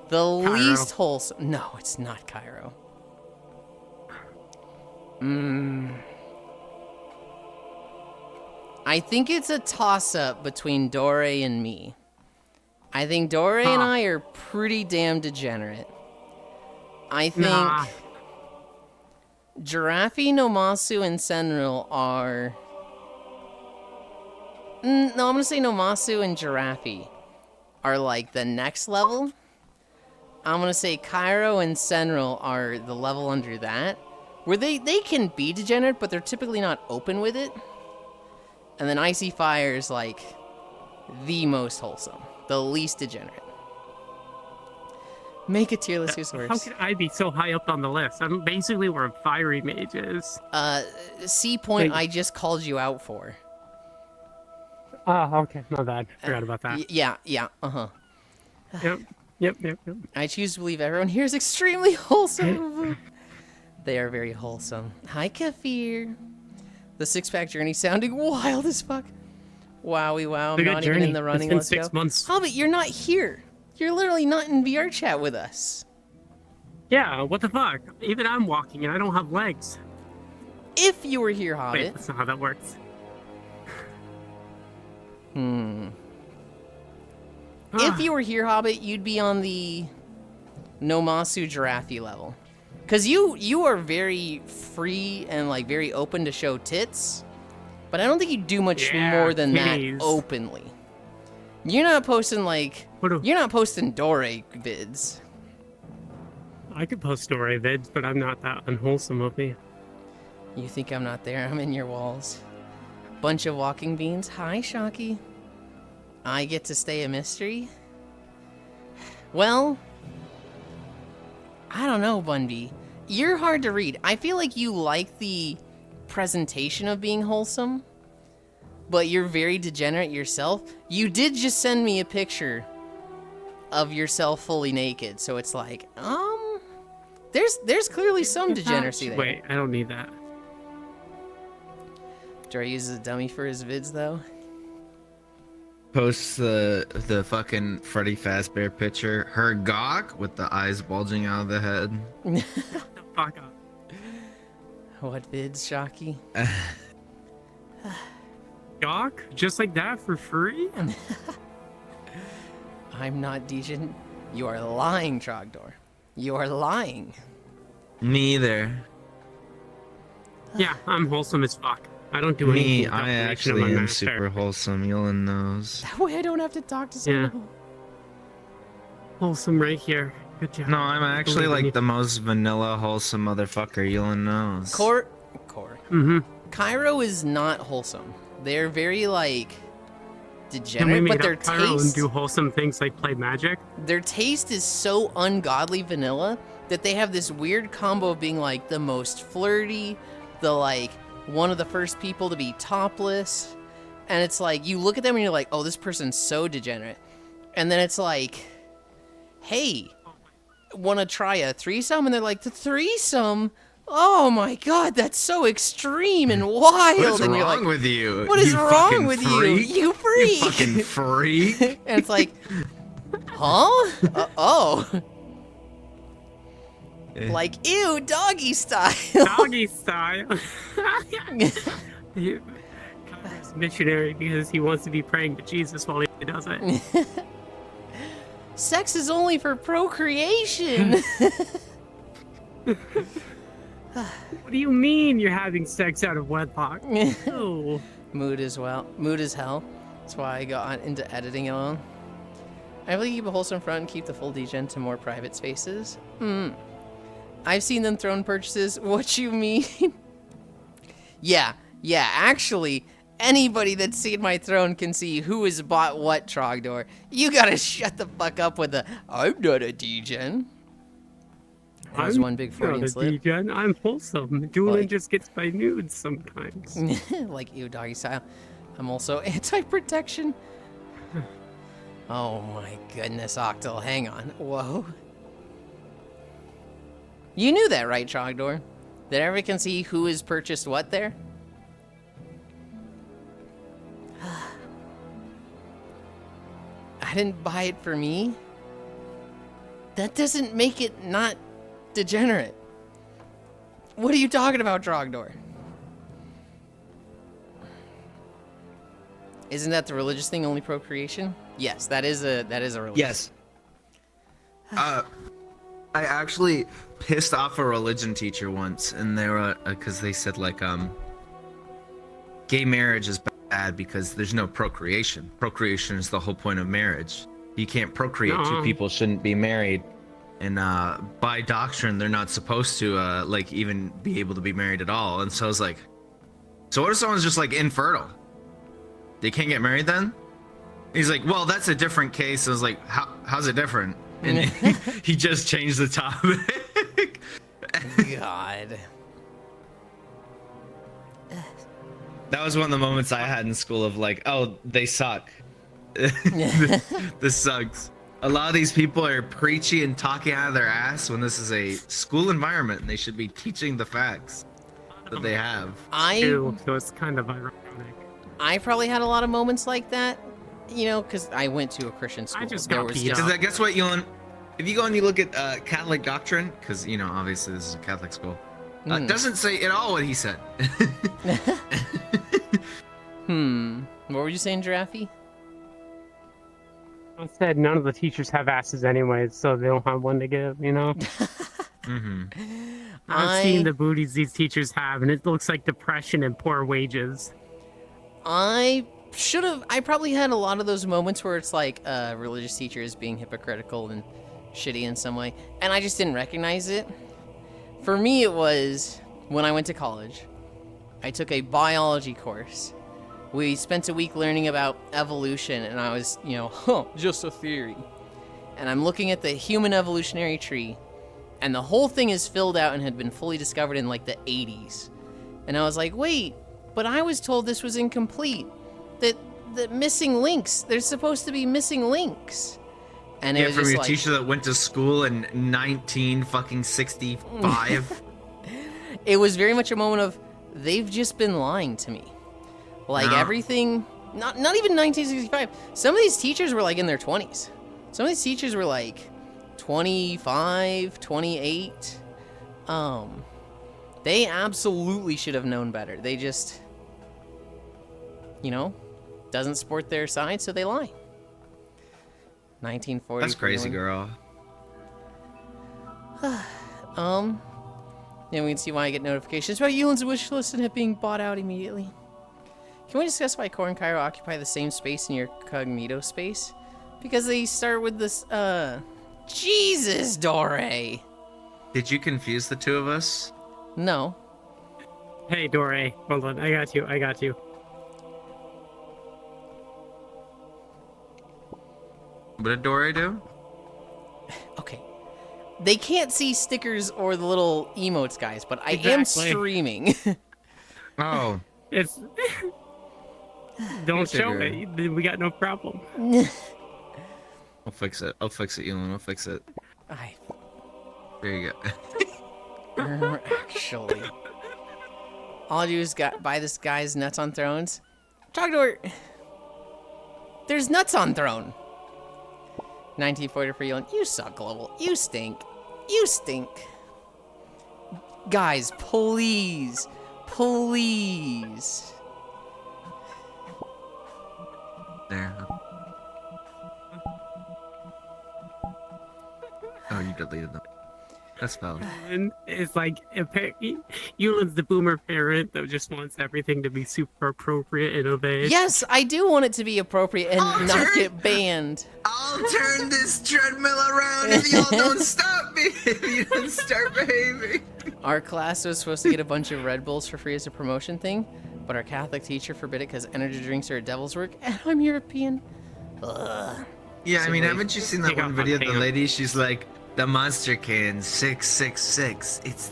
A: The
E: Cairo.
A: least wholesome. No, it's not Cairo. I think it's a toss-up between Dore and me. I think Dore and I are pretty damn degenerate. I think
E: Nah.
A: Giraffe, Nomasu, and Senril are... No, I'm gonna say Nomasu and Giraffe are like the next level. I'm gonna say Cairo and Senril are the level under that. Where they can be degenerate, but they're typically not open with it. And then Icy Fire is like the most wholesome, the least degenerate. Make a tier list. Who's
E: How
A: worse?
E: could I be so high up on the list? I'm basically where fiery mages.
A: C point.
E: Wait.
A: I just called you out for.
E: Oh, okay. My bad. Forgot about that.
A: Yeah.
E: Yep.
A: I choose to believe everyone here is extremely wholesome. They are very wholesome. Hi, Kafir. The six-pack journey sounding wild as fuck. Wowie wow, I'm
E: It's a good
A: not even
E: journey.
A: in the running.
E: It's been
A: Let's
E: 6
A: go.
E: months.
A: Hobbit, you're not here. You're literally not in VR chat with us.
E: Yeah, what the fuck? Even I'm walking and I don't have legs.
A: If you were here,
E: Wait,
A: Hobbit.
E: that's not how that works.
A: If you were here, Hobbit, you'd be on the Nomasu Giraffe level. Because you are very free and like very open to show tits. But I don't think you do much
E: Yeah,
A: more than
E: kitties.
A: that openly. You're not posting like
E: What
A: you're not posting Dore vids.
E: I could post story vids, but I'm not that unwholesome of me.
A: You think I'm not there? I'm in your walls. Bunch of walking beans. Hi, Shocky. I get to stay a mystery? Well, I don't know, Bunby. You're hard to read. I feel like you like the presentation of being wholesome, but you're very degenerate yourself. You did just send me a picture of yourself fully naked, so it's like, there's clearly some degeneracy there.
E: Wait, I don't need that.
A: Do I use a dummy for his vids, though?
C: Posts the fucking Freddy Fazbear picture. Her gawk with the eyes bulging out of the head.
E: Fuck up.
A: What vids, Shocky?
E: Doc? Just like that for free?
A: I'm not degen. You are lying, Trogdor. You are lying.
C: Me either.
E: Yeah, I'm wholesome as fuck. I don't do anything.
C: Me,
E: without
C: I
E: permission of
C: actually
E: my
C: am
E: master.
C: super wholesome. Yulind knows.
A: That way I don't have to talk to someone.
E: Yeah. Wholesome right here. Good job.
C: No, I'm actually
E: Believe in you.
C: like the most vanilla wholesome motherfucker. Yulind knows.
A: Core.
E: Mm-hmm.
A: Cairo is not wholesome. They're very like
E: Can we
A: degenerate,
E: meet
A: but their
E: up, Cairo, and
A: taste,
E: do wholesome things like play magic?
A: their taste is so ungodly vanilla that they have this weird combo of being like the most flirty, the like one of the first people to be topless, and it's like you look at them and you're like, oh, this person's so degenerate, and then it's like, hey, want to try a threesome? And they're like, the threesome? Oh my god, that's so extreme and wild.
C: What's
A: and you're
C: wrong
A: like,
C: with you?
A: what is
C: You
A: wrong
C: fucking
A: with
C: freak?
A: you? You freak.
C: You fucking freak.
A: And it's like, huh? Oh. Like, ew, doggy style.
E: Doggy style. Cairo's missionary because he wants to be praying to Jesus while he does it.
A: Sex is only for procreation.
E: What do you mean you're having sex out of wedlock? Oh.
A: Mood as well. Mood as hell. That's why I got into editing it on. I really keep a wholesome front and keep the full degen to more private spaces. I've seen them throne purchases. What you mean? Yeah, actually, anybody that's seen my throne can see who has bought what, Trogdor. You gotta shut the fuck up with the, I'm not a degen. That was one big Freudian slip.
E: Degen. I'm wholesome. Julian
A: Like-
E: just gets my nudes sometimes.
A: Like, ew, doggy style. I'm also anti-protection. Oh my goodness, Octal, hang on. Whoa. You knew that, right, Trogdor? That everyone can see who has purchased what there? I didn't buy it for me. That doesn't make it not degenerate. What are you talking about, Trogdor? Isn't that the religious thing, only procreation? Yes, that is a religious.
C: Yes. I actually pissed off a religion teacher once, and they were because they said like gay marriage is bad because there's no procreation. Procreation is the whole point of marriage. You can't procreate. Two people shouldn't be married, and by doctrine they're not supposed to like even be able to be married at all. And so I was like, so what if someone's just like infertile? They can't get married then? He's like, well, that's a different case. I was like, how's it different? And he just changed the topic.
A: God.
C: That was one of the moments I had in school of like, oh, they suck. This sucks. A lot of these people are preachy and talking out of their ass when this is a school environment and they should be teaching the facts that they have.
E: Too, so it's kind of ironic.
A: I probably had a lot of moments like that, you know, because I went to a Christian school.
E: I just
A: There
E: got
A: was
E: beat
A: just-
E: up.
C: Because guess what, Yulind? If you go and you look at Catholic doctrine, because, you know, obviously this is a Catholic school, doesn't say at all what he said.
A: What were you saying, Giraffe?
E: I said none of the teachers have asses anyways, so they don't have one to give, you know? I've seen the booties these teachers have, and it looks like depression and poor wages.
A: I probably had a lot of those moments where it's like a religious teacher is being hypocritical and shitty in some way, and I just didn't recognize it. For me, it was when I went to college. I took a biology course. We spent a week learning about evolution, and I was, just a theory. And I'm looking at the human evolutionary tree, and the whole thing is filled out and had been fully discovered in like the 80s. And I was like, wait, but I was told this was incomplete. That missing links, there's supposed to be missing links. And it was
C: from
A: just
C: your
A: like,
C: teacher that went to school in 1965.
A: it was very much a moment of, they've just been lying to me. Like everything, not even 1965. Some of these teachers were like in their 20s. Some of these teachers were like 25, 28. They absolutely should have known better. They just, doesn't support their side, so they lie. 1940.
C: That's crazy, girl.
A: Yeah, we can see why I get notifications about Yulind's wish list and it being bought out immediately. Can we discuss why Core and Cairo occupy the same space in your cognito space? Because they start with this, Jesus, Dore!
C: Did you confuse the two of us?
A: No.
E: Hey, Dore. Hold on. I got you.
C: What did Dory do?
A: Okay. They can't see stickers or the little emotes, guys, but I am streaming.
C: Oh.
E: It's... Don't show it. We got no problem.
C: I'll fix it, Yulind. I'll fix it. There you go.
A: Actually. All I do is buy this guy's Nuts on Thrones. Talk to her. There's Nuts on Throne. 1940 for Yulind. You suck, Global. You stink. You stink. Guys, please. Please.
C: There. Oh, you deleted them. That's valid.
E: And it's like, Yulind's the boomer parent that just wants everything to be super appropriate and obeyed.
A: Yes, I do want it to be appropriate and not get banned.
C: I'll turn this treadmill around if y'all don't stop me. If you don't start behaving.
A: Our class was supposed to get a bunch of Red Bulls for free as a promotion thing, but our Catholic teacher forbid it because energy drinks are a devil's work, and I'm European. Ugh.
C: Yeah, I mean, haven't you seen that
E: Take
C: one
E: off
C: video
E: my
C: of the
E: pants.
C: lady? She's like, the monster can 666. It's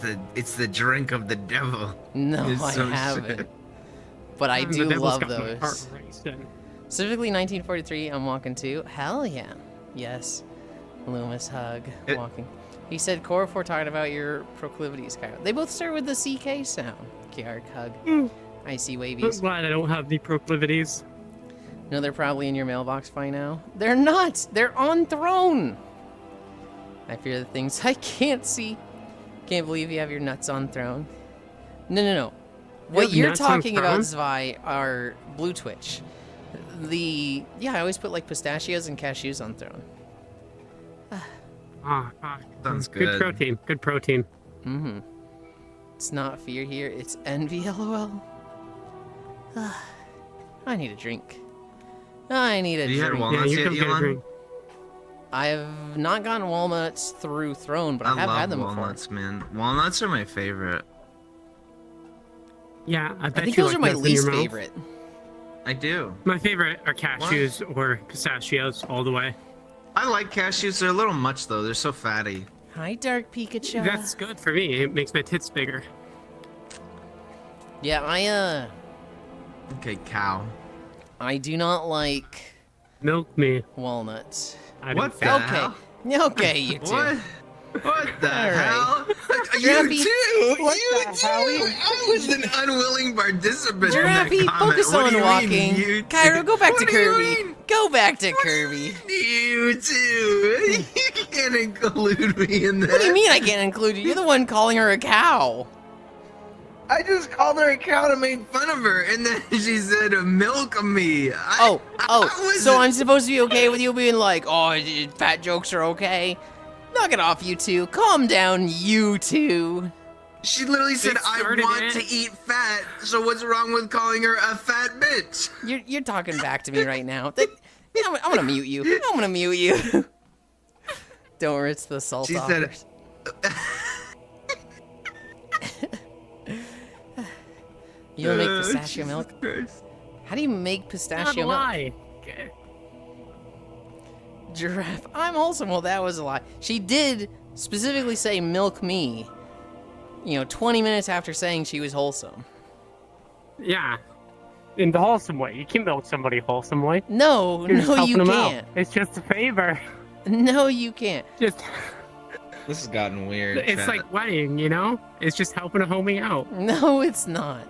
C: the drink of the devil.
A: No,
C: It's
A: I
C: so
A: haven't.
C: sad.
A: But I
E: The
A: do
E: devil's
A: love
E: got my
A: those.
E: heart racing.
A: Specifically 1943, I'm walking too. Hell yeah. Yes. Loomis hug. Walking. He said, Core, if we're talking about your proclivities, Cairo. They both start with the CK sound. Kiark hug. I see
E: I'm
A: wavies.
E: glad I don't have the proclivities.
A: No, they're probably in your mailbox by now. They're not! They're on throne! I fear the things I can't see. Can't believe you have your nuts on throne. No. What
E: have
A: you're
E: nuts on
A: talking about,
E: throne?
A: Zwei, are Blue Twitch. Yeah, I always put like pistachios and cashews on throne.
C: Sounds
E: Good
C: good.
E: protein. Good protein.
A: Mm-hmm. It's not fear here, it's envy, lol. I need a drink. I need a
C: Have you had
A: drink.
C: walnuts
E: you
C: yet,
E: can get a
C: Elon?
E: drink.
A: I have not gotten walnuts through Throne, but I have
C: love
A: had them
C: walnuts, man. Walnuts are my favorite.
E: Yeah, I bet
A: I think
E: you
A: those
E: like
A: are my
E: nuts in your
A: least
E: mouth.
A: favorite.
C: I do.
E: My favorite are cashews or pistachios all the way.
C: I like cashews. They're a little much though. They're so fatty.
A: Hi, Dark Pikachu.
E: That's good for me. It makes my tits bigger.
A: Yeah,
C: Okay, cow.
A: I do not like
E: Milk me.
A: walnuts.
E: I
C: What
E: don't
C: the
E: think-
C: hell?
A: Okay, you two.
C: What the
A: All right.
C: hell?
A: Giraffey,
C: You too.
A: what
C: You
A: the
C: too.
A: hell?
C: I was an unwilling participant
A: Giraffey,
C: in that comment.
A: focus
C: What
A: on
C: do you
A: walking.
C: Mean, you
A: Cairo,
C: two?
A: go back to
C: What do you
A: Kirby.
C: mean?
A: Go back to Kirby.
C: You too. You can't include me in that.
A: What do you mean I can't include you? You're the one calling her a cow.
C: I just called her a cow to make fun of her, and then she said, "Milk me."
A: Oh,
C: I
A: so
C: wasn't-
A: I'm supposed to be okay with you being like, oh, fat jokes are okay? Knock it off, you two. Calm down, you two.
C: She literally said, "I
E: started
C: want
E: it.
C: to eat fat." So what's wrong with calling her a fat bitch?
A: You're talking back to me right now. I'm gonna mute you. I'm gonna mute you. Don't rinse the salt
C: She
A: off.
C: said,
A: You don't make pistachio milk?
C: Christ.
A: How do you make
E: Not a
A: pistachio milk?
E: lie. Okay.
A: Giraffe. I'm wholesome. Well, that was a lie. She did specifically say milk me. 20 minutes after saying she was wholesome.
E: Yeah. In the wholesome way. You can milk somebody wholesome way.
A: No,
E: You're just
A: no,
E: helping
A: you
E: them
A: can't.
E: out. It's just a favor.
A: No, you can't.
E: Just
C: This has gotten weird.
E: it's
C: chat.
E: like wedding, you know? It's just helping a homie out.
A: No, it's not.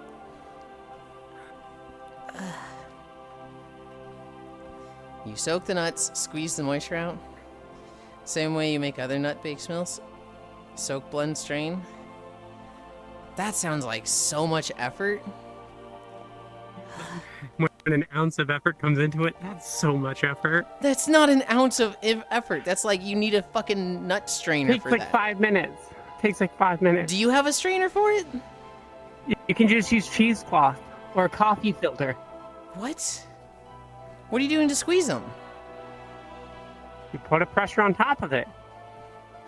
A: You soak the nuts, squeeze the moisture out. Same way you make other nut-based milks. Soak, blend, strain. That sounds like so much effort.
E: When an ounce of effort comes into it, that's so much effort.
A: That's not an ounce of effort. That's like you need a fucking nut strainer
E: Takes
A: for
E: like
A: that.
E: 5 minutes. Takes like 5 minutes.
A: Do you have a strainer for it?
E: You can just use cheesecloth or a coffee filter.
A: What? What are you doing to squeeze them?
E: You put a pressure on top of it.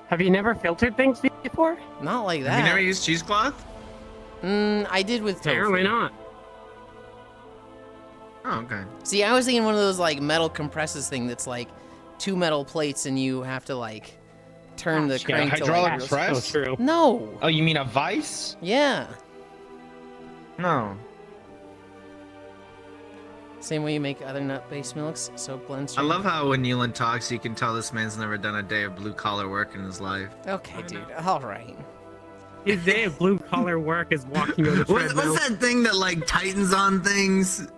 E: Have you never filtered things before?
A: Not like that.
C: Have you never used cheesecloth?
A: I did with tofu.
E: Apparently not.
C: Oh, okay.
A: See, I was thinking one of those like metal compresses thing that's like 2 metal plates and you have to like turn the
E: Yeah,
A: crank to
C: hydraulic
A: like...
C: press?
E: So true.
A: No.
C: Oh, you mean a vice?
A: Yeah.
C: No.
A: Same way you make other nut-based milks, soak, blend,
C: I
A: strain.
C: love how when Yulind talks, you can tell this man's never done a day of blue collar work in his life.
A: Okay, dude. All right.
E: His day of blue collar work is walking on the
C: What's
E: treadmill.
C: that thing that like tightens on things?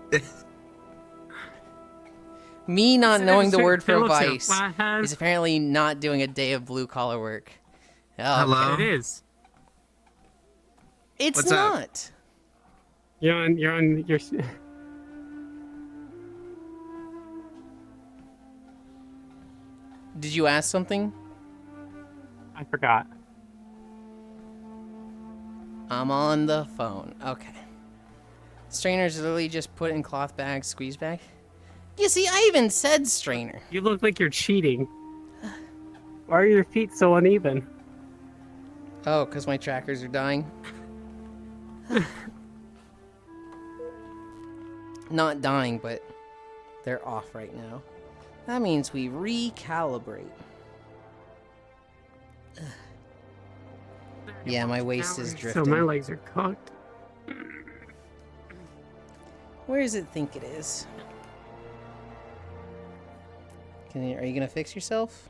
A: Me not knowing the word for
E: Phillips and
A: vice
E: flathead.
A: is apparently not doing a day of blue-collar work. Oh,
C: Hello?
E: It is.
A: It's
C: What's up?
A: not.
E: You're on your.
A: Did you ask something?
E: I forgot.
A: I'm on the phone. Okay. Strainers literally just put in cloth bag, squeeze bag. You see, I even said strainer.
E: You look like you're cheating. Why are your feet so uneven?
A: Oh, because my trackers are dying. Not dying, but they're off right now. That means we recalibrate. Ugh. Yeah, my waist is drifting.
E: So my legs are cocked.
A: Where does it think it is? Are you gonna fix yourself?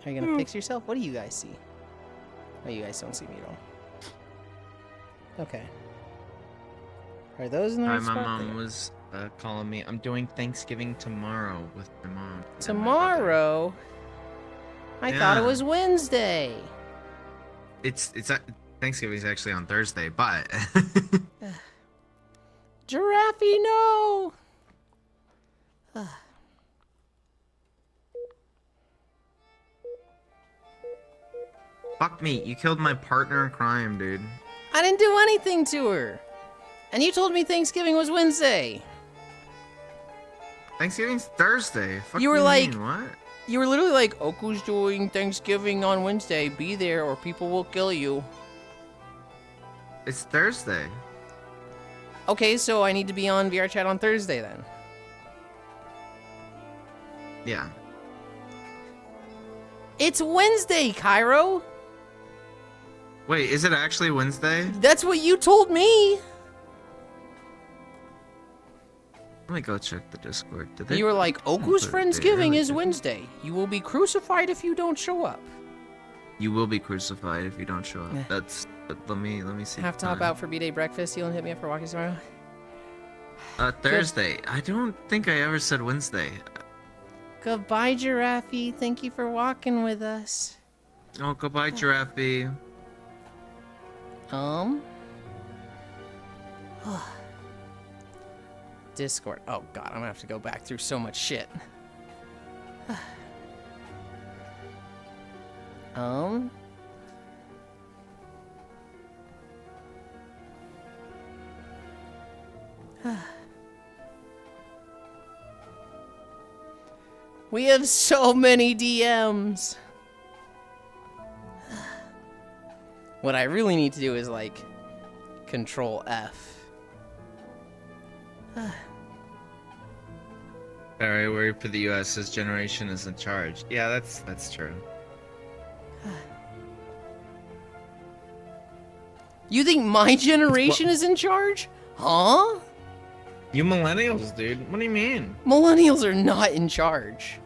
A: Are you gonna fix yourself? What do you guys see? Oh, you guys don't see me at all. Okay. Are those in the
C: Hi,
A: right
C: my
A: spot?
C: mom
A: There.
C: was calling me. I'm doing Thanksgiving tomorrow with my mom. and my brother.
A: Tomorrow? I thought it
C: Yeah.
A: was Wednesday.
C: It's Thanksgiving's actually on Thursday, but
A: Giraffe, no!
C: fuck me, you killed my partner in crime, dude.
A: I didn't do anything to her. And you told me Thanksgiving was Wednesday.
C: Thanksgiving's Thursday. Fuck
A: You were
C: mean,
A: like-
C: what?
A: You were literally like, Oku's doing Thanksgiving on Wednesday. Be there or people will kill you.
C: It's Thursday.
A: Okay, so I need to be on VR chat on Thursday then.
C: Yeah.
A: It's Wednesday, Cairo.
C: Wait, is it actually Wednesday?
A: That's what you told me.
C: Let me go check the Discord. Did they?
A: You were like, Oku's
C: But they
A: Friendsgiving
C: really
A: is
C: didn't.
A: Wednesday. You will be crucified if you don't show up.
C: You will be crucified if you don't show up.
A: Eh.
C: That's. But let me see.
A: Have to
C: the
A: hop
C: time.
A: out for B-Day breakfast. You'll hit me up for walking tomorrow.
C: Thursday. I don't think I ever said Wednesday.
A: Goodbye, Giraffe. Thank you for walking with us.
C: Oh, goodbye, Giraffe.
A: Discord. Oh god, I'm gonna have to go back through so much shit. We have so many DMs. What I really need to do is like Control F.
C: Alright, worried for the US, his generation is in charge. Yeah, that's true.
A: You think my generation is in charge? Huh?
C: You millennials, dude. What do you mean?
A: Millennials are not in charge.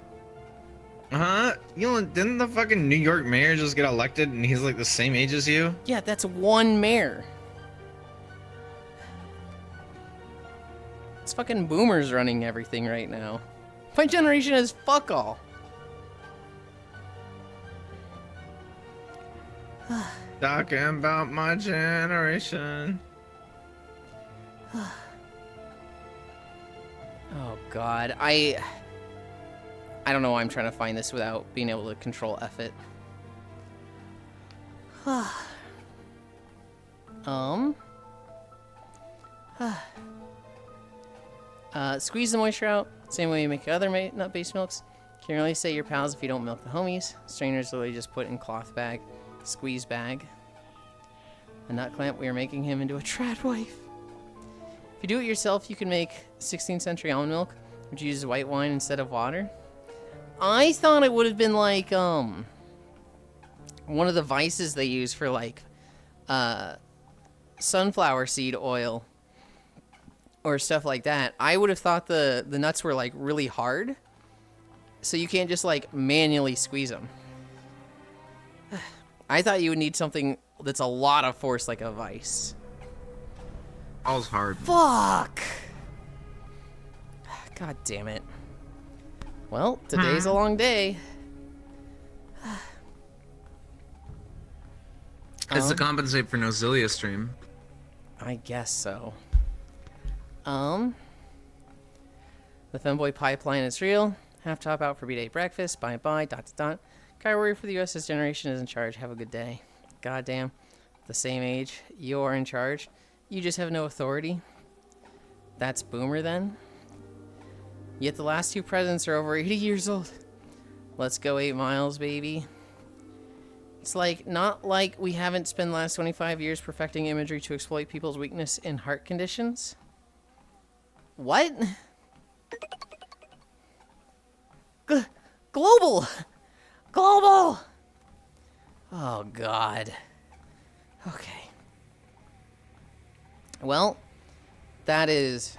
C: Huh? Didn't the fucking New York mayor just get elected and he's like the same age as you?
A: Yeah, that's one mayor. It's fucking boomers running everything right now. My generation is fuck all.
C: Talking about my generation.
A: Oh god, I don't know why I'm trying to find this without being able to Control F it. Squeeze the moisture out, same way you make other nut-based milks. Can't really say your pals if you don't milk the homies. Strainers literally just put in cloth bag, squeeze bag. A nut clamp, we are making him into a trad wife. If you do it yourself, you can make 16th century almond milk, which uses white wine instead of water. I thought it would have been like, one of the vices they use for, like, sunflower seed oil or stuff like that. I would have thought the nuts were, like, really hard, so you can't just, like, manually squeeze them. I thought you would need something that's a lot of force, like a vice.
C: All's hard.
A: Fuck! God damn it. Well, today's a long day.
C: It's to compensate for no Zillia stream.
A: I guess so. The femboy pipeline is real. Half top out for B-Day breakfast. Bye-bye. ... Kai Warrior for the US's generation is in charge. Have a good day. Goddamn. The same age. You're in charge. You just have no authority. That's Boomer then. Yet the last two presidents are over 80 years old. Let's go 8 miles, baby. It's like, not like we haven't spent the last 25 years perfecting imagery to exploit people's weakness in heart conditions. What? Global! Global! Oh, God. Okay. Well, that is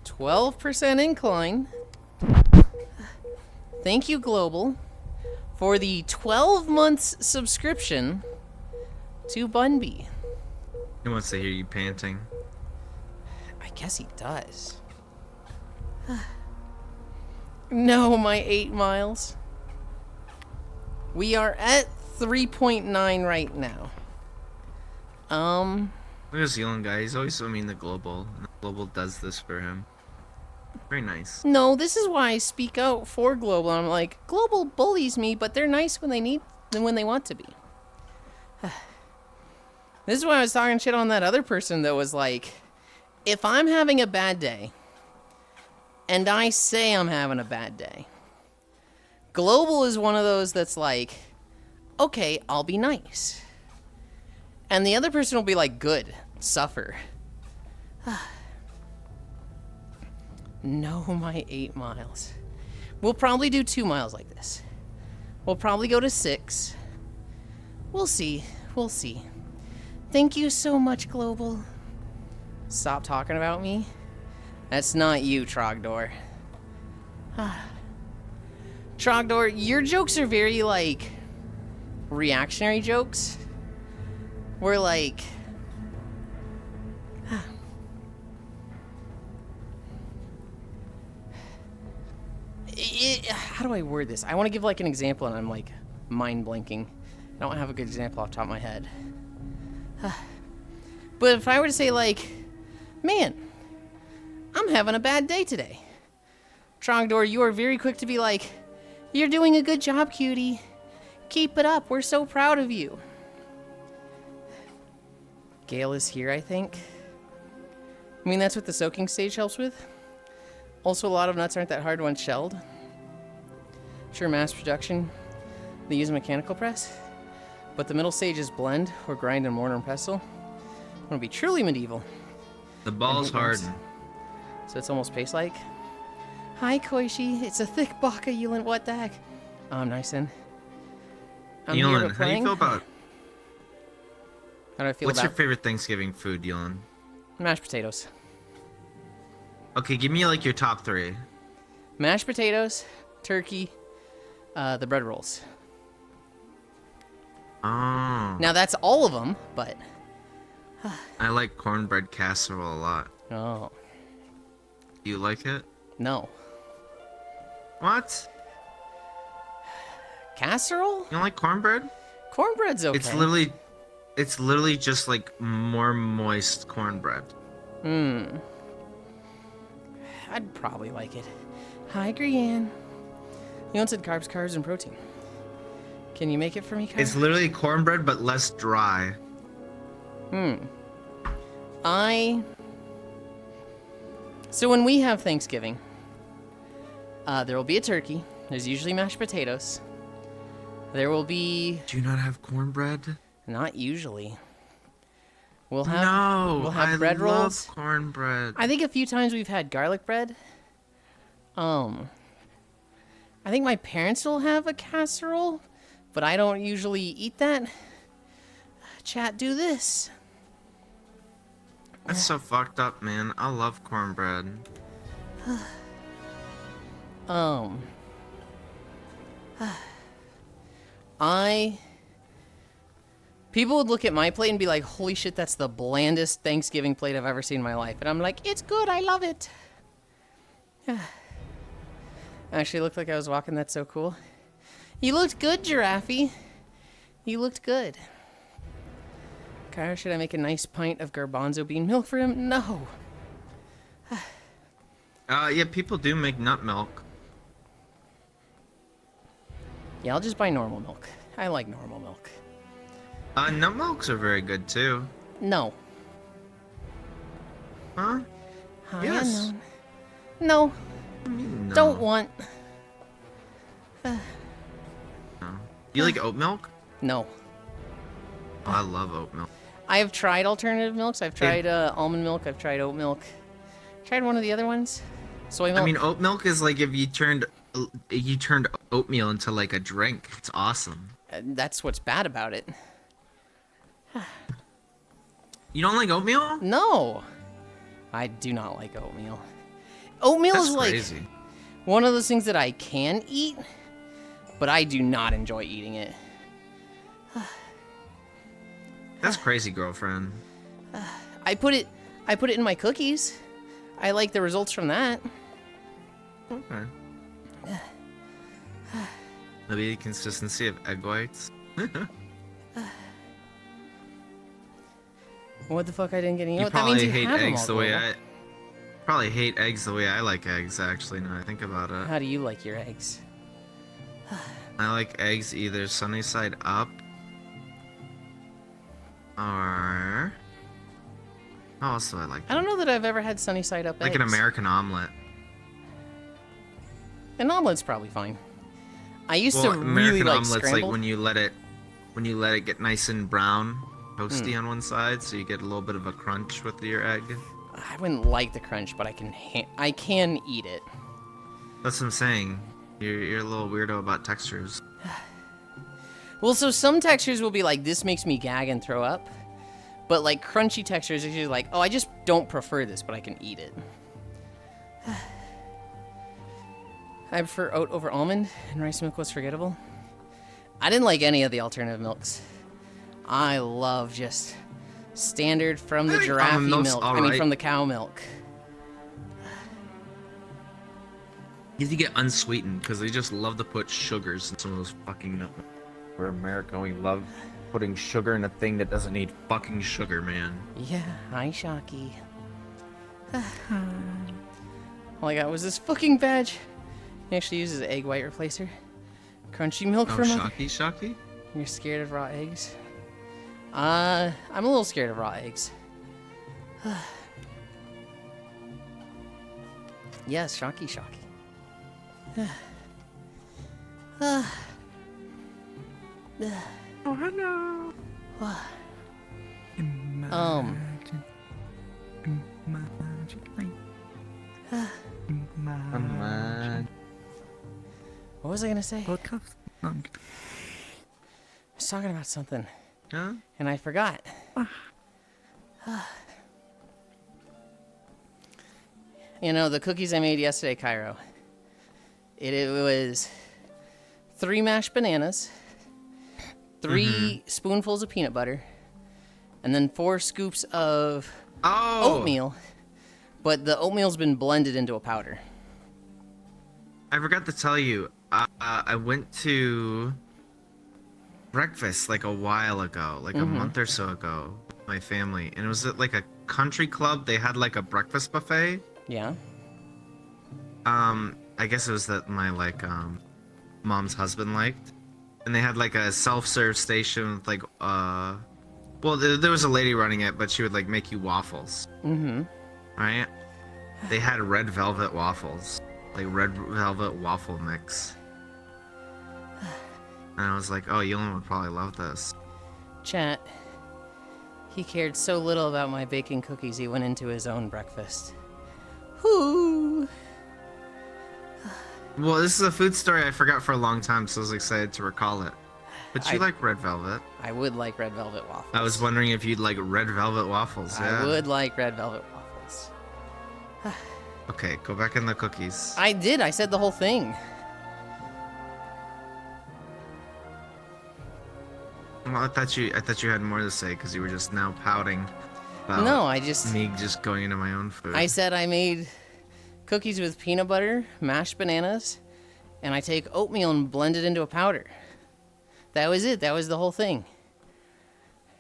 A: 12% incline. Thank you, Global, for the 12 months subscription to Bunby.
C: He wants to hear you panting.
A: I guess he does. No, my 8 miles. We are at 3.9 right now.
C: Look at this Yulind guy. He's always swimming the global. And the global does this for him. Very nice.
A: No, this is why I speak out for Global. I'm like, Global bullies me, but they're nice when they need and when they want to be. This is why I was talking shit on that other person that was like, if I'm having a bad day, and I say I'm having a bad day, Global is one of those that's like, okay, I'll be nice. And the other person will be like, good, suffer. No, my 8 miles. We'll probably do 2 miles like this. We'll probably go to 6. We'll see. We'll see. Thank you so much, Global. Stop talking about me. That's not you, Trogdor. Trogdor, your jokes are very, like, reactionary jokes. We're like... how do I word this? I want to give, like, an example, and I'm, like, mind blanking. I don't have a good example off the top of my head. But if I were to say, like, man, I'm having a bad day today. Trogdor, you are very quick to be like, you're doing a good job, cutie. Keep it up. We're so proud of you. Gale is here, I think. I mean, that's what the soaking stage helps with. Also, a lot of nuts aren't that hard once shelled. Sure, mass production, they use a mechanical press. But the middle stage is blend or grind in mortar and pestle. It would be truly medieval.
C: The ball's hard.
A: So it's almost paste-like. Hi, Koishi. It's a thick baka, Yulind. What the heck? Oh, I'm nice then. I'm here
C: Yulind,
A: but
C: how do you
A: playing.
C: feel about...
A: How do I feel
C: What's
A: about
C: your favorite Thanksgiving food, Yulind?
A: mashed potatoes?
C: Okay, give me like your top 3.
A: Mashed potatoes, turkey, the bread rolls.
C: Oh.
A: Now that's all of them, but
C: I like cornbread casserole a lot.
A: oh
C: Do you like it?
A: no,
C: What?
A: casserole?
C: You don't like cornbread?
A: Cornbread's okay.
C: It's literally just like more moist cornbread.
A: I'd probably like it. Hi, Grianne. You once said carbs, carbs, and protein. Can you make it for me, Kyle?
C: It's literally cornbread but less dry.
A: So when we have Thanksgiving, there will be a turkey. There's usually mashed potatoes. There will be...
C: Do you not have cornbread?
A: Not usually. We'll have bread
C: I love
A: rolls.
C: cornbread.
A: I think a few times we've had garlic bread. I think my parents will have a casserole, but I don't usually eat that. Chat, do this.
C: That's so fucked up, man. I love cornbread.
A: People would look at my plate and be like, holy shit, that's the blandest Thanksgiving plate I've ever seen in my life. And I'm like, it's good, I love it. Actually, it looked like I was walking, that's so cool. You looked good, Giraffe. You looked good. Kyra, should I make a nice pint of garbanzo bean milk for him? No.
C: Yeah, people do make nut milk.
A: Yeah, I'll just buy normal milk. I like normal milk.
C: Nut milks are very good too.
A: No.
C: Huh?
A: Hi,
C: Yes.
A: unknown. No,
C: I mean, no.
A: don't want.
C: No. You like oat milk?
A: No.
C: Oh, I love oat milk.
A: I have tried alternative milks. I've tried almond milk. I've tried oat milk. Tried one of the other ones. Soy milk.
C: I mean, oat milk is like if you turned oatmeal into like a drink. It's awesome.
A: That's what's bad about it.
C: You don't like oatmeal?
A: No, I do not like oatmeal. Oatmeal
C: That's
A: is like
C: crazy.
A: one of those things that I can eat, but I do not enjoy eating it.
C: That's crazy, girlfriend.
A: I put it in my cookies. I like the results from that.
C: Okay. Maybe the consistency of egg whites.
A: What the fuck? I didn't get any.
C: You
A: That means
C: probably
A: you
C: hate
A: have them
C: eggs
A: all
C: the way
A: global.
C: I probably hate eggs the way I like eggs. Actually, now I think about it.
A: How do you like your eggs?
C: I like eggs either sunny side up or how else do I like
A: I
C: them?
A: don't know that I've ever had sunny side up
C: Like
A: eggs.
C: an American omelet.
A: An omelet's probably fine. I used
C: Well,
A: to really
C: American
A: like
C: omelet's
A: scrambled.
C: like when you let it get nice and brown, toasty on one side, so you get a little bit of a crunch with your egg.
A: I wouldn't like the crunch, but I can eat it.
C: That's what I'm saying. You're a little weirdo about textures.
A: Well, so some textures will be like, this makes me gag and throw up. But like crunchy textures are usually like, oh, I just don't prefer this, but I can eat it. I prefer oat over almond, and rice milk was forgettable. I didn't like any of the alternative milks. I love just standard from the
C: I think
A: giraffe
C: almond milk's
A: milk. I mean,
C: alright.
A: from the cow milk.
C: You need to get unsweetened because they just love to put sugars in some of those fucking nuts. We're America, we love putting sugar in a thing that doesn't need fucking sugar, man.
A: Yeah, hi, Shocky. All I got was this fucking badge. He actually uses an egg white replacer. Crunchy milk
C: Oh,
A: for milk.
C: shocky?
A: You're scared of raw eggs? I'm a little scared of raw eggs. Yes, shocky.
F: Oh, hello. Imagine light. Imagine.
A: What was I gonna say?
F: Podcast. No, I'm kidding.
A: I was talking about something,
C: Huh?
A: and I forgot. You know, the cookies I made yesterday, Cairo. It was 3 mashed bananas, 3 spoonfuls of peanut butter, and then 4 scoops of oatmeal. But the oatmeal's been blended into a powder.
C: I forgot to tell you. I went to breakfast like a while ago, like a month or so ago, with my family, and it was at like a country club. They had like a breakfast buffet.
A: Yeah.
C: I guess it was that my mom's husband liked, and they had like a self-serve station with like well, there was a lady running it, but she would like make you waffles. Right? They had red velvet waffles, like red velvet waffle mix, and I was like, oh, Yulind would probably love this.
A: Chat. He cared so little about my baking cookies, he went into his own breakfast. Whoo!
C: Well, this is a food story I forgot for a long time, so I was excited to recall it. But you like red velvet.
A: I would like red velvet waffles.
C: I was wondering if you'd like red velvet waffles. Yeah.
A: I would like red velvet waffles.
C: Okay, go back in the cookies.
A: I did. I said the whole thing.
C: Well, I thought you had more to say because you were just now pouting about
A: No, I just...
C: me just going into my own food.
A: I said I made cookies with peanut butter, mashed bananas, and I take oatmeal and blend it into a powder. That was it. That was the whole thing.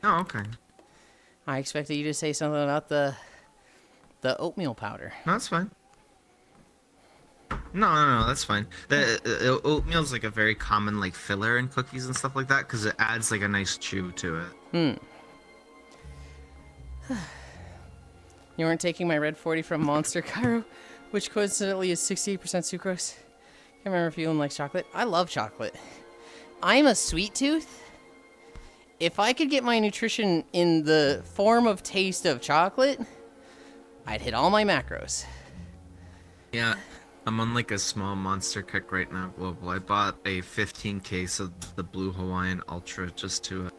C: Oh, okay.
A: I expected you to say something about the oatmeal powder.
C: No, that's fine. No, that's fine. The oatmeal's like a very common like filler in cookies and stuff like that because it adds like a nice chew to it.
A: You weren't taking my red 40 from Monster, Cairo, which coincidentally is 68% sucrose. Can't remember if you like chocolate. I love chocolate. I'm a sweet tooth. If I could get my nutrition in the form of taste of chocolate, I'd hit all my macros.
C: Yeah, I'm on like a small monster kick right now, Global. I bought a 15 case of the Blue Hawaiian Ultra just to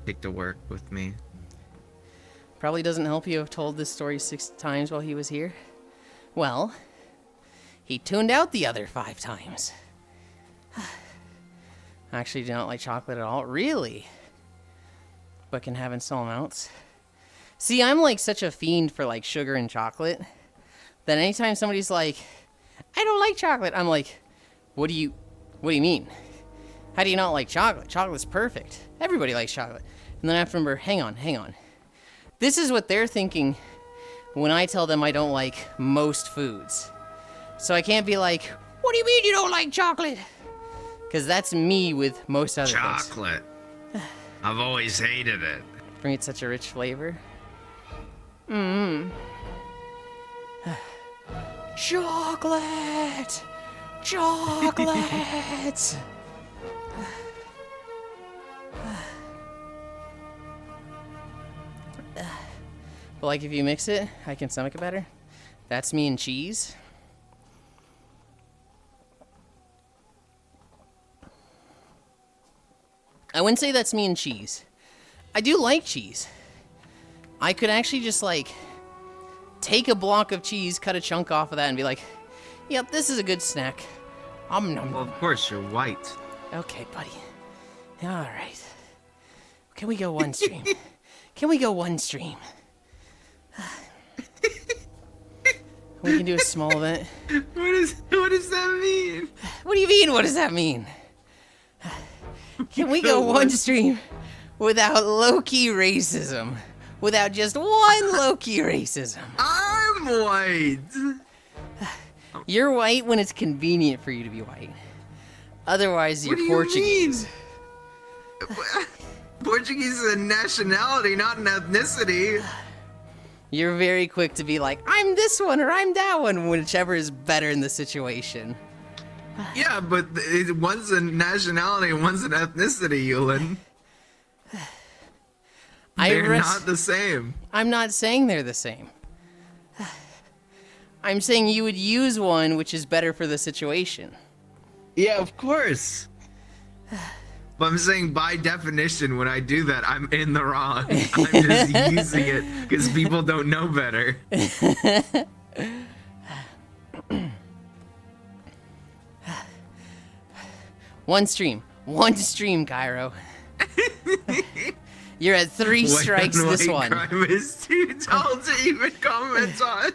C: take to work with me.
A: Probably doesn't help you have told this story 6 times while he was here. Well, he tuned out the other 5 times. I actually do not like chocolate at all. Really? But can have in small amounts. See, I'm like such a fiend for like sugar and chocolate that anytime somebody's like, I don't like chocolate, I'm like, what do you mean? How do you not like chocolate? Chocolate's perfect. Everybody likes chocolate. And then I have to remember, hang on. This is what they're thinking when I tell them I don't like most foods. So I can't be like, what do you mean you don't like chocolate? Because that's me with most other things.
C: Chocolate. I've always hated it.
A: Bring it such a rich flavor. Chocolate! Chocolate! But like if you mix it, I can stomach it better. That's me and cheese. I wouldn't say that's me and cheese. I do like cheese. I could actually just like take a block of cheese, cut a chunk off of that, and be like, yep, this is a good snack.
C: Well, of course, you're white.
A: Okay, buddy. All right. Can we go one stream? Can we go one stream? We can do a small event.
C: What does that mean?
A: What do you mean? What does that mean? Can we go one stream without low-key racism? Without just one low-key racism?
C: I'm white.
A: You're white when it's convenient for you to be white. Otherwise, you're Portuguese.
C: Portuguese is a nationality, not an ethnicity.
A: You're very quick to be like, I'm this one or I'm that one, whichever is better in the situation.
C: Yeah, but one's a nationality and one's an ethnicity, Yulind. They're not the same.
A: I'm not saying they're the same. I'm saying you would use one which is better for the situation.
C: Yeah, of course. But I'm saying by definition, when I do that, I'm in the wrong. I'm just using it because people don't know better.
A: One stream, Cairo. You're at 3 strikes this one.
C: Crime is too tall to even comment on.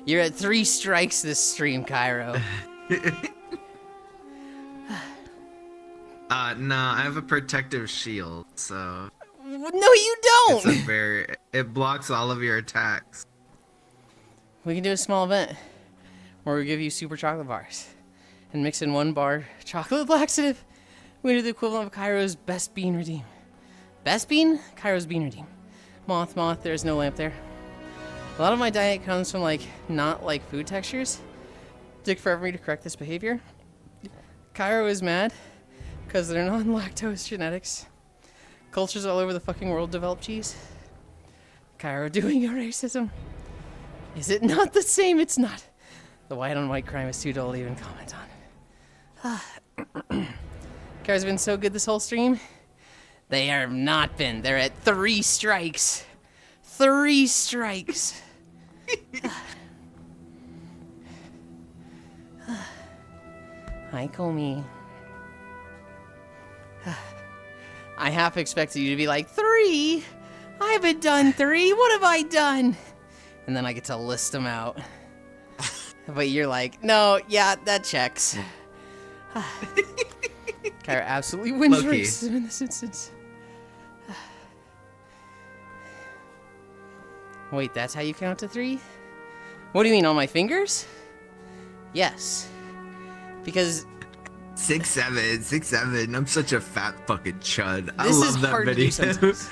A: You're at 3 strikes this stream, Cairo.
C: No, I have a protective shield, so
A: No, you don't!
C: it blocks all of your attacks.
A: We can do a small event where we give you super chocolate bars and mix in 1 bar chocolate laxative. We do the equivalent of Cairo's best bean redeem. Best bean? Cairo's bean redeem. Moth, there's no lamp there. A lot of my diet comes from not food textures. Took forever for me to correct this behavior. Cairo is mad because they're non-lactose genetics. Cultures all over the fucking world develop cheese. Cairo doing your racism. Is it not the same? It's not. The white on white crime is too dull to even comment on. Cairo's been so good this whole stream. They have not been. They're at 3 strikes. 3 strikes. Hi, Comey. I half expected you to be like, 3? I haven't done 3. What have I done? And then I get to list them out. But you're like, no, yeah, that checks. Cairo absolutely wins
C: Low-key.
A: racism in this instance. Wait, that's how you count to 3? What do you mean, on my fingers? Yes. Because
C: 6'7", 6'7". I'm such a fat fucking chud. I
A: this is
C: love that
A: hard to do
C: video.
A: sometimes.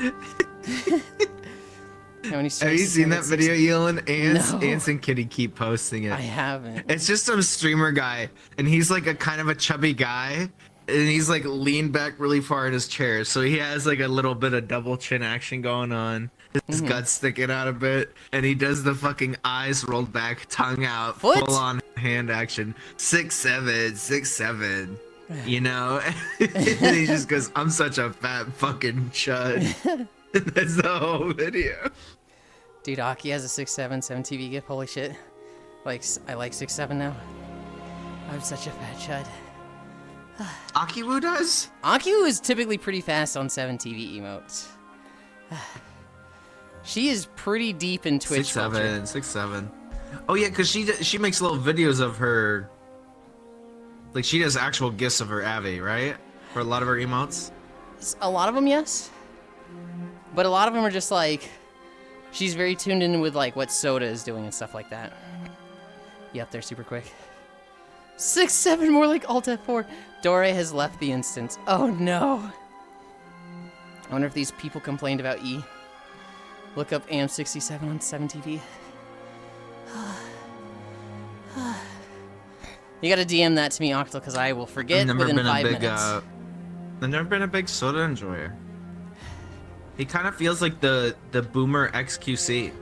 A: How many
C: Have
A: strikes
C: you
A: is
C: seen
A: it?
C: that video, Yulind?
A: No.
C: Ants and Kitty keep posting it.
A: I haven't.
C: It's just some streamer guy, and he's like a kind of a chubby guy, and he's like leaned back really far in his chair, so he has like a little bit of double chin action going on. His guts sticking out a bit, and he does the fucking eyes rolled back, tongue out,
A: Foot?
C: full on hand action. 6'7", 6'7". You know, and he just goes, "I'm such a fat fucking chud." That's the whole video.
A: Dude, Aki has a 6'7", 7 TV gift. Holy shit. I like 6'7" now. I'm such a fat chud.
C: Akiwu does?
A: Akiwu is typically pretty fast on 7 TV emotes. She is pretty deep in Twitch culture.
C: 6'7". Oh yeah, cause she makes little videos of her. Like she does actual gifs of her Abby, right? For a lot of her emotes.
A: A lot of them, yes. But a lot of them are just she's very tuned in with what Soda is doing and stuff like that. Yep, they're super quick. 6'7", more like Alt F4. Dore has left the instance. Oh no. I wonder if these people complained about E. Look up AM67 on 7TV. You gotta DM that to me, Octal, because I will forget within 5 minutes.
C: I've never been a big Soda enjoyer. He kind of feels like the boomer XQC.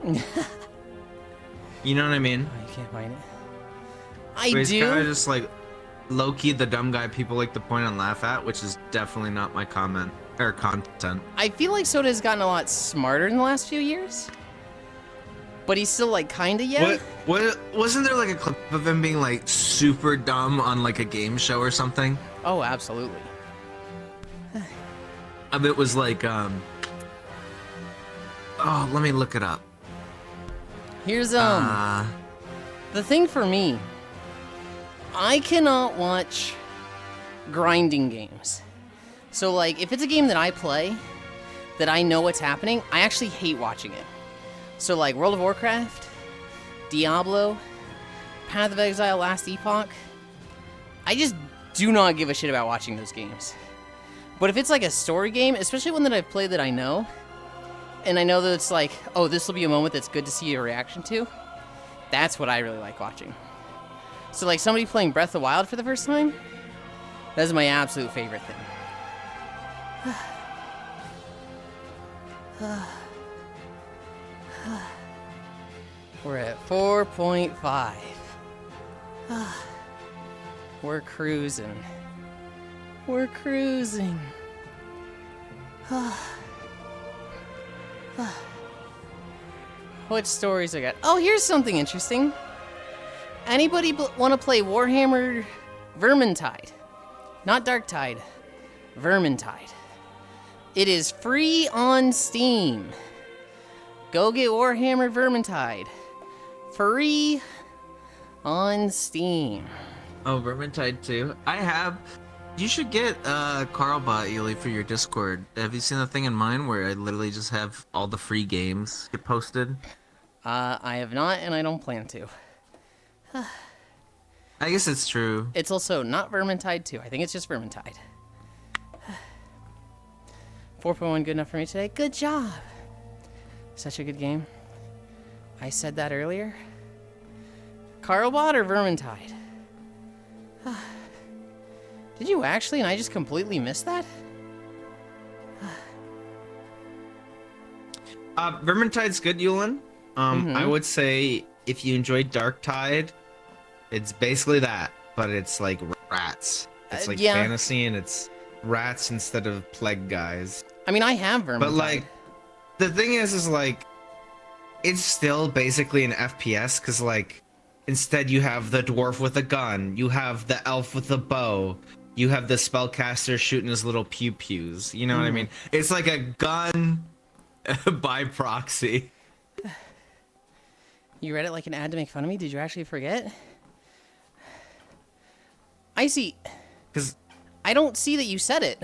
C: You know what I mean?
A: Oh, you can't find it.
C: Where he's
A: I
C: kind of
A: do.
C: just low-key the dumb guy people like to point and laugh at, which is definitely not my comment or content.
A: I feel like Soda has gotten a lot smarter in the last few years. But he's still kinda young.
C: What wasn't there a clip of him being super dumb on a game show or something?
A: Oh, absolutely.
C: It was oh, let me look it up.
A: Here's the thing for me. I cannot watch grinding games. So if it's a game that I play that I know what's happening, I actually hate watching it. So World of Warcraft, Diablo, Path of Exile, Last Epoch, I just do not give a shit about watching those games. But if it's a story game, especially one that I've played that I know, and I know that it's like, oh, this will be a moment that's good to see a reaction to. That's what I really like watching. So like somebody playing Breath of the Wild for the first time, that is my absolute favorite thing. We're at 4.5. We're cruising. We're cruising. What stories I got? Oh, here's something interesting. Anybody want to play Warhammer Vermintide? Not Darktide. Vermintide. It is free on Steam. Go get Warhammer Vermintide. Free on Steam.
C: Oh, Vermintide too. I have. You should get Carlbot, Yuli, for your Discord. Have you seen the thing in mine where I literally just have all the free games get posted?
A: I have not, and I don't plan to.
C: I guess it's true.
A: It's also not Vermintide 2. I think it's just Vermintide. 4.1 good enough for me today. Good job. Such a good game. I said that earlier. Carlbot or Vermintide? Did you actually, and I just completely missed that?
C: Vermintide's good, Yulind. I would say if you enjoyed Darktide, it's basically that, but it's like rats. It's like
A: yeah.
C: fantasy, and it's rats instead of plague guys.
A: I mean, I have Vermintide.
C: But like, the thing is like, it's still basically an FPS, because like, instead you have the dwarf with a gun, you have the elf with a bow, you have the spellcaster shooting his little pew-pews. You know what I mean? It's like a gun by proxy.
A: You read it like an ad to make fun of me? Did you actually forget? I see.
C: Because
A: I don't see that you said it.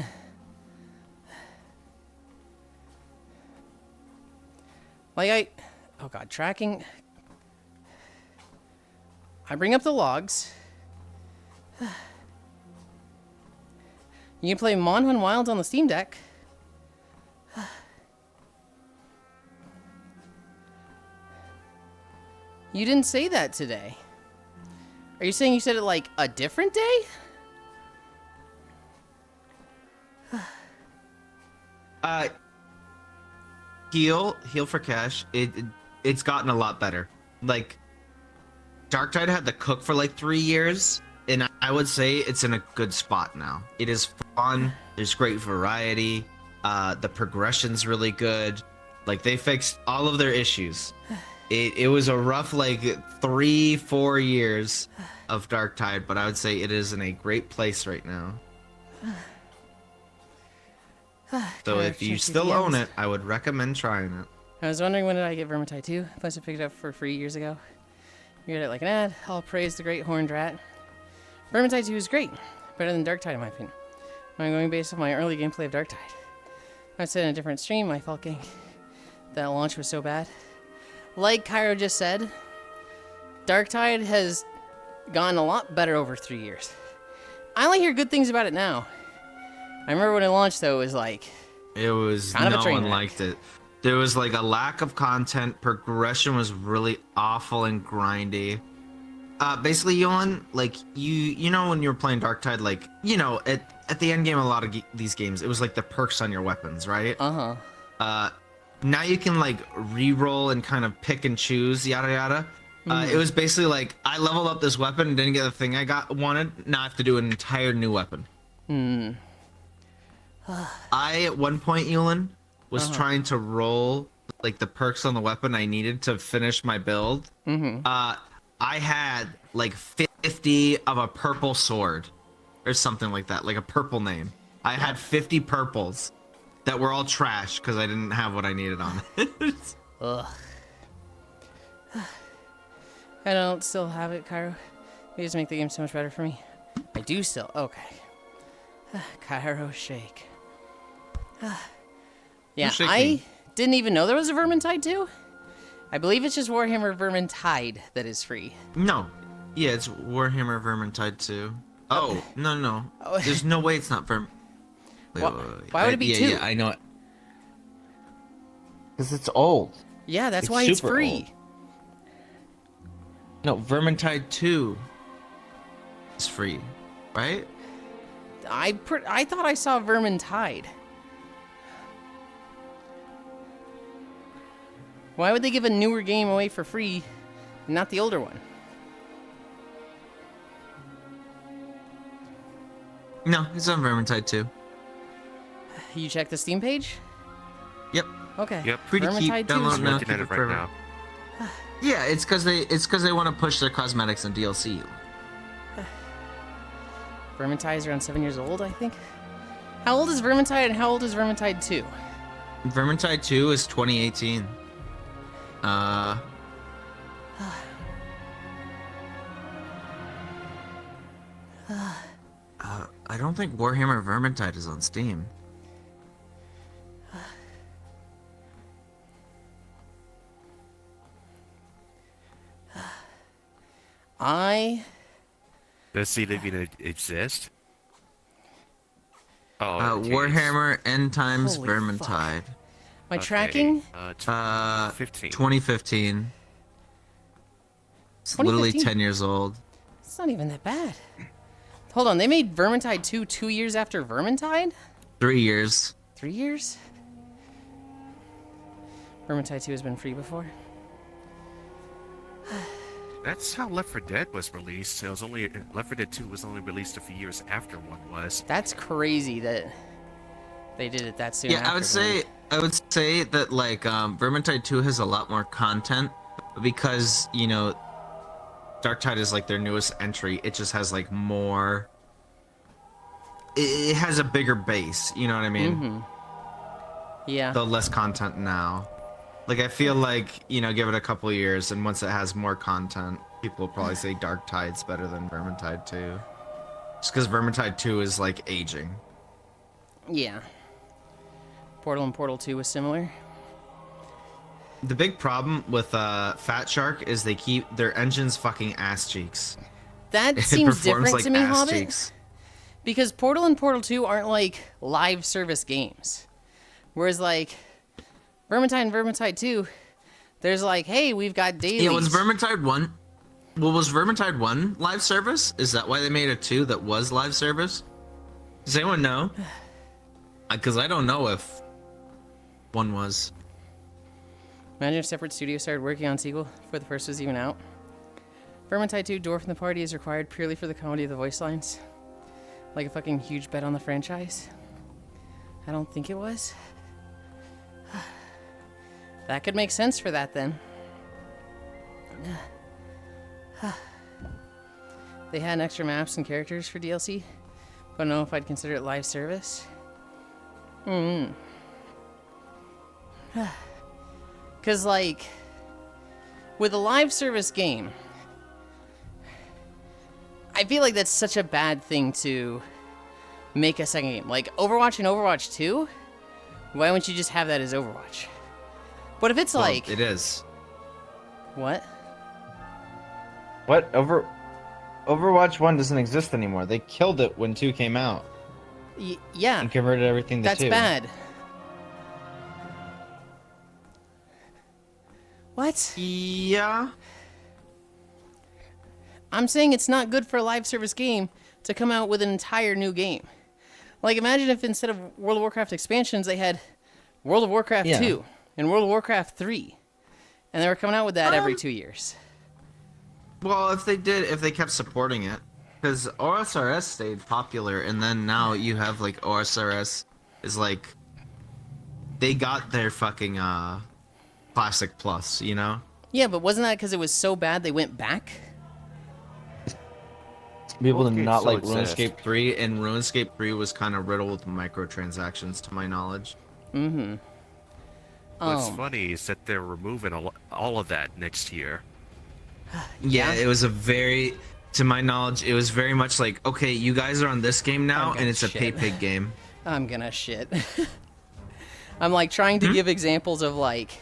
A: Like oh god, tracking. I bring up the logs. You can play Monhan Wilds on the Steam Deck. You didn't say that today. Are you saying you said it like a different day?
C: Heal for cash. It's gotten a lot better. Like, Darktide had to cook for like 3 years, and I would say it's in a good spot now. It is fun. There's great variety. The progression's really good. Like, they fixed all of their issues. It was a rough like 3-4 years of Darktide, but I would say it is in a great place right now. So if you still own it, I would recommend trying it.
A: I was wondering when did I get Vermintide 2? Plus I picked it up for free years ago. You read it like an ad. I'll praise the great horned rat. Vermintide 2 is great. Better than Darktide in my opinion. I'm going based on my early gameplay of Darktide. I said in a different stream, my fault gang. That launch was so bad. Like Cairo just said, Darktide has gotten a lot better over 3 years. I only hear good things about it now. I remember when it launched, though, it was like...
C: It was...
A: kind of a train
C: no one
A: wreck.
C: liked it. There was like a lack of content. Progression was really awful and grindy. Basically, Yulind, like, you know when you were playing Darktide, like, you know, at the end game of a lot of these games, it was like the perks on your weapons, right?
A: Uh-huh.
C: Now you can like re-roll and kind of pick and choose, yada yada. It was basically like, I leveled up this weapon and didn't get the thing I wanted. Now I have to do an entire new weapon. I at one point, Yulind, was trying to roll like the perks on the weapon I needed to finish my build. I had like 50 of a purple sword or something like that, like a purple name. I had 50 purples that were all trash because I didn't have what I needed on it.
A: Ugh. I don't still have it, Cairo. You just make the game so much better for me. I do still. Okay. Cairo shake. Yeah,
C: Who's shaking?
A: I didn't even know there was a Vermintide 2. I believe it's just Warhammer Vermintide that is free.
C: No. Yeah, it's Warhammer Vermintide 2. Oh, no.
A: Oh.
C: There's no way it's not Wait.
A: Why would it be 2?
C: Yeah, I know it. Because it's old.
A: Yeah, that's
C: It's
A: why it's
C: super
A: free.
C: old. No, Vermintide 2 is free, right?
A: I thought I saw Vermintide. Why would they give a newer game away for free and not the older one?
C: No, it's on Vermintide 2.
A: You check the Steam page?
C: Yep.
A: Okay.
D: Yep.
C: Free to keep.
A: Vermintide 2
C: Download
A: is
C: now.
D: Looking
C: Keep
D: at
C: it
D: it right
C: forever.
D: now.
C: Yeah, it's because they want to push their cosmetics and DLC.
A: Vermintide's around 7 years old, I think. How old is Vermintide and how old is Vermintide 2?
C: Vermintide 2 is 2018. I don't think Warhammer Vermintide is on Steam.
D: Does it even exist? Oh, geez.
C: Warhammer End Times
A: Holy
C: Vermintide.
A: My
D: Okay,
A: tracking?
D: 15.
C: 2015. It's literally
A: 2015?
C: 10 years old.
A: It's not even that bad. Hold on, they made Vermintide 2 2 years after Vermintide?
C: 3 years.
A: 3 years? Vermintide 2 has been free before.
D: That's how Left 4 Dead was released. It was only Left 4 Dead 2 was only released a few years after one was.
A: That's crazy that they did it that soon.
C: Yeah,
A: after
C: I would say that like Vermintide 2 has a lot more content because, you know, Darktide is like their newest entry. It just has like more. It has a bigger base. You know what I mean?
A: Mm-hmm. Yeah.
C: The less content now. Like I feel like, you know, give it a couple of years, and once it has more content, people will probably say Darktide's better than Vermintide 2. Just because Vermintide 2 is like aging.
A: Yeah. Portal and Portal 2 was similar.
C: The big problem with Fat Shark is they keep their engines fucking ass cheeks.
A: That
C: It
A: seems
C: performs
A: different
C: like
A: to me,
C: ass
A: Hobbit.
C: cheeks.
A: Because Portal and Portal 2 aren't like live service games. Whereas like Vermintide and Vermintide 2, there's like, hey, we've got dailies.
C: Yeah, was Vermintide 1? Well, was Vermintide 1 live service? Is that why they made a 2 that was live service? Does anyone know? Because I don't know if 1 was.
A: Imagine if separate studios started working on sequel before the first was even out. Vermintide 2, Dwarf in the Party is required purely for the comedy of the voice lines. Like a fucking huge bet on the franchise. I don't think it was. That could make sense for that then. They had extra maps and characters for DLC, but I don't know if I'd consider it live service. Because, like, with a live service game, I feel like that's such a bad thing to make a second game. Like, Overwatch and Overwatch 2, why wouldn't you just have that as Overwatch? But if it's
C: Well,
A: like...
C: it is.
A: What?
G: What? Overwatch 1 doesn't exist anymore. They killed it when 2 came out
A: Yeah,
G: and converted everything to
A: that's
G: 2.
A: bad. What?
C: Yeah.
A: I'm saying it's not good for a live service game to come out with an entire new game. Like, imagine if instead of World of Warcraft expansions, they had World of Warcraft
G: Yeah.
A: 2 and World of Warcraft 3. And they were coming out with that every 2 years.
C: Well, if they kept supporting it, because OSRS stayed popular, and then now you have like OSRS is like they got their fucking Classic Plus, you know?
A: Yeah, but wasn't that because it was so bad they went back?
G: People
D: Okay,
G: did not
D: so
G: like
D: exist.
G: RuneScape.
C: 3 and RuneScape 3 was kind of riddled with microtransactions, to my knowledge.
A: Mm-hmm.
D: What's
A: Oh.
D: funny is that they're removing all of that next year.
C: Yeah, it was to my knowledge, it was very much like, okay, you guys are on this game now,
A: Okay,
C: and it's a
A: shit.
C: pay pig game.
A: I'm gonna shit. I'm like trying to give examples of like,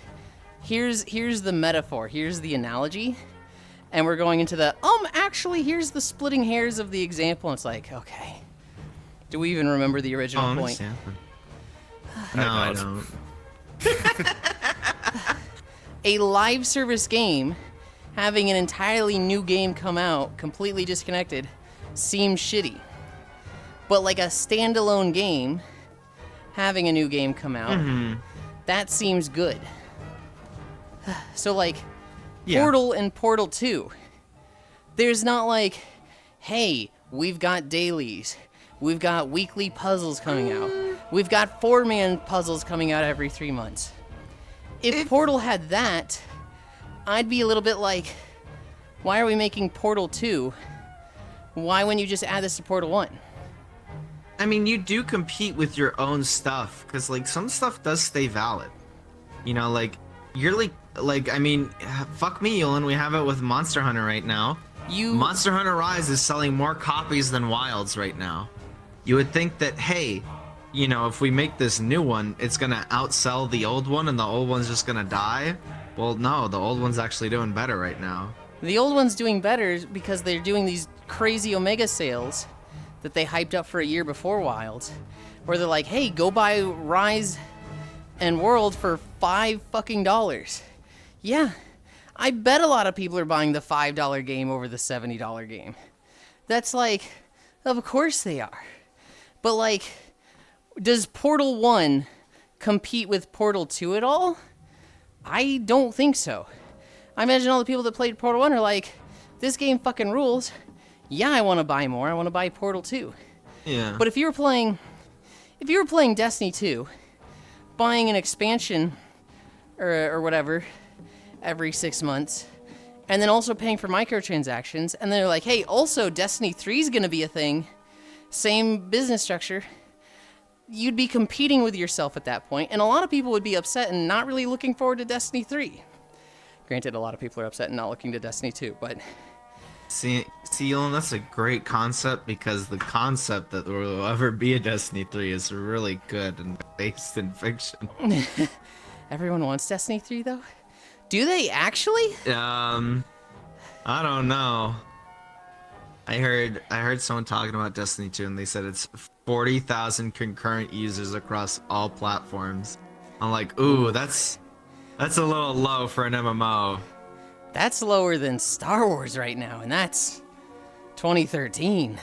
A: here's the metaphor, here's the analogy, and we're going into the actually here's the splitting hairs of the example. And it's like, okay, do we even remember the original point?
C: No, I don't.
A: a live service game having an entirely new game come out, completely disconnected, seems shitty. But like a standalone game having a new game come out, that seems good. So like Portal and Portal 2, there's not like, hey, we've got dailies, we've got weekly puzzles coming out, we've got 4-man puzzles coming out every 3 months. If Portal had that, I'd be a little bit like, why are we making Portal 2? Why wouldn't you just add this to Portal 1?
C: I mean, you do compete with your own stuff, because, like, some stuff does stay valid. You know, like, you're like, I mean, fuck me, Yulind, we have it with Monster Hunter right now. Monster Hunter Rise is selling more copies than Wilds right now. You would think that, hey, you know, if we make this new one, it's gonna outsell the old one and the old one's just gonna die. Well, no, the old one's actually doing better right now.
A: The old one's doing better because they're doing these crazy Omega sales that they hyped up for a year before Wilds, where they're like, hey, go buy Rise and World for $5 fucking. Yeah, I bet a lot of people are buying the $5 game over the $70 game. That's like, of course they are. But like, does Portal 1 compete with Portal 2 at all? I don't think so. I imagine all the people that played Portal 1 are like, this game fucking rules. Yeah, I want to buy more. I want to buy Portal 2.
C: Yeah.
A: But if you were playing Destiny 2, buying an expansion or whatever every 6 months, and then also paying for microtransactions, and then they're like, hey, also Destiny 3 is going to be a thing, same business structure, you'd be competing with yourself at that point, and a lot of people would be upset and not really looking forward to Destiny 3. Granted, a lot of people are upset and not looking to Destiny 2, but...
C: See, Yulind, that's a great concept, because the concept that there will ever be a Destiny 3 is really good and based in fiction.
A: Everyone wants Destiny 3, though? Do they actually?
C: I don't know. I heard someone talking about Destiny 2, and they said it's 40,000 concurrent users across all platforms. I'm like, ooh, that's a little low for an MMO.
A: That's lower than Star Wars right now, and that's 2013.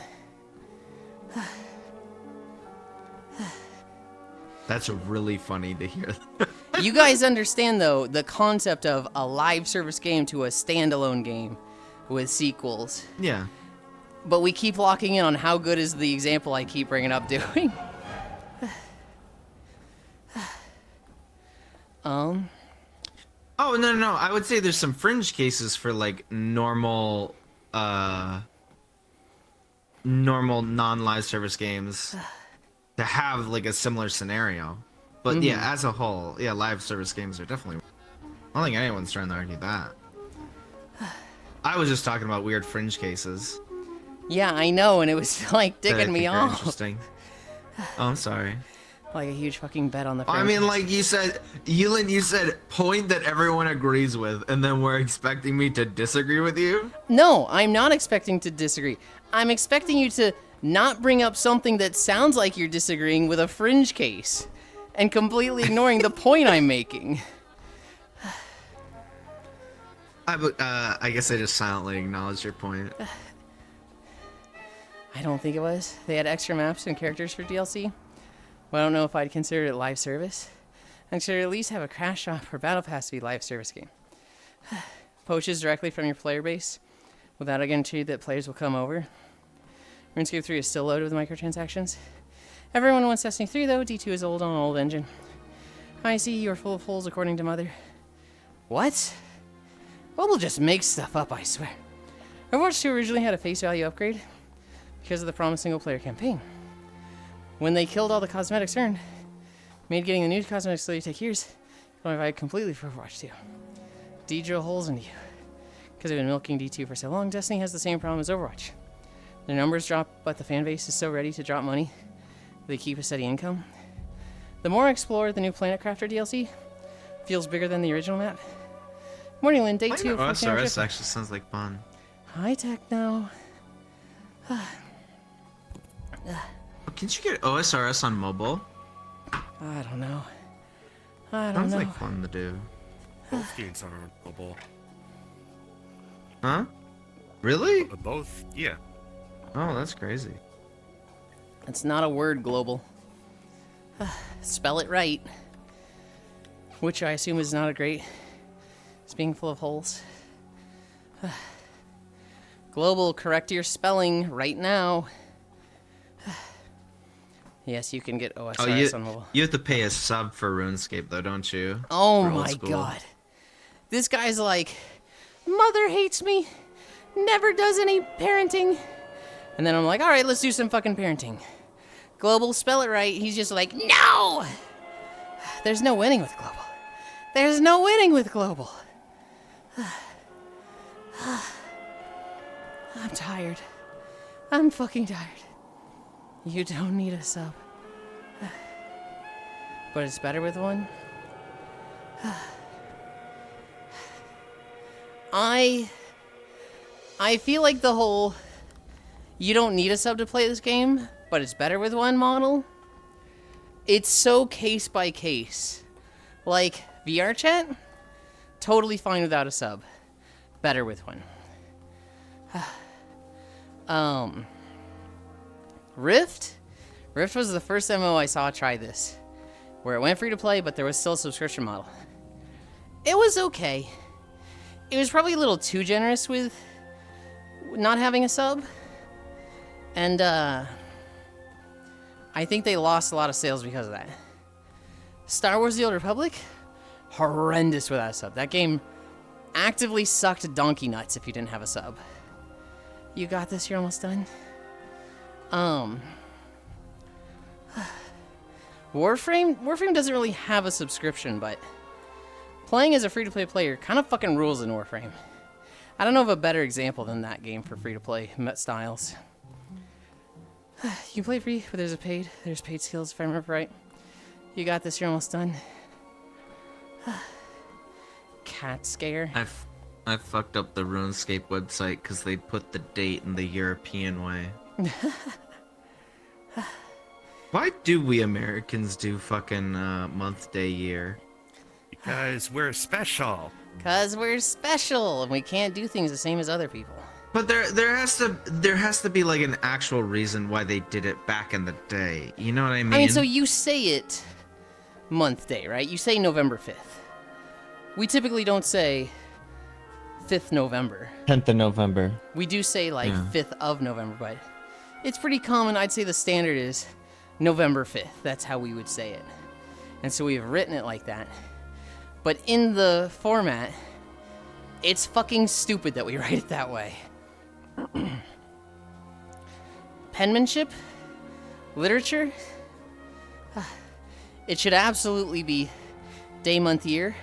C: That's really funny to hear.
A: You guys understand, though, the concept of a live service game to a standalone game with sequels.
C: Yeah.
A: But we keep locking in on how good is the example I keep bringing up doing.
C: Oh, no. I would say there's some fringe cases for, like, normal non-live service games to have, like, a similar scenario. But, yeah, as a whole, yeah, live service games are definitely... I don't think anyone's trying to argue that. I was just talking about weird fringe cases.
A: Yeah, I know, and it was, like,
C: that I
A: dicking me
C: think are
A: off.
C: Interesting. Oh, I'm sorry.
A: Like a huge fucking bet on the
C: I mean, like you said, Yulind, you said point that everyone agrees with, and then we're expecting me to disagree with you?
A: No, I'm not expecting to disagree. I'm expecting you to not bring up something that sounds like you're disagreeing with a fringe case and completely ignoring the point I'm making.
C: I guess I just silently acknowledged your point.
A: I don't think it was. They had extra maps and characters for DLC. Well, I don't know if I'd consider it live service. I consider at least have a crash shop or battle pass to be live service game. Poaches directly from your player base without a guarantee that players will come over. RuneScape 3 is still loaded with microtransactions. Everyone wants Destiny 3 though. D2 is old on an old engine. I see you are full of holes according to Mother. What? Mobile just makes stuff up, I swear. Overwatch 2 originally had a face value upgrade because of the promised single player campaign. When they killed all the cosmetics earned, made getting the new cosmetics slowly take years, going to completely for Overwatch 2. D drill holes into you. Because they've been milking D2 for so long, Destiny has the same problem as Overwatch. Their numbers drop, but the fan base is so ready to drop money, they keep a steady income. The more I explore the new Planet Crafter DLC, feels bigger than the original map. Morning, Lynn, day 2 of
C: OSRS actually sounds like fun.
A: High tech now.
C: Can't you get OSRS on mobile?
A: I don't know. I don't
C: Sounds
A: know.
C: like fun to do.
D: Both games are on global.
C: Huh? Really?
D: Both, yeah.
C: Oh, that's crazy.
A: It's not a word, global. Spell it right. Which I assume is not a great. It's being full of holes. Global, correct your spelling right now. Yes, you can get OSRS on mobile.
C: You have to pay a sub for RuneScape though, don't you?
A: Oh
C: For old
A: my
C: school.
A: god. This guy's like, mother hates me, never does any parenting. And then I'm like, alright, let's do some fucking parenting. Global, spell it right. He's just like, no! There's no winning with Global. There's no winning with Global. I'm tired. I'm fucking tired. You don't need a sub. But it's better with one. I feel like the whole you don't need a sub to play this game, but it's better with one model. It's so case by case. Like VR chat, totally fine without a sub. Better with one. Rift was the first MMO I saw try this, where it went free to play, but there was still a subscription model. It was okay. It was probably a little too generous with not having a sub, and I think they lost a lot of sales because of that. Star Wars: The Old Republic, horrendous without a sub. That game actively sucked donkey nuts if you didn't have a sub. You got this, you're almost done. Warframe doesn't really have a subscription, but playing as a free-to-play player kind of fucking rules in Warframe. I don't know of a better example than that game for free-to-play styles. You can play free, but there's paid skills if I remember right. You got this, you're almost done. Cat scare.
C: I fucked up the RuneScape website because they put the date in the European way. Why do we Americans do fucking month, day, year?
D: Because we're special.
A: Cause we're special and we can't do things the same as other people.
C: But there has to be like an actual reason why they did it back in the day. You know what I mean?
A: I mean, so you say it month day, right? You say November 5th. We typically don't say 5th November.
G: 10th of November.
A: We do say like 5th of November, but it's pretty common. I'd say the standard is November 5th. That's how we would say it. And so we've written it like that. But in the format, it's fucking stupid that we write it that way. Penmanship? Literature? It should absolutely be day, month, year.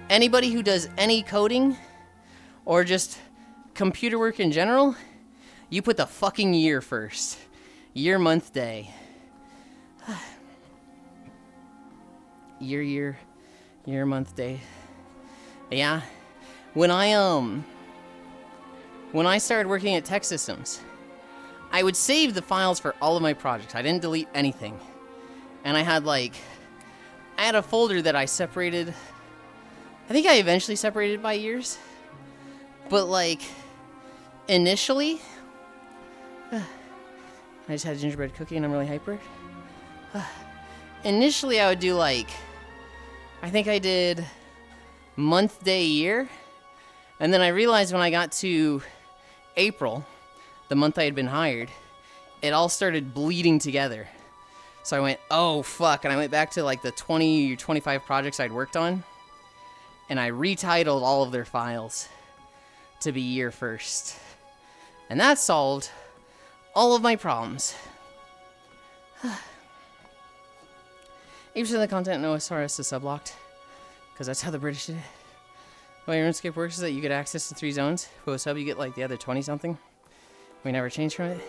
A: Anybody who does any coding or just computer work in general, you put the fucking year first. Year, month, day. Year, month, day. Yeah. When I started working at Tech Systems, I would save the files for all of my projects. I didn't delete anything. And I had a folder that I separated. I think I eventually separated by years. But initially, I just had a gingerbread cookie and I'm really hyper. Initially, I would do I think I did month, day, year. And then I realized when I got to April, the month I had been hired, it all started bleeding together. So I went, oh fuck, and I went back to the 20 or 25 projects I'd worked on, and I retitled all of their files to be year first. And that solved all of my problems. 80% of the content in OSRS is sublocked, because that's how the British did it. The way RuneScape works is that you get access to 3 zones. With a sub, you get the other 20-something. We never changed from it.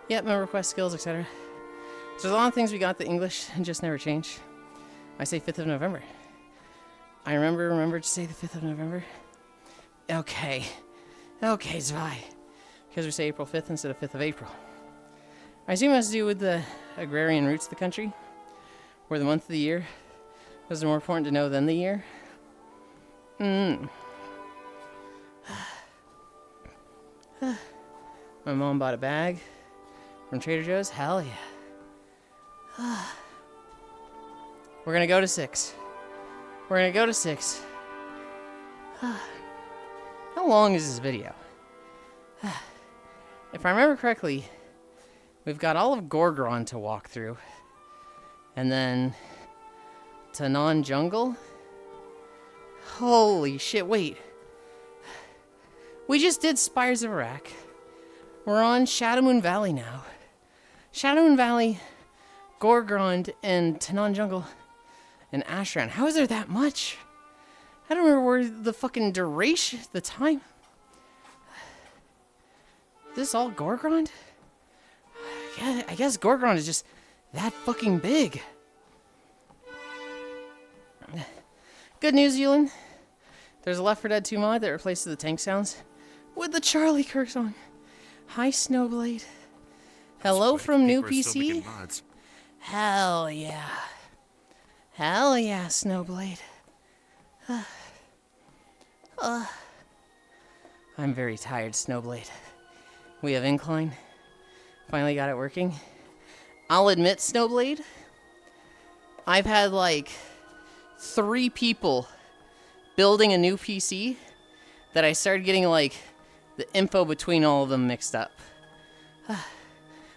A: Yep, member request skills, etc. So there's a lot of things we got the English and just never changed. I say 5th of November. I remember to say the 5th of November. Okay, Zwei. Because we say April 5th instead of 5th of April. I assume it has to do with the agrarian roots of the country, where the month of the year was more important to know than the year. My mom bought a bag from Trader Joe's. Hell yeah. We're gonna go to 6. We're gonna go to 6. How long is this video? If I remember correctly, we've got all of Gorgron to walk through. And then Tanan Jungle. Holy shit, wait. We just did Spires of Iraq. We're on Shadow Moon Valley now. Shadow Moon Valley, Gorgrond, and Tanan Jungle, and Ashran. How is there that much? I don't remember where the fucking duration, the time. Is this all Gorgrond? Yeah, I guess Gorgrond is just that fucking big. Good news, Yulind. There's a Left 4 Dead 2 mod that replaces the tank sounds with the Charlie curse on. Hi, Snowblade. Hello from New
D: People are still
A: PC.
D: making mods.
A: Hell yeah. Hell yeah, Snowblade. I'm very tired, Snowblade. We have incline. Finally got it working. I'll admit, Snowblade, I've had like 3 people building a new PC that I started getting like the info between all of them mixed up.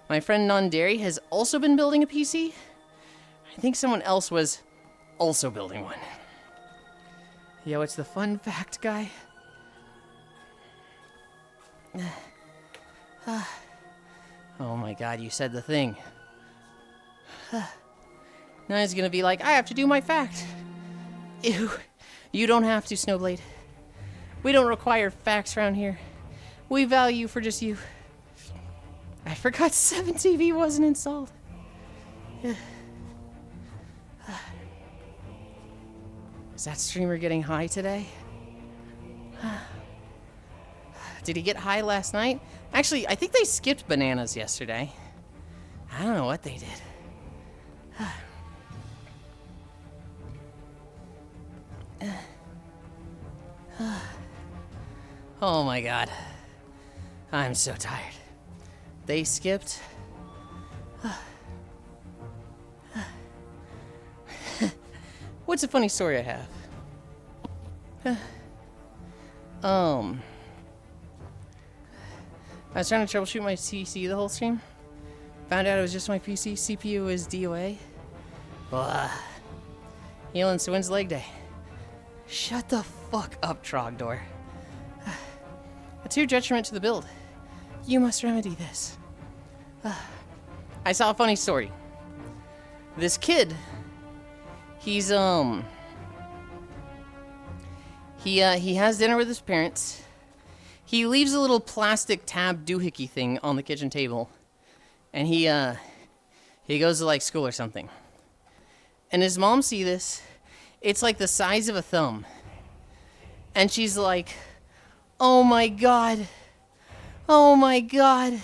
A: My friend Non-Dairy has also been building a PC. I think someone else was also building one. Yo, it's the fun fact guy. Oh my god, you said the thing. Now he's gonna be like, I have to do my fact. Ew. You don't have to, Snowblade. We don't require facts around here. We value you for just you. I forgot 7TV wasn't installed. Is that streamer getting high today? Did he get high last night? Actually, I think they skipped bananas yesterday. I don't know what they did. Oh my god. I'm so tired. They skipped. What's a funny story I have? I was trying to troubleshoot my PC the whole stream. Found out it was just my PC. CPU is DOA. Blah. Healing, so when's leg day? Shut the fuck up, Trogdor. A true detriment to the build. You must remedy this. I saw a funny story. This kid, he's he has dinner with his parents. He leaves a little plastic tab doohickey thing on the kitchen table, and he goes to like school or something. And his mom see this. It's like the size of a thumb, and she's like, "Oh my god, oh my god,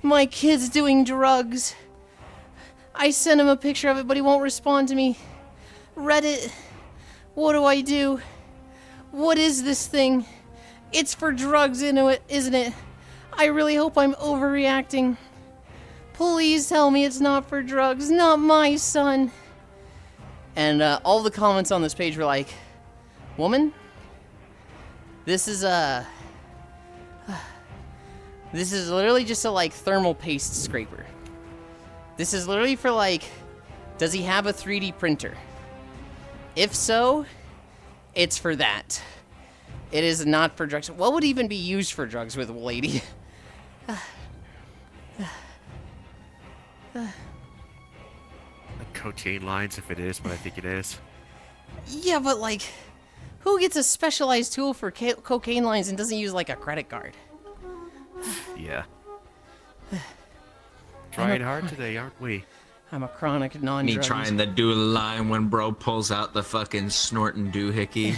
A: my kid's doing drugs. I sent him a picture of it, but he won't respond to me. Reddit, what do I do? What is this thing? It's for drugs, isn't it? I really hope I'm overreacting. Please tell me it's not for drugs, not my son." And all the comments on this page were like, "Woman, this is literally just a like thermal paste scraper. This is literally for like, does he have a 3D printer? If so, it's for that. It is not for drugs. What would even be used for drugs with a lady?"
D: Like cocaine lines, if it is, but I think it is.
A: Yeah, but like, who gets a specialized tool for cocaine lines and doesn't use like a credit card?
D: Yeah. Trying hard today, aren't we?
A: I'm a chronic
C: Me
A: non-drug
C: trying to do the line when bro pulls out the fucking snorting doohickey.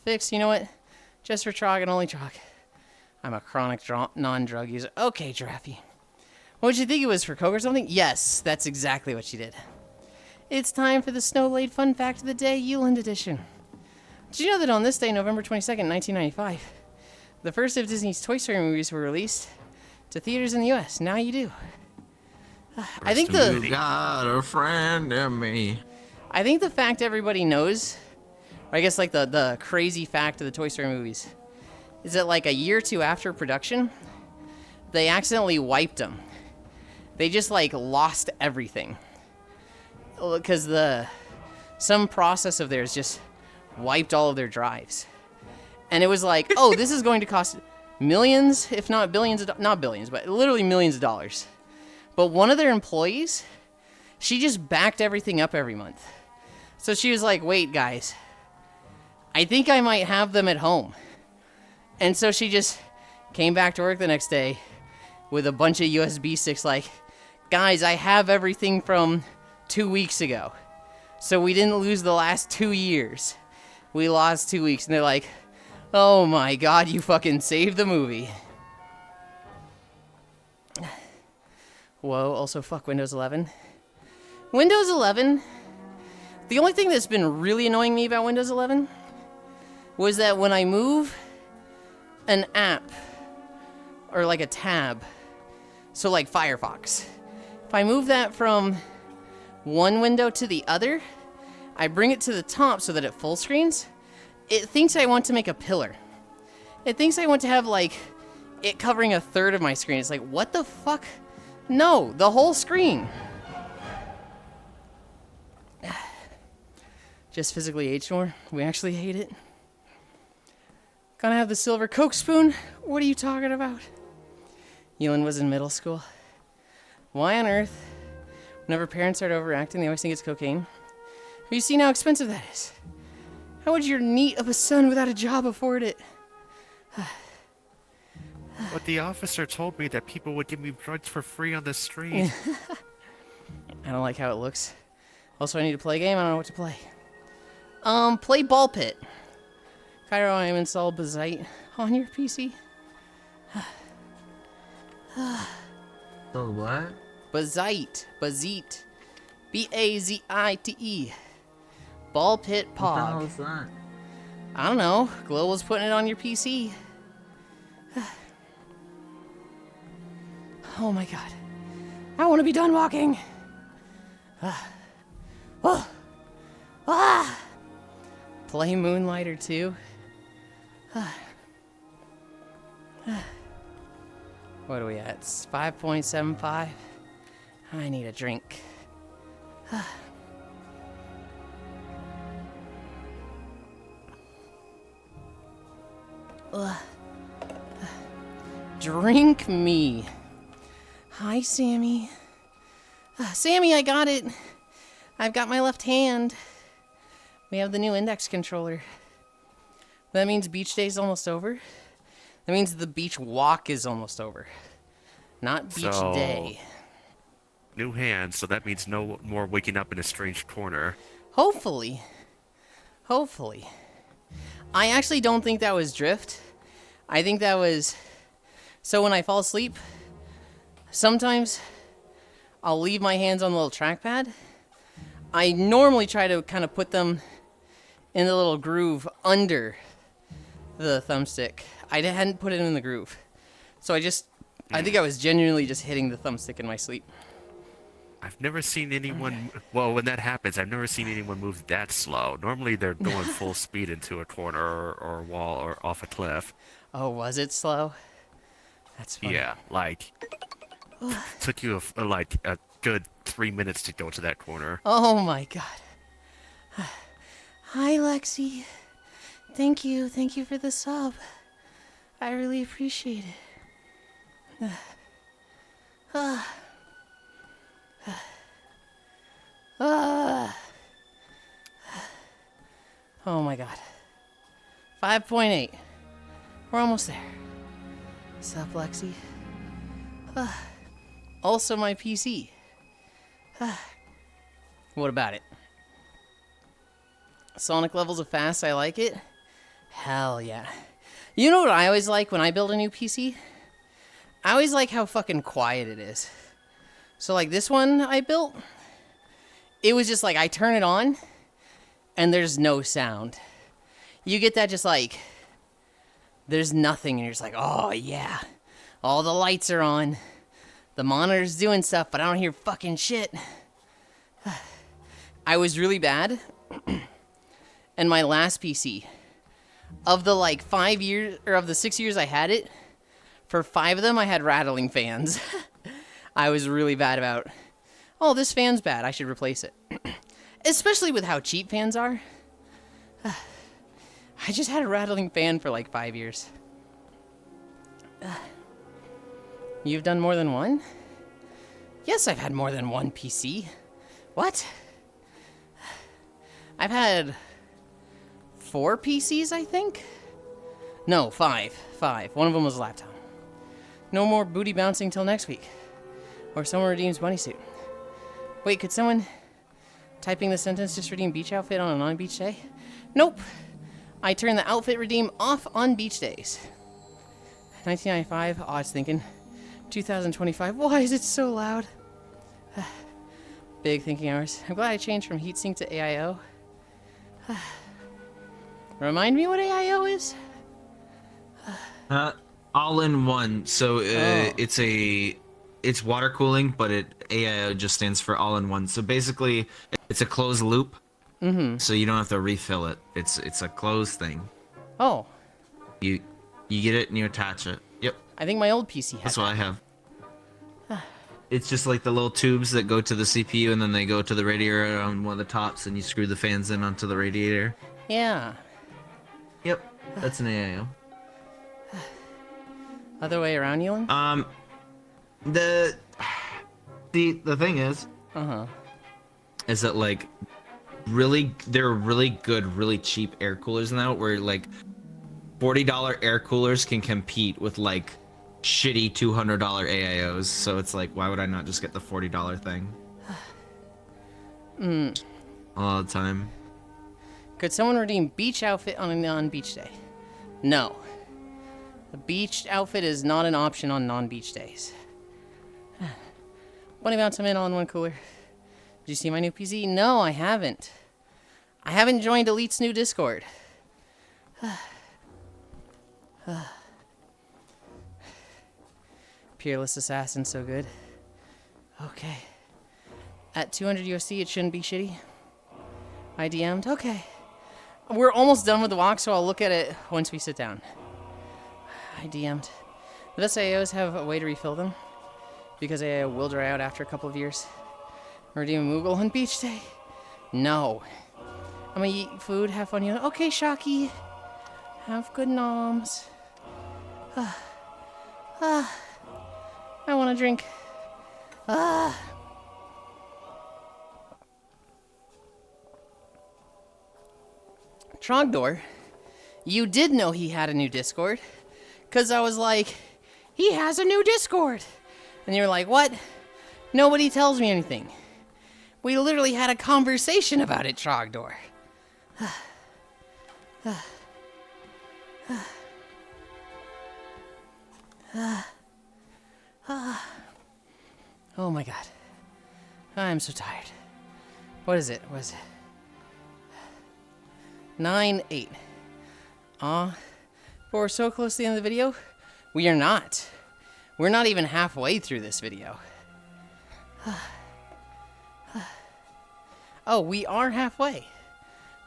A: Fix, you know what? Just for Trog and only Trog. I'm a chronic non-drug user. Okay, Giraffe. What did you think it was, for coke or something? Yes, that's exactly what she did. It's time for the Snowblade Fun Fact of the Day, Yulind edition. Did you know that on this day, November 22nd, 1995, the first of Disney's Toy Story movies were released to theaters in the U.S.? Now you do. I think
C: You got a friend in me.
A: I think the fact everybody knows, or I guess like the crazy fact of the Toy Story movies, is that like a year or two after production, they accidentally wiped them. They just like lost everything. Because some process of theirs just wiped all of their drives. And it was like, oh, this is going to cost millions, if not billions, not billions, but literally millions of dollars. But one of their employees, she just backed everything up every month. So she was like, wait, guys, I think I might have them at home. And so she just came back to work the next day with a bunch of USB sticks like, guys, I have everything from 2 weeks ago. So we didn't lose the last 2 years. We lost 2 weeks. And they're like, oh my god, you fucking saved the movie. Whoa, also fuck Windows 11. Windows 11, the only thing that's been really annoying me about Windows 11 was that when I move an app, or like a tab, so like Firefox, if I move that from one window to the other, I bring it to the top so that it full screens, it thinks I want to make a pillar. It thinks I want to have like it covering a third of my screen. It's like, what the fuck? No, the whole screen. Just physically aged more. We actually hate it. Gonna have the silver Coke spoon? What are you talking about? Yulind was in middle school. Why on earth, whenever parents start overacting, they always think it's cocaine? Have you seen how expensive that is? How would your neat of a son without a job afford it?
D: But the officer told me that people would give me drugs for free on the street.
A: I don't like how it looks. Also, I need to play a game. I don't know what to play. Play Ball Pit. Cairo, I am installed Bazite on your PC.
C: So what?
A: Bazite. Bazite. B-A-Z-I-T-E. Ball Pit
C: What the hell
A: Pog.
C: is that?
A: I don't know. Glow was putting it on your PC. Oh my god. I want to be done walking. Play Moonlighter 2. What are we at? It's 5.75. I need a drink. Drink me. Hi, Sammy. Sammy, I got it. I've got my left hand. We have the new index controller. That means beach day's almost over. That means the beach walk is almost over. Not beach
D: So-
A: day.
D: New hands, so that means no more waking up in a strange corner.
A: Hopefully. Hopefully. I actually don't think that was drift. I think that was... So when I fall asleep, sometimes I'll leave my hands on the little trackpad. I normally try to kind of put them in the little groove under the thumbstick. I hadn't put it in the groove. So I think I was genuinely just hitting the thumbstick in my sleep.
D: I've never seen anyone. Well, when that happens, I've never seen anyone move that slow. Normally, they're going full speed into a corner or a wall or off a cliff.
A: Oh, was it slow? That's funny.
D: Yeah, like took you like a good 3 minutes to go to that corner.
A: Oh my god. Hi, Lexi. Thank you for the sub. I really appreciate it. Oh my god. 5.8. We're almost there. Sup, Lexi? Also my PC. What about it? Sonic levels of fast, I like it. Hell yeah. You know what I always like when I build a new PC? I always like how fucking quiet it is. So like this one I built, it was just like I turn it on and there's no sound. You get that just like there's nothing and you're just like, oh yeah. All the lights are on. The monitor's doing stuff, but I don't hear fucking shit. I was really bad. And my last PC, of the like 5 years, or of the 6 years I had it, for 5 of them I had rattling fans. I was really bad about, oh, this fan's bad, I should replace it. Especially with how cheap fans are. I just had a rattling fan for like 5 years. You've done more than one? Yes, I've had more than one PC. What? I've had 4 PCs, I think? No, 5. 5. One of them was a laptop. No more booty bouncing till next week. Or someone redeems bunny suit. Wait, could someone typing the sentence just redeem beach outfit on a non-beach day? Nope. I turn the outfit redeem off on beach days. 1995, I was thinking. 2025, why is it so loud? Big thinking hours. I'm glad I changed from heatsink to AIO. Remind me what AIO is?
C: All in one. So it's water cooling, but AIO just stands for all in one. So basically, it's a closed loop. So you don't have to refill it. It's a closed thing.
A: Oh.
C: You get it and you attach it. Yep.
A: I think my old PC had
C: That's what I have. It's just like the little tubes that go to the CPU and then they go to the radiator on one of the tops and you screw the fans in onto the radiator.
A: Yeah.
C: Yep. That's an AIO.
A: Other way around, Yulind?
C: The thing is is that like there are really good, really cheap air coolers now where like $40 air coolers can compete with like shitty $200 AIOs. So it's like, why would I not just get the $40 thing? All the time.
A: Could someone redeem beach outfit on a non-beach day? No. The beach outfit is not an option on non-beach days. Bunny bounce, I'm in on one cooler. Did you see my new PC? No, I haven't. I haven't joined Elite's new Discord. Peerless Assassin, so good. Okay. At 200 USD, it shouldn't be shitty. I DM'd. Okay. We're almost done with the walk, so I'll look at it once we sit down. I DM'd. The best AOs have a way to refill them, because AO will dry out after a couple of years. Redeem Moogle on beach day? No. I'm gonna eat food, have fun. Okay, Shocky. Have good noms. I want a drink. Trogdor, you did know he had a new Discord. Because I was like, he has a new Discord. And you were like, what? Nobody tells me anything. We literally had a conversation about it, Trogdor. Oh my god. I'm so tired. What is it? What is it? 9-8. But we're so close to the end of the video. We are not. We're not even halfway through this video. Oh, we are halfway.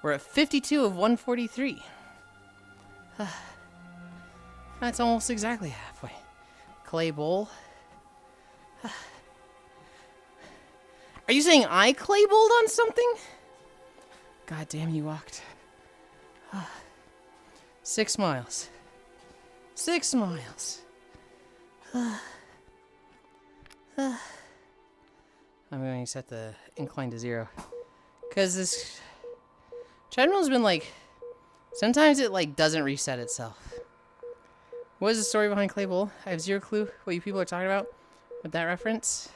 A: We're at 52 of 143. That's almost exactly halfway. Clay bowl. Are you saying I clay bowled on something? God damn, you walked. 6 miles. 6 miles. I'm going to set the incline to 0. Because this treadmill's been like, sometimes it like doesn't reset itself. What is the story behind Clay Bowl? I have 0 clue what you people are talking about with that reference.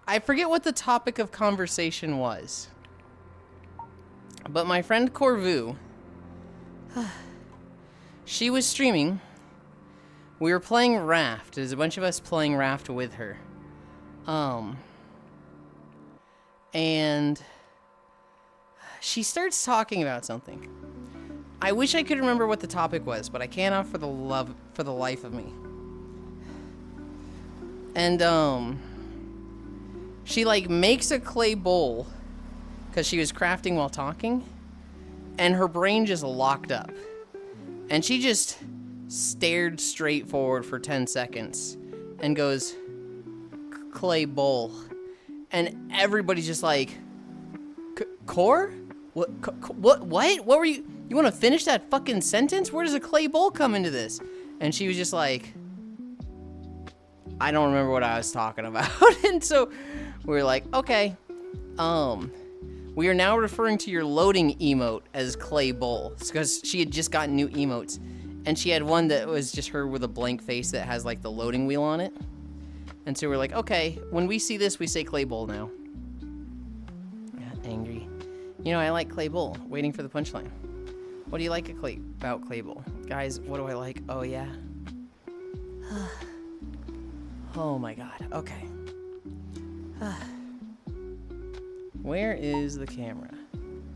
A: I forget what the topic of conversation was. But my friend Corvu, she was streaming. We were playing Raft. There's a bunch of us playing Raft with her. and she starts talking about something. I wish I could remember what the topic was, but I cannot for the life of me. And she like makes a clay bowl because she was crafting while talking, and her brain just locked up, and she just stared straight forward for 10 seconds and goes, clay bowl, and everybody's just like, core? What were you want to finish that fucking sentence? Where does a clay bowl come into this? And she was just like, I don't remember what I was talking about. And so we were like, okay, we are now referring to your loading emote as clay bowl, because she had just gotten new emotes, and she had one that was just her with a blank face that has like the loading wheel on it. And so we're like, okay, when we see this, we say clay bowl now. Yeah, angry. You know, I like clay bowl. Waiting for the punchline. What do you like about clay bowl? Guys, what do I like? Oh, yeah. Oh, my God. Okay. Where is the camera?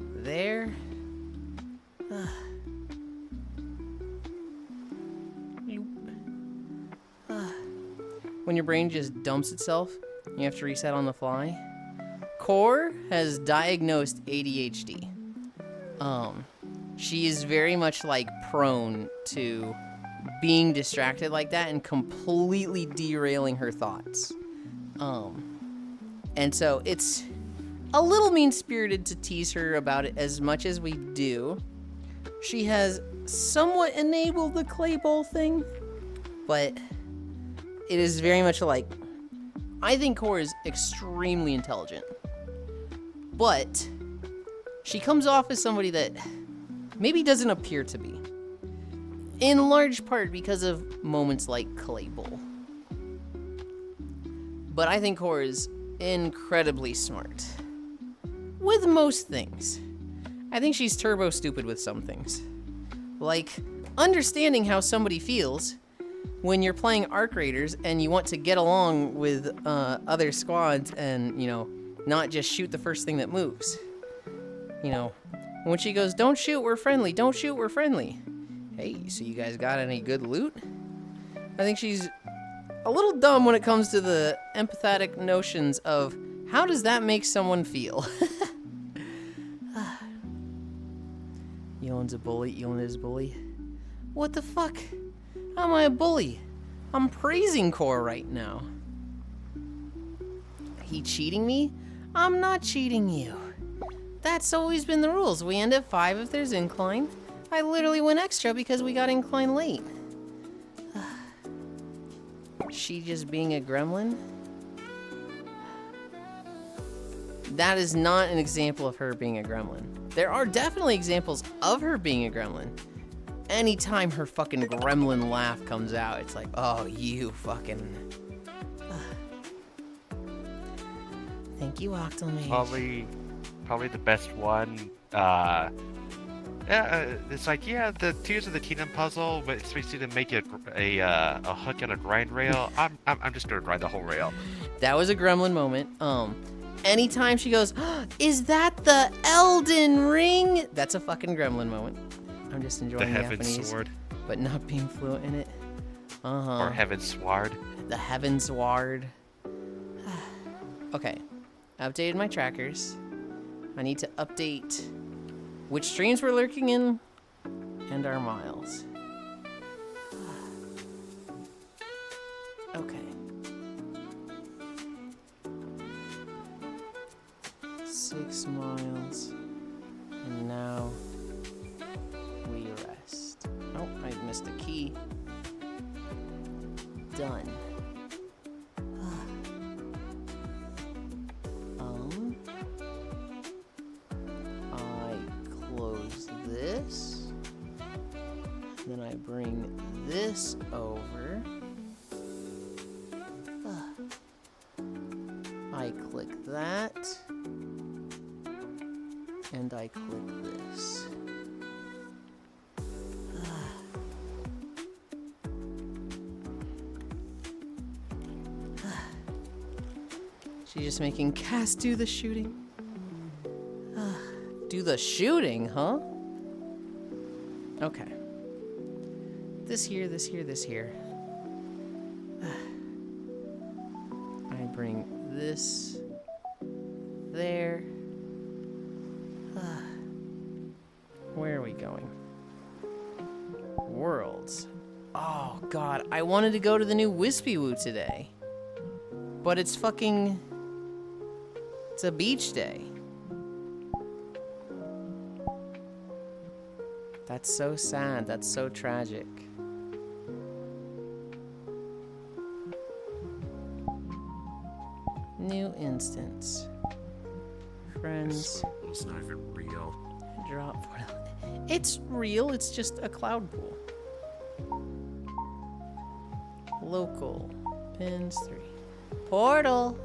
A: There. When your brain just dumps itself, you have to reset on the fly. Core has diagnosed ADHD. She is very much like prone to being distracted like that and completely derailing her thoughts. And so it's a little mean-spirited to tease her about it as much as we do. She has somewhat enabled the clay bowl thing, but it is very much like, I think Core is extremely intelligent, but she comes off as somebody that maybe doesn't appear to be, in large part because of moments like clay bowl. But I think Core is incredibly smart with most things. I think she's turbo stupid with some things, like understanding how somebody feels when you're playing Arc Raiders and you want to get along with other squads and, you know, not just shoot the first thing that moves. You know, when she goes, don't shoot, we're friendly, don't shoot, we're friendly. Hey, so you guys got any good loot? I think she's a little dumb when it comes to the empathetic notions of how does that make someone feel? Yulind's a bully, Yulind is a bully. What the fuck? How am I a bully? I'm praising Core right now. He cheating me? I'm not cheating you. That's always been the rules. We end at 5 if there's incline. I literally went extra because we got incline late. She just being a gremlin? That is not an example of her being a gremlin. There are definitely examples of her being a gremlin. Anytime her fucking gremlin laugh comes out, it's like, oh, you fucking... Thank you, Octomage.
D: Probably the best one. It's like, yeah, the Tears of the Kingdom puzzle, but it's basically to make it a hook and a grind rail. I'm just gonna grind the whole rail.
A: That was a gremlin moment. Anytime she goes, oh, is that the Elden Ring? That's a fucking gremlin moment. I'm just enjoying
D: The Heaven
A: Japanese,
D: Sword.
A: but not being fluent in it.
D: Or Heaven Sword.
A: The Heaven Sword. Okay, I updated my trackers. I need to update which streams we're lurking in and our miles. Okay. 6 miles. And now we rest. Oh, I missed a key. Done. I close this. Then I bring this over. I click that. And I click this. She's just making Cass do the shooting. Do the shooting, huh? Okay. This here, this here, this here. I bring this there. Where are we going? Worlds. Oh, God. I wanted to go to the new Wispy Woo today. But it's fucking... It's a beach day. That's so sad. That's so tragic. New instance. Friends.
D: It's not even real.
A: Drop portal. It's real. It's just a cloud pool. Local. Pins 3. Portal.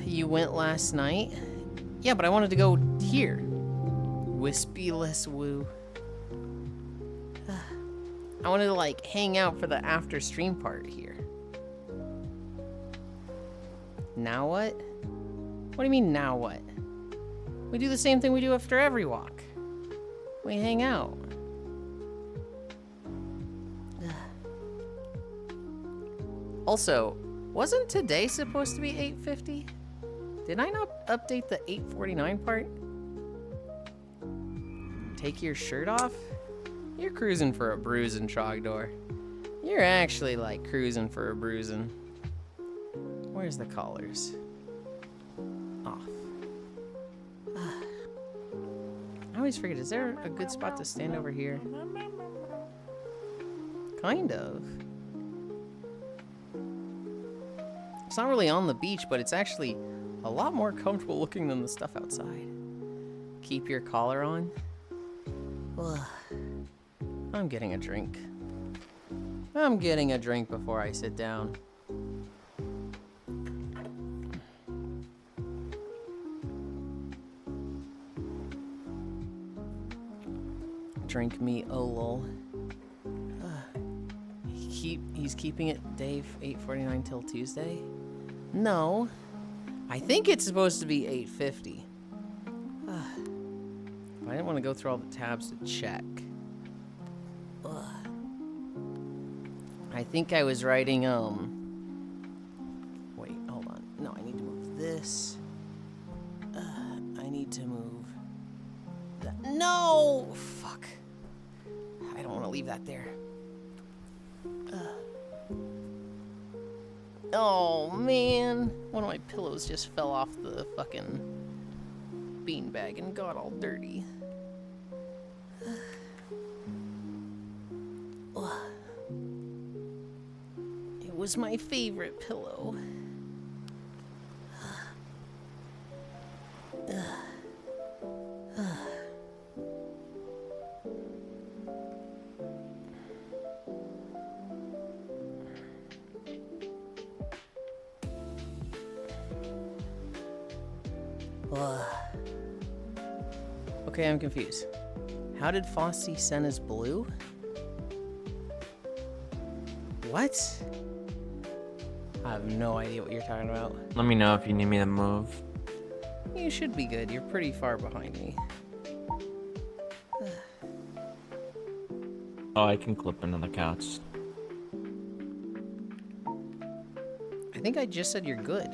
A: You went last night? Yeah, but I wanted to go here. Wispyless Woo. I wanted to, like, hang out for the after stream part here. Now what? What do you mean, now what? We do the same thing we do after every walk. We hang out. Also, wasn't today supposed to be 8:50? Did I not update the 8:49 part? Take your shirt off? You're cruising for a bruising, Trogdor. You're actually, like, cruising for a bruising. Where's the collars? Off. I always forget, is there a good spot to stand over here? Kind of. It's not really on the beach, but it's actually a lot more comfortable looking than the stuff outside. Keep your collar on. Ugh. I'm getting a drink. I'm getting a drink before I sit down. Drink me, oh lol. He's keeping it day 8:49 till Tuesday? No. I think it's supposed to be 8:50. I didn't want to go through all the tabs to check. I think I was writing, wait, hold on. No, I need to move this. I need to move that. No! Fuck. I don't want to leave that there. Oh, man. One of my pillows just fell off the fucking beanbag and got all dirty. It was my favorite pillow. Okay, I'm confused. How did Fossey send us blue? What? I have no idea what you're talking about.
G: Let me know if you need me to move.
A: You should be good. You're pretty far behind me.
G: Oh, I can clip into the couch.
A: I think I just said you're good.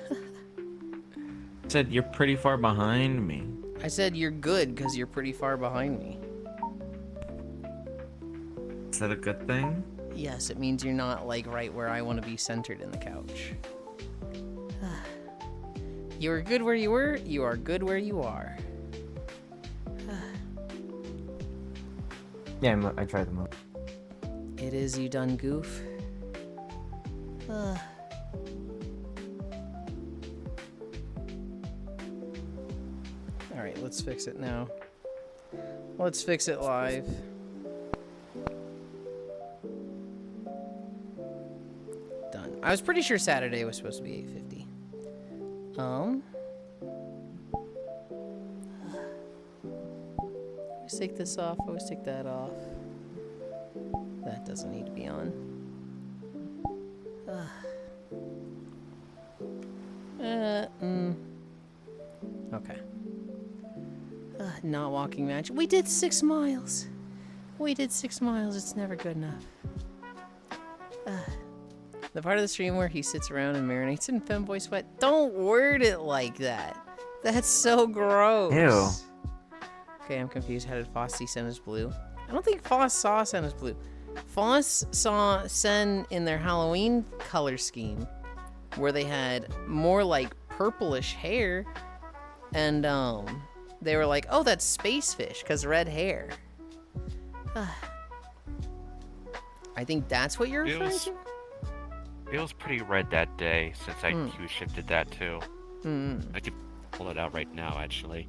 G: I said you're pretty far behind me.
A: I said you're good because you're pretty far behind me.
G: Is that a good thing?
A: Yes, it means you're not, like, right where I want to be centered in the couch. You were good where you were, you are good where you are.
G: Yeah, I tried to move.
A: It is, you done goof. Alright, let's fix it now. Let's fix it live. Done. I was pretty sure Saturday was supposed to be 8:50. Always take this off, always take that off. That doesn't need to be on. Okay. Not walking match. We did 6 miles. We did 6 miles. It's never good enough. The part of the stream where he sits around and marinates in femboy sweat. Don't word it like that. That's so gross.
G: Ew.
A: Okay, I'm confused. How did Foss see Sen as blue? I don't think Foss saw Sen as blue. Foss saw Sen in their Halloween color scheme, where they had more like purplish hair, and they were like, "Oh, that's space fish, 'cause red hair." I think that's what you're referring to.
D: It was pretty red that day since I Q shifted that too. I could pull it out right now, actually.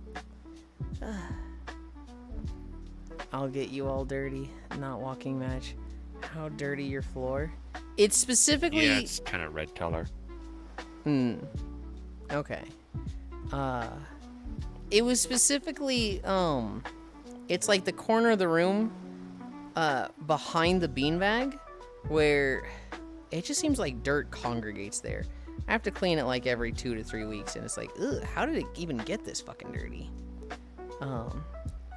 A: I'll get you all dirty. Not walking match. How dirty your floor? It's specifically.
D: Yeah, it's kind of red color.
A: Okay. It was specifically it's like the corner of the room behind the beanbag where it just seems like dirt congregates there. I have to clean it like every 2 to 3 weeks, and it's like, ugh, how did it even get this fucking dirty?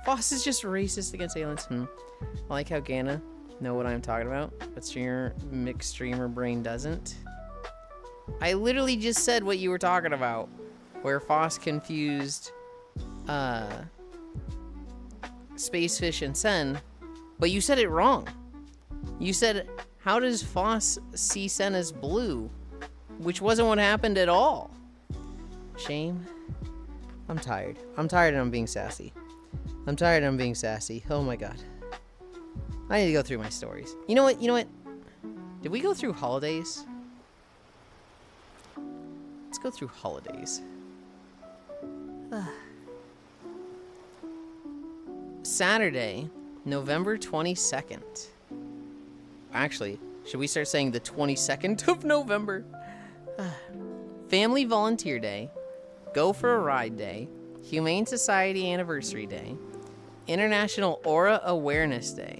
A: Foss is just racist against aliens. I like how Gana know what I'm talking about, but streamer mixed streamer brain doesn't. I literally just said what you were talking about, where Foss confused space fish and Sen, but you said it wrong. You said, how does Foss see Sen as blue? Which wasn't what happened at all. Shame. I'm tired. I'm tired and I'm being sassy. I'm tired and I'm being sassy. Oh my god. I need to go through my stories. You know what? You know what? Did we go through holidays? Let's go through holidays. Saturday, November 22nd. Actually, should we start saying the 22nd of November? Family Volunteer Day, Go for a Ride Day, Humane Society Anniversary Day, International Aura Awareness Day,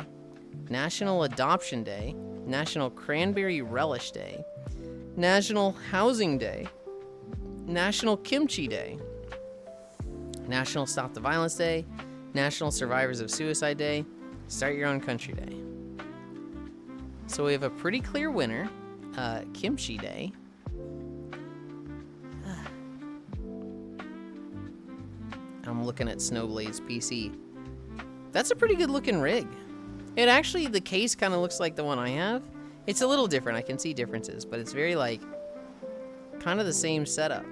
A: National Adoption Day, National Cranberry Relish Day, National Housing Day, National Kimchi Day, National Stop the Violence Day, National Survivors of Suicide Day, Start Your Own Country Day. So we have a pretty clear winner, Kimchi Day. I'm looking at Snowblade's PC. That's a pretty good looking rig. It actually, the case kind of looks like the one I have. It's a little different, I can see differences, but it's very like, kind of the same setup.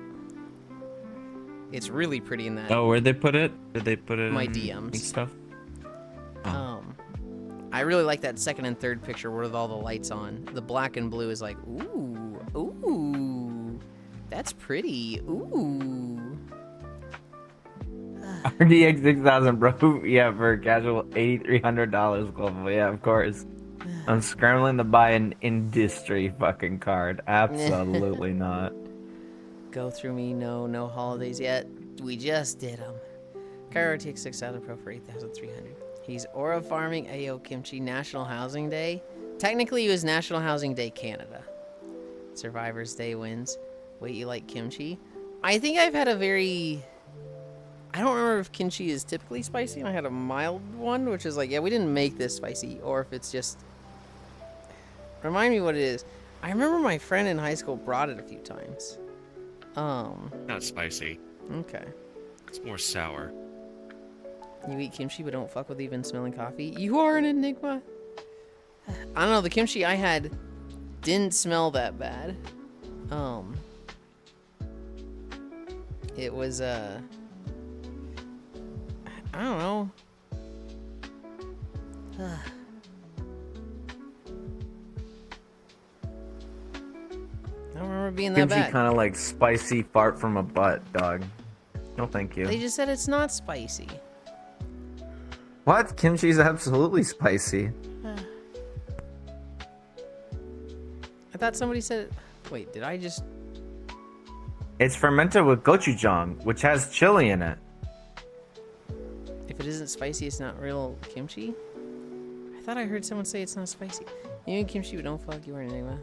A: It's really pretty in that.
B: Oh, where'd they put it? Did they put it
A: My
B: in
A: DMs.
B: stuff?
A: I really like that second and third picture with all the lights on. The black and blue is like, ooh, that's pretty, ooh.
G: RDX 6000, bro. Yeah, for casual $8,300 global. Yeah, of course. I'm scrambling to buy an industry fucking card. Absolutely not.
A: Go through me, no holidays yet. We just did them. Cairo RTX 6000 Pro for 8,300. He's Aura Farming AO Kimchi National Housing Day. Technically, it was National Housing Day Canada. Survivors Day wins. Wait, you like kimchi? I think I've had a very... I don't remember if kimchi is typically spicy, and I had a mild one, which is like, yeah, we didn't make this spicy, or if it's just... Remind me what it is. I remember my friend in high school brought it a few times.
D: Not spicy.
A: Okay.
D: It's more sour.
A: You eat kimchi but don't fuck with even smelling coffee? You are an enigma. I don't know, the kimchi I had didn't smell that bad. It was, I don't know. I don't remember being that
G: Kimchi
A: bad.
G: kind of like spicy fart from a butt, dog. No, thank you.
A: They just said it's not spicy.
G: What? Kimchi's absolutely spicy.
A: I thought somebody said... Wait, did I just...
G: It's fermented with gochujang, which has chili in it.
A: If it isn't spicy, it's not real kimchi? I thought I heard someone say it's not spicy. You eat kimchi but don't fuck, you are an enigma.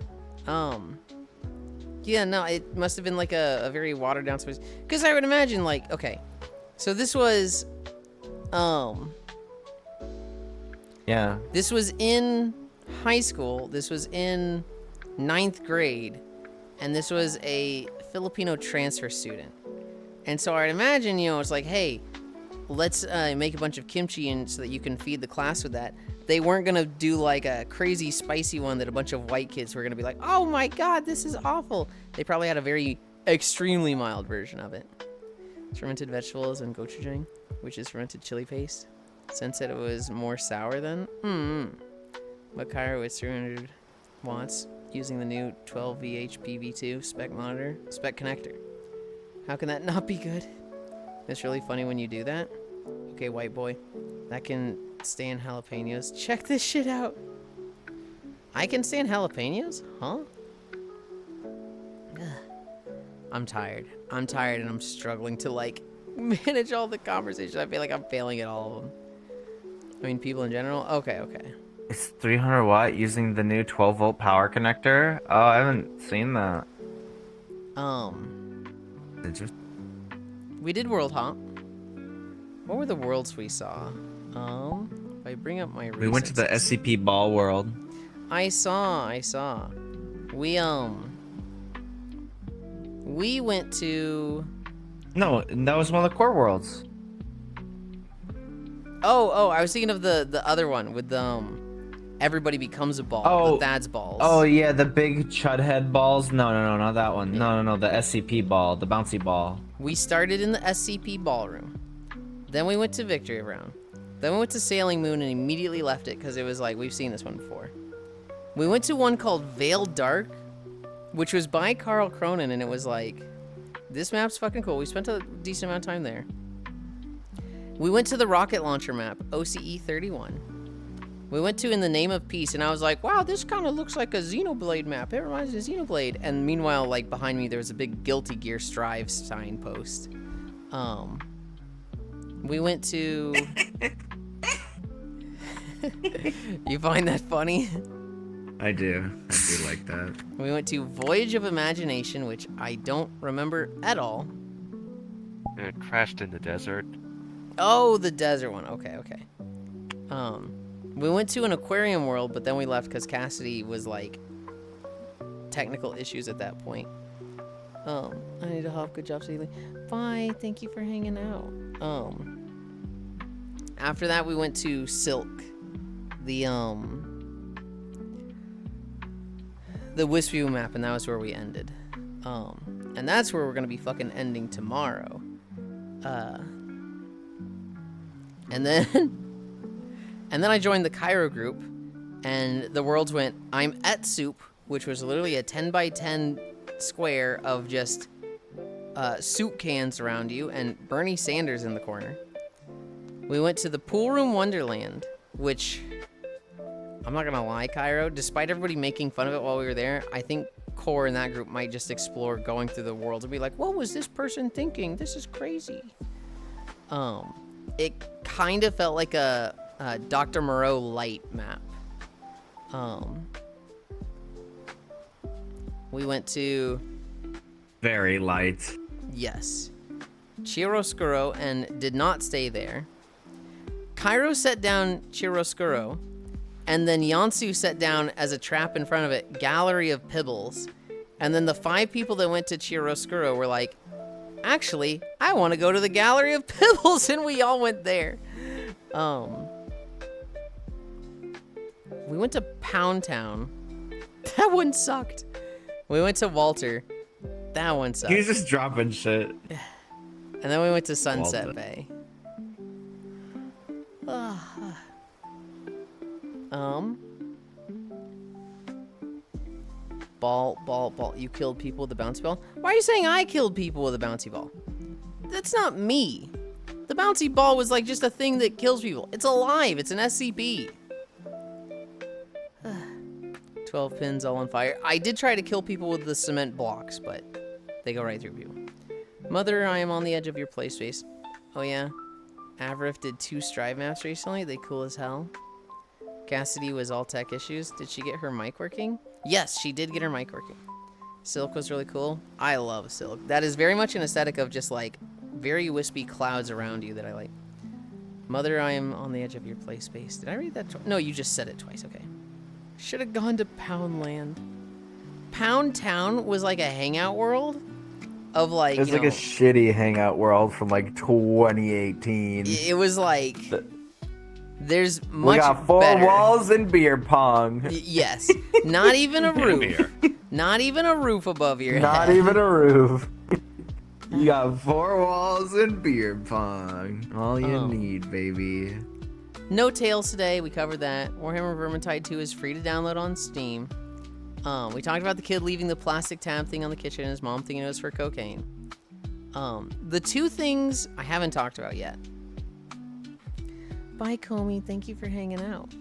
A: Yeah, no, it must have been like a very watered down space. Because I would imagine, like, okay, so this was,
G: Yeah.
A: this was in high school. This was in 9th grade. And this was a Filipino transfer student. And so I'd imagine, you know, it's like, hey, let's make a bunch of kimchi and so that you can feed the class with that. They weren't going to do like a crazy spicy one that a bunch of white kids were going to be like, oh my God, this is awful. They probably had a very extremely mild version of it. Fermented vegetables and gochujang, which is fermented chili paste. Since it was more sour than, Macairo is 300 watts using the new 12 VHP V2 spec monitor, spec connector. How can that not be good? It's really funny when you do that. Okay, white boy. That can stand jalapenos. Check this shit out. I can stand jalapenos? Huh? Ugh. I'm tired. I'm tired and I'm struggling to, like, manage all the conversations. I feel like I'm failing at all of them. I mean, people in general? Okay.
G: It's 300 watt using the new 12 volt power connector. Oh, I haven't seen that.
C: Did you?
A: We did World Hop. What were the worlds we saw? If I bring up my
G: We went to the
A: recents-
G: SCP Ball World.
A: I saw. We went to...
G: No, that was one of the core worlds.
A: Oh, I was thinking of the other one with everybody becomes a ball.
G: Oh.
A: The Thad's balls.
G: Oh yeah, the big chud head balls. No, not that one. No, the SCP ball, the bouncy ball.
A: We started in the SCP ballroom. Then we went to Victory Round. Then we went to Sailing Moon and immediately left it because it was like, we've seen this one before. We went to one called Veiled Dark, which was by Carl Cronin, and it was like, this map's fucking cool. We spent a decent amount of time there. We went to the rocket launcher map, OCE 31. We went to In the Name of Peace, and I was like, wow, this kind of looks like a Xenoblade map. It reminds me of Xenoblade. And meanwhile, like, behind me, there was a big Guilty Gear Strive signpost. We went to... You find that funny?
C: I do like that.
A: We went to Voyage of Imagination, which I don't remember at all.
D: It crashed in the desert.
A: Oh, the desert one. Okay. We went to an aquarium world, but then we left because Cassidy was like technical issues at that point. I need to hop. Good job, Celie. Bye. Thank you for hanging out. After that, we went to Silk, the Wispview map, and that was where we ended. And that's where we're gonna be fucking ending tomorrow. And then I joined the Cairo group, and the worlds went, I'm at Soup, which was literally a 10 by 10 square of just soup cans around you, and Bernie Sanders in the corner. We went to the Pool Room Wonderland, which, I'm not gonna lie, Cairo, despite everybody making fun of it while we were there, I think Core in that group might just explore going through the world and be like, what was this person thinking? This is crazy. It kind of felt like a Dr. Moreau light map. We went to...
C: Very light.
A: Yes. Chiaroscuro and did not stay there. Cairo set down Chiaroscuro, and then Yansu set down as a trap in front of it, Gallery of Pibbles. And then the 5 people that went to Chiaroscuro were like, actually, I want to go to the Gallery of Pibbles, and we all went there. We went to Pound Town. That one sucked. We went to Walter. That one sucked.
C: He's just dropping shit.
A: And then we went to Sunset
C: Walter.
A: Bay. Ball. You killed people with a bouncy ball? Why are you saying I killed people with a bouncy ball? That's not me. The bouncy ball was like just a thing that kills people. It's alive. It's an SCP. 12 pins all on fire. I did try to kill people with the cement blocks, but they go right through people. Mother, I am on the edge of your play space. Oh yeah? Avrif did 2 Strive maps recently. They cool as hell. Cassidy was all tech issues. Did she get her mic working? Yes, she did get her mic working. Silk was really cool. I love Silk. That is very much an aesthetic of just like very wispy clouds around you that I like. Mother, I am on the edge of your play space. Did I read that twice? No, you just said it twice. Okay. Should have gone to Poundland. Pound Town was like a hangout world of like,
G: It's like a shitty hangout world from like 2018.
A: It was like, there's
G: We
A: much
G: got four
A: better.
G: walls and beer pong.
A: Yes. Not even a
D: And
A: roof.
D: beer.
A: Not even a roof above your
G: Not
A: head.
G: even a roof. You got four walls and beer pong. All you
A: Oh.
G: need, baby.
A: No Tales today. We covered that. Warhammer Vermintide 2 is free to download on Steam. We talked about the kid leaving the plastic tab thing on the kitchen and his mom thinking it was for cocaine. The two things I haven't talked about yet. Bye, Comey. Thank you for hanging out.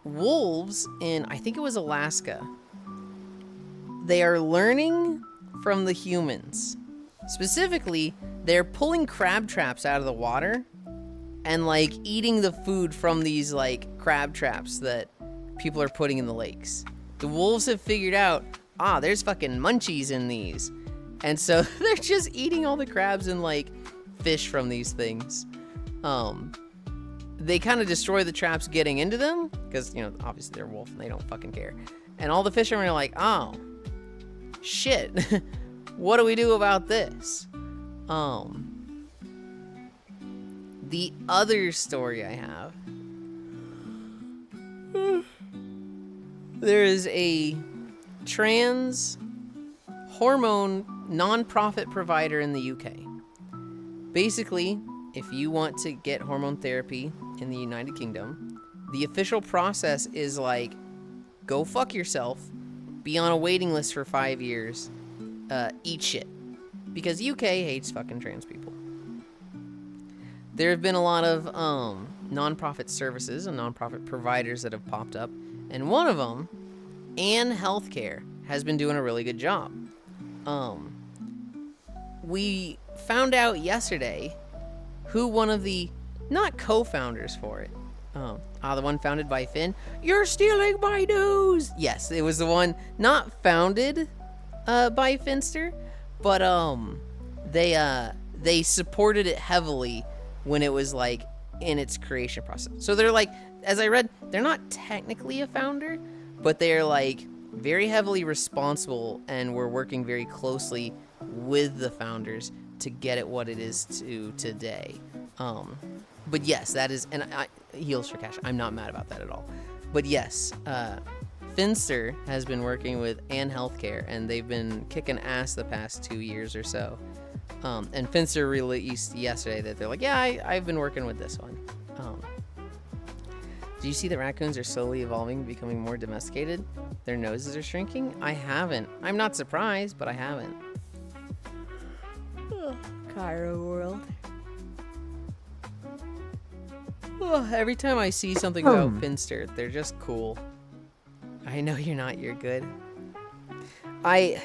A: Wolves in, I think it was Alaska. They are learning from the humans. Specifically, they're pulling crab traps out of the water and like eating the food from these like crab traps that people are putting in the lakes. The wolves have figured out, there's fucking munchies in these. And so they're just eating all the crabs and like fish from these things. They kind of destroy the traps getting into them because, obviously they're a wolf and they don't fucking care. And all the fishermen are like, oh, shit. What do we do about this? The other story I have. There is a trans hormone non-profit provider in the UK. Basically, if you want to get hormone therapy in the United Kingdom, the official process is like, go fuck yourself, be on a waiting list for 5 years, eat shit. Because UK hates fucking trans people. There have been a lot of non-profit services and non-profit providers that have popped up. And one of them, Ann Healthcare, has been doing a really good job. We found out yesterday who one of the, not co-founders for it, the one founded by Finn. You're stealing my news! Yes, it was the one not founded by Finster, but they supported it heavily when it was like in its creation process. So they're like, as I read, they're not technically a founder, but they're like very heavily responsible and we're working very closely with the founders to get it what it is to today. But yes, that is, and heals for cash. I'm not mad about that at all. But yes, Finster has been working with Ann Healthcare, and they've been kicking ass the past 2 years or so. And Finster released yesterday that they're like, yeah, I've been working with this one. Do you see that raccoons are slowly evolving, becoming more domesticated? Their noses are shrinking? I haven't. I'm not surprised, but I haven't. Cairo world. Every time I see something about Finster, they're just cool. I know you're not, you're good. I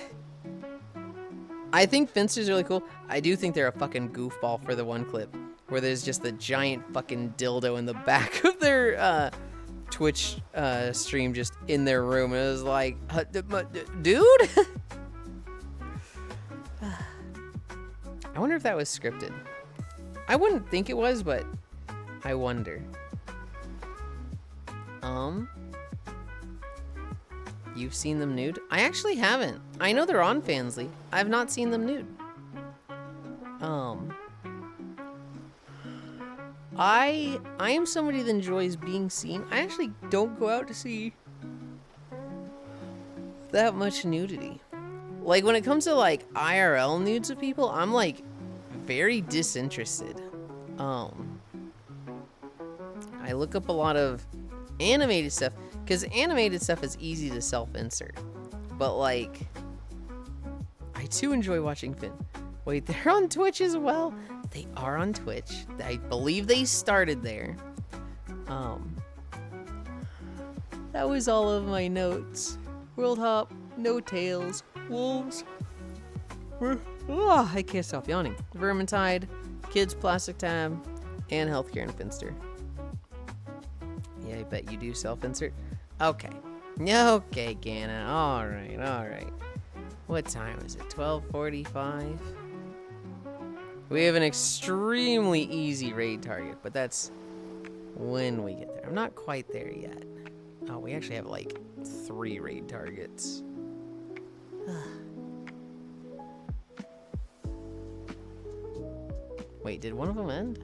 A: think Finster's really cool. I do think they're a fucking goofball for the one clip where there's just the giant fucking dildo in the back of their Twitch stream just in their room. And it was like, dude? I wonder if that was scripted. I wouldn't think it was, but I wonder. You've seen them nude? I actually haven't. I know they're on Fansly. I've not seen them nude. I am somebody that enjoys being seen. I actually don't go out to see that much nudity. Like when it comes to like IRL nudes of people, I'm like very disinterested. I look up a lot of animated stuff because animated stuff is easy to self-insert. But like, I too enjoy watching Finn. Wait, they're on Twitch as well? They are on Twitch. I believe they started there. That was all of my notes. World Hop, No Tails, Wolves. I can't stop yawning. Vermintide, Kids Plastic Tab, and Healthcare and Finster. Yeah, I bet you do self-insert. Okay. Okay, Ganna. All right. What time is it? 12:45? We have an extremely easy raid target, but that's when we get there. I'm not quite there yet. Oh, we actually have like 3 raid targets. Wait, did one of them end?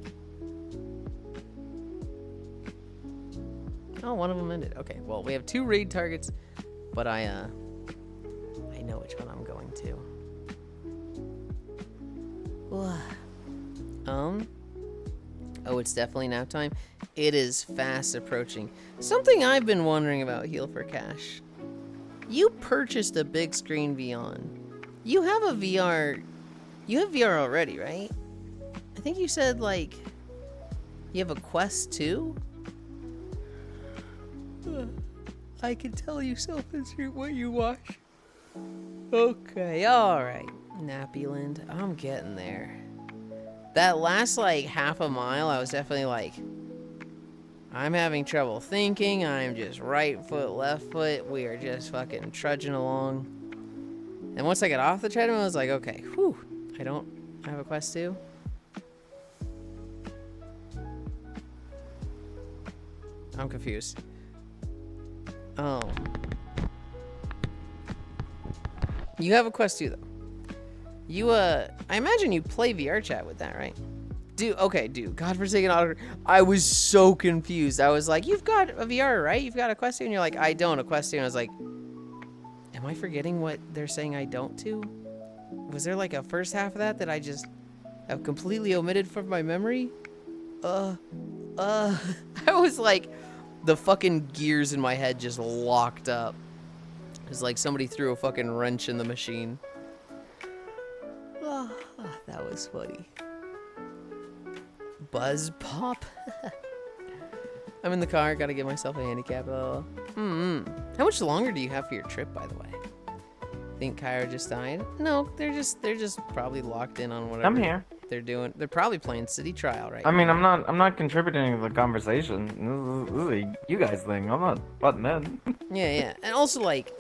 A: Oh, one of them ended. Okay, well, we have 2 raid targets, but I know which one I'm going to. Oh, it's definitely nap time. It is fast approaching. Something I've been wondering about Heal for Cash. You purchased a big screen VR. You have a VR. You have VR already, right? I think you said, like, you have a Quest 2? I can tell you self-insert what you watch. Okay, alright. Nappyland, I'm getting there. That last, like, half a mile, I was definitely like, I'm having trouble thinking. I'm just right foot, left foot. We are just fucking trudging along. And once I got off the treadmill, I was like, okay, whew. I have a Quest 2. I'm confused. Oh. You have a Quest 2, though. You, I imagine you play VR chat with that, right? Dude, godforsaken autograph. I was so confused. I was like, you've got a VR, right? You've got a Quest 2? And you're like, I don't, a Quest 2. And I was like, am I forgetting what they're saying I don't to? Was there like a first half of that I just have completely omitted from my memory? I was like, the fucking gears in my head just locked up. It's like somebody threw a fucking wrench in the machine. That was funny. Buzz pop. I'm in the car. Gotta give myself a handicap. How much longer do you have for your trip, by the way? Think Kyra just died? No, they're just probably locked in on whatever.
G: I'm here.
A: They're doing. They're probably playing City Trial right
G: I mean,
A: now.
G: I'm not contributing to the conversation. This is a you guys thing. I'm not butting in.
A: Yeah. And also, like,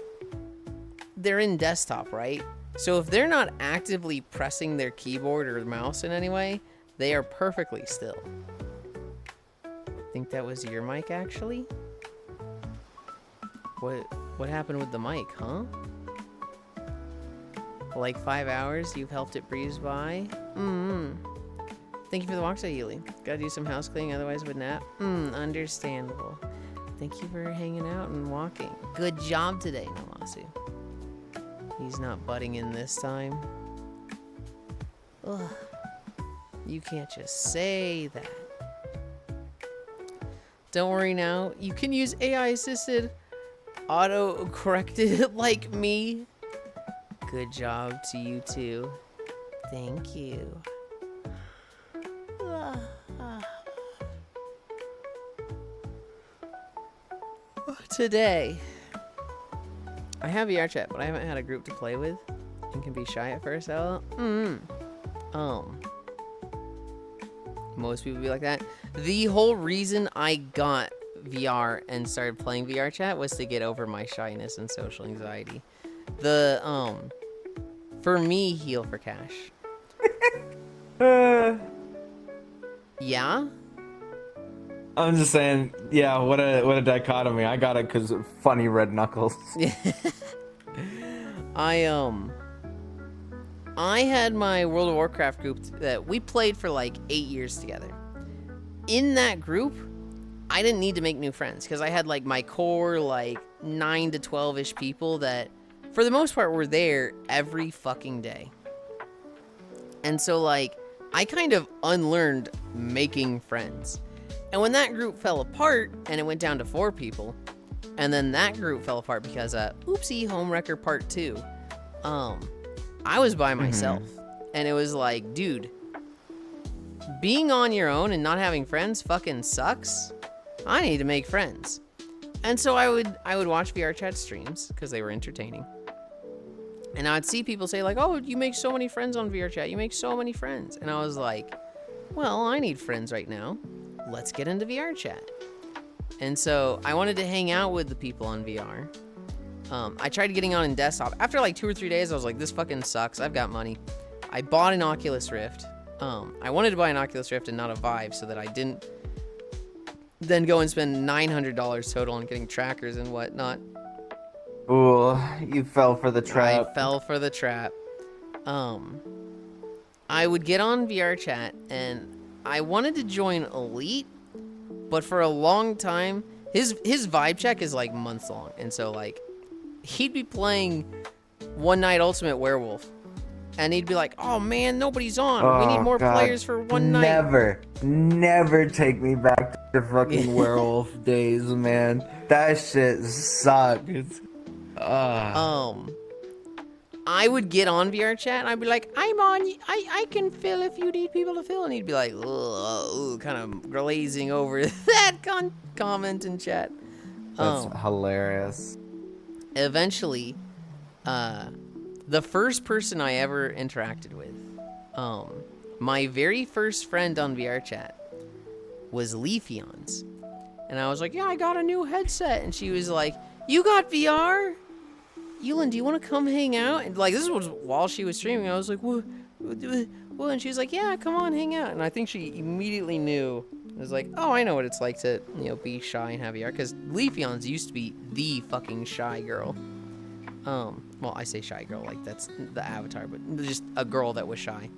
A: they're in desktop, right? So if they're not actively pressing their keyboard or mouse in any way, they are perfectly still. I think that was your mic, actually. What happened with the mic, huh? Like 5 hours, you've helped it breeze by. Thank you for the walk, Yulind. Gotta do some house cleaning, otherwise would nap. Understandable. Thank you for hanging out and walking. Good job today, Namasu. He's not butting in this time. Ugh. You can't just say that. Don't worry now. You can use AI-assisted auto-corrected like me. Good job to you too. Thank you. Today, I have VR chat, but I haven't had a group to play with and can be shy at first. Most people be like that. The whole reason I got VR and started playing VR chat was to get over my shyness and social anxiety. For me, Heal for Cash. Yeah?
G: I'm just saying, yeah, what a dichotomy. I got it because of funny red knuckles.
A: I had my World of Warcraft group that we played for like 8 years together. In that group, I didn't need to make new friends because I had like my core like 9 to 12-ish people that for the most part were there every fucking day. And so like I kind of unlearned making friends. And when that group fell apart and it went down to 4 people, and then that group fell apart because oopsie, Homewrecker Part 2. I was by myself. And it was like, dude, being on your own and not having friends fucking sucks. I need to make friends. And so I would watch VR chat streams because they were entertaining. And I'd see people say like, oh, you make so many friends on VR chat. You make so many friends. And I was like, well, I need friends right now. Let's get into VR chat. And so I wanted to hang out with the people on VR. I tried getting on in desktop. After like 2 or 3 days, I was like, this fucking sucks. I've got money. I bought an Oculus Rift. I wanted to buy an Oculus Rift and not a Vive so that I didn't then go and spend $900 total on getting trackers and whatnot.
G: Ooh, you fell for the trap.
A: I fell for the trap. I would get on VR chat and I wanted to join Elite, but for a long time, his vibe check is like months long. And so like, he'd be playing One Night Ultimate Werewolf. And he'd be like, oh man, nobody's on. We need more players for one night.
G: Never take me back to fucking werewolf days, man. That shit sucked.
A: I would get on VR chat and I'd be like, I'm on, I can fill if you need people to fill. And he'd be like, kind of glazing over that comment in chat.
G: That's hilarious.
A: Eventually, the first person I ever interacted with, my very first friend on VR chat was Leafeons. And I was like, yeah, I got a new headset. And she was like, you got VR? Yulind, do you want to come hang out? And like, this was while she was streaming. I was like, what? And she was like, yeah, come on, hang out. And I think she immediately knew. I was like, oh, I know what it's like to, be shy and have VR. Because Leafeons used to be the fucking shy girl. Well, I say shy girl, like that's the avatar, but just a girl that was shy.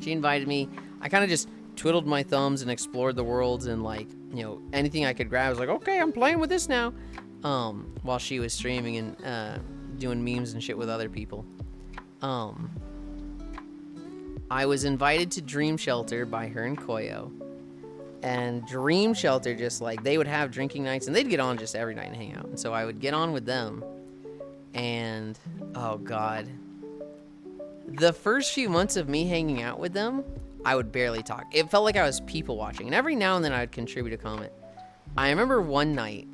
A: She invited me. I kind of just twiddled my thumbs and explored the worlds and like, anything I could grab. I was like, okay, I'm playing with this now. While she was streaming and doing memes and shit with other people. I was invited to Dream Shelter by her and Koyo. And Dream Shelter, just like, they would have drinking nights and they'd get on just every night and hang out. And so I would get on with them. And, oh God. The first few months of me hanging out with them, I would barely talk. It felt like I was people watching. And every now and then I would contribute a comment. I remember one night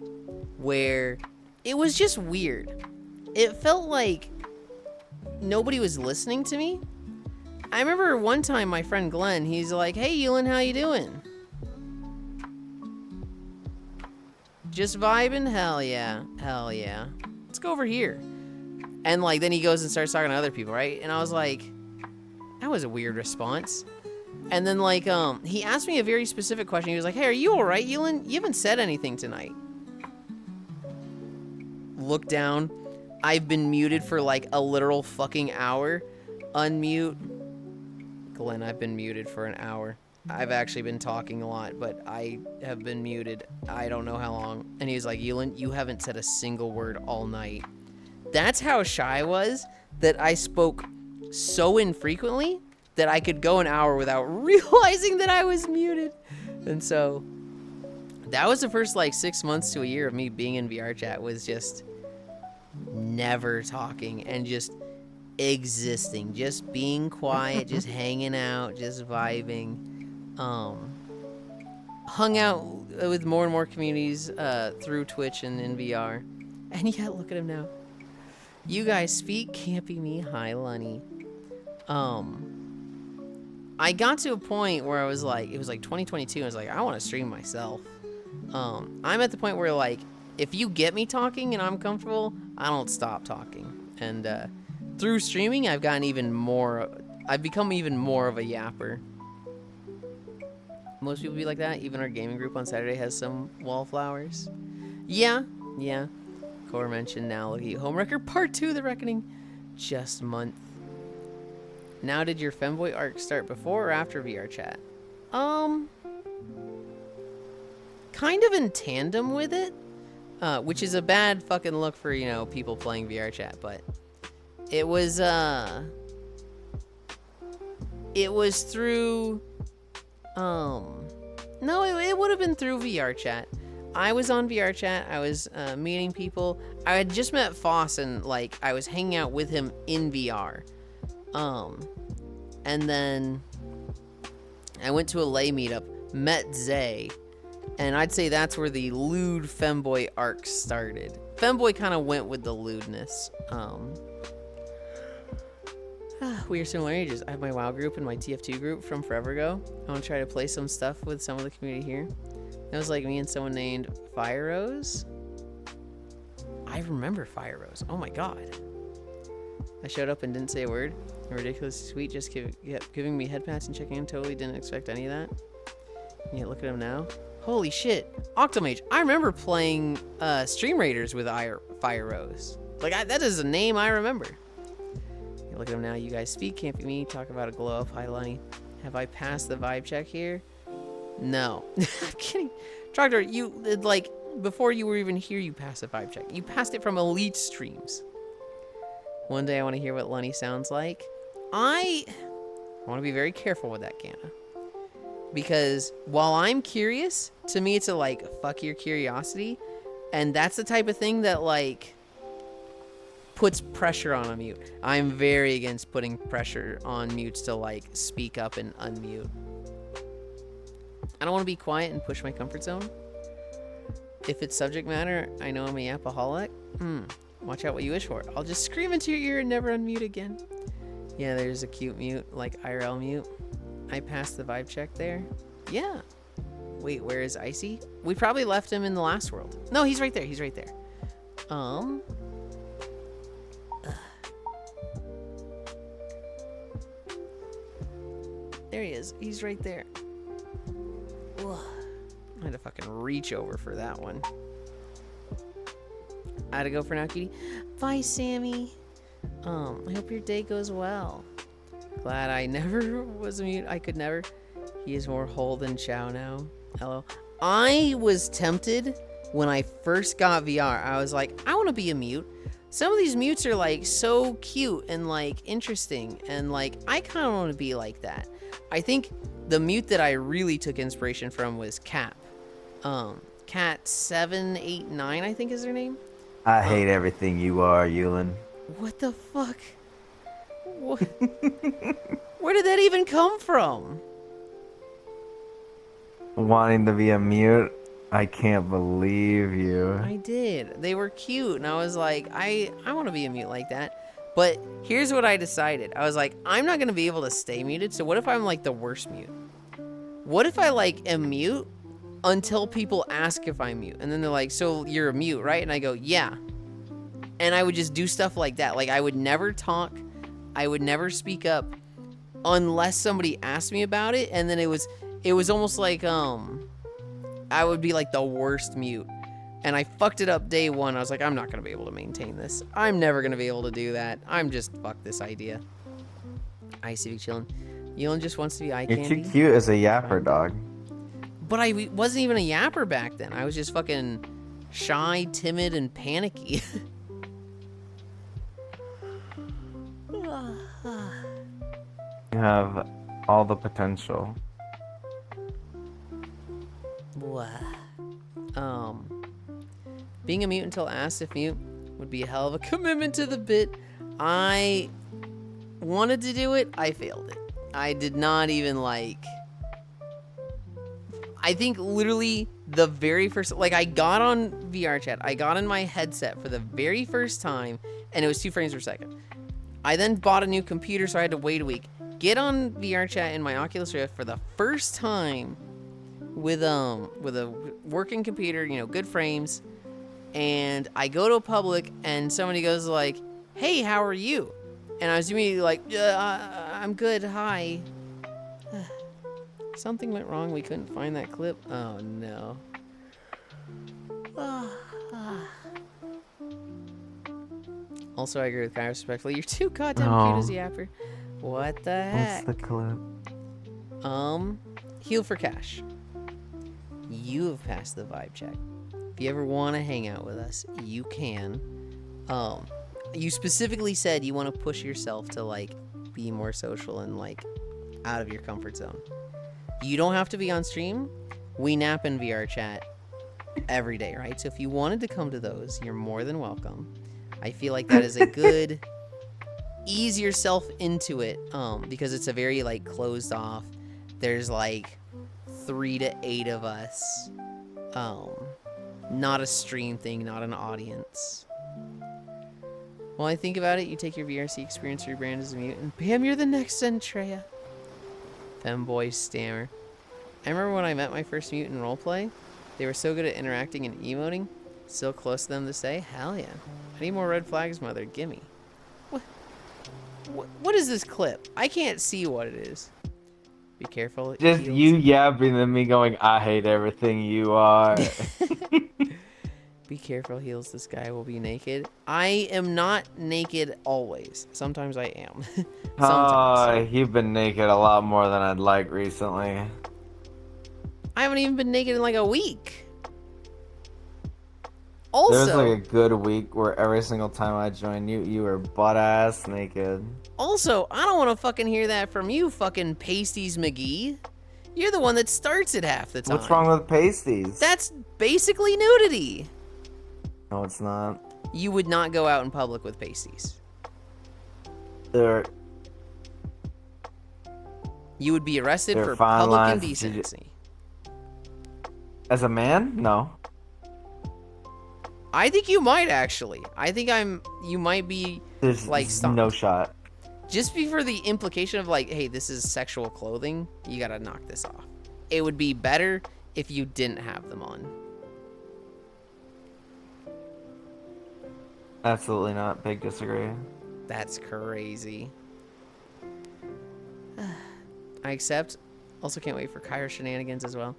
A: where it was just weird. It felt like nobody was listening to me. I remember one time my friend Glenn, he's like, hey Yulind, how you doing? Just vibing? Hell yeah. Hell yeah. Let's go over here. And like, then he goes and starts talking to other people, right? And I was like, that was a weird response. And then like, he asked me a very specific question. He was like, hey, are you all right, Yulind? You haven't said anything tonight. Look down. I've been muted for like a literal fucking hour. Unmute. Glenn, I've been muted for an hour. I've actually been talking a lot, but I have been muted. I don't know how long. And he's like, Yulind, you haven't said a single word all night. That's how shy I was, that I spoke so infrequently that I could go an hour without realizing that I was muted. And so that was the first like 6 months to a year of me being in VR chat, was just never talking and just existing, just being quiet, just hanging out, just vibing. Hung out with more and more communities through Twitch and in VR. And yet, look at him now. You guys speak campy me, hi Lunny. I got to a point where I was like, it was like 2022, I was like, I want to stream myself. I'm at the point where like, if you get me talking and I'm comfortable, I don't stop talking. And through streaming, I've become even more of a yapper. Most people be like that. Even our gaming group on Saturday has some wallflowers. Yeah. Core mentioned now. Look at you. Homewrecker Part 2, The Reckoning. Just a month. Now, did your femboy arc start before or after VR chat? Kind of in tandem with it. Which is a bad fucking look for, people playing VR chat, but it was through, no, it would have been through VR chat. I was on VR chat, I was meeting people. I had just met Foss and like I was hanging out with him in VR. And then I went to a lay meetup, met Zay, and I'd say that's where the lewd femboy arc started. Femboy kind of went with the lewdness. We are similar ages. I have my WoW group and my TF2 group from forever ago. I want to try to play some stuff with some of the community here. It was like me and someone named Fire Rose. I remember Fire Rose. Oh my god. I showed up and didn't say a word. Ridiculously sweet, just giving me head pats and checking in. Totally didn't expect any of that. Yeah, look at him now. Holy shit. Octomage. I remember playing Stream Raiders with Fire Rose. Like, that is a name I remember. Yeah, look at him now. You guys speak, can't be me. Talk about a glow up. Hi, Lenny. Have I passed the vibe check here? No. I'm kidding. Trogdor, you, like, before you were even here, you passed the vibe check. You passed it from Elite Streams. One day I want to hear what Lenny sounds like. I want to be very careful with that, Ganna. Because while I'm curious, to me it's a, like, fuck your curiosity. And that's the type of thing that, like, puts pressure on a mute. I'm very against putting pressure on mutes to, like, speak up and unmute. I don't want to be quiet and push my comfort zone. If it's subject matter, I know I'm a yapaholic. Watch out what you wish for. I'll just scream into your ear and never unmute again. Yeah, there's a cute mute, like IRL mute. I passed the vibe check there. Yeah. Wait, where is Icy? We probably left him in the last world. No, he's right there. He's right there. There he is. He's right there. Ugh. I had to fucking reach over for that one. I had to go for now, cutie. Bye, Sammy. I hope your day goes well. Glad I never was a mute. I could never. He is more whole than Chow now. Hello. I was tempted when I first got VR. I was like, I want to be a mute. Some of these mutes are like so cute and like interesting, and like I kind of want to be like that. I think the mute that I really took inspiration from was Cap. Cat 789, I think is her name.
G: I hate everything you are, Yulind.
A: What the fuck? What? Where did that even come from?
G: Wanting to be a mute? I can't believe you.
A: I did. They were cute, and I was like, I want to be a mute like that. But here's what I decided. I was like, I'm not going to be able to stay muted, so what if I'm like the worst mute? What if I like am mute until people ask if I'm mute? And then they're like, so you're a mute, right? And I go, yeah. And I would just do stuff like that. Like, I would never talk. I would never speak up unless somebody asked me about it. And then it was almost like, I would be like the worst mute. And I fucked it up day one. I was like, I'm not going to be able to maintain this. I'm never going to be able to do that. I'm just, fuck this idea. Icy chillin'. Yulind just wants to be eye
G: You're
A: candy.
G: too cute as a yapper, dog.
A: But I wasn't even a yapper back then. I was just fucking shy, timid, and panicky.
G: You have all the potential.
A: What? Being a mute until asked if mute would be a hell of a commitment to the bit. I wanted to do it. I failed it. I did not even like... I think literally the very first... Like, I got on VR chat. I got in my headset for the very first time, and it was 2 frames per second. I then bought a new computer, so I had to wait a week. Get on VR chat in my Oculus Rift for the first time with a working computer, you know, good frames. And I go to a public, and somebody goes like, hey, how are you? And I was immediately like, I'm good, hi. Something went wrong, we couldn't find that clip. Oh, no. Also, I agree with Kai respectfully. You're too goddamn cute as a yapper. What the heck?
G: What's the clip?
A: Heal for cash. You have passed the vibe check. If you ever want to hang out with us, you can. You specifically said you want to push yourself to, like, be more social and, like, out of your comfort zone. You don't have to be on stream. We nap in VR chat every day, right? So if you wanted to come to those, you're more than welcome. I feel like that is a good ease yourself into it, because it's a very, like, closed off. There's, like, 3 to 8 of us. Not a stream thing, not an audience. While I think about it, you take your VRC experience, your brand as a mute, and bam, you're the next Centrea. Femboy stammer. I remember when I met my first mute in roleplay. They were so good at interacting and emoting. Still close to them to say, hell yeah. I need more red flags, mother. Gimme. What is this clip? I can't see what it is. Be careful. It
G: Just
A: heals.
G: you yapping and me going, I hate everything you are.
A: Be careful, heals. This guy will be naked. I am not naked always. Sometimes I am. Sometimes.
G: You've been naked a lot more than I'd like recently.
A: I haven't even been naked in like a week. Also,
G: There's like a good week where every single time I joined you, you were butt ass naked.
A: Also, I don't want to fucking hear that from you, fucking Pasties McGee. You're the one that starts it half the time.
G: What's wrong with pasties?
A: That's basically nudity.
G: No, it's not.
A: You would not go out in public with pasties.
G: They're
A: You would be arrested
G: They're
A: for
G: fine
A: public
G: lines.
A: indecency.
G: as a man? No.
A: I think you might actually. I think you might be
G: There's
A: like stopped.
G: no shot.
A: Just for the implication of like, hey, this is sexual clothing, you gotta knock this off. It would be better if you didn't have them on.
G: Absolutely not. Big disagree.
A: That's crazy. I accept. Also can't wait for Kyra shenanigans as well.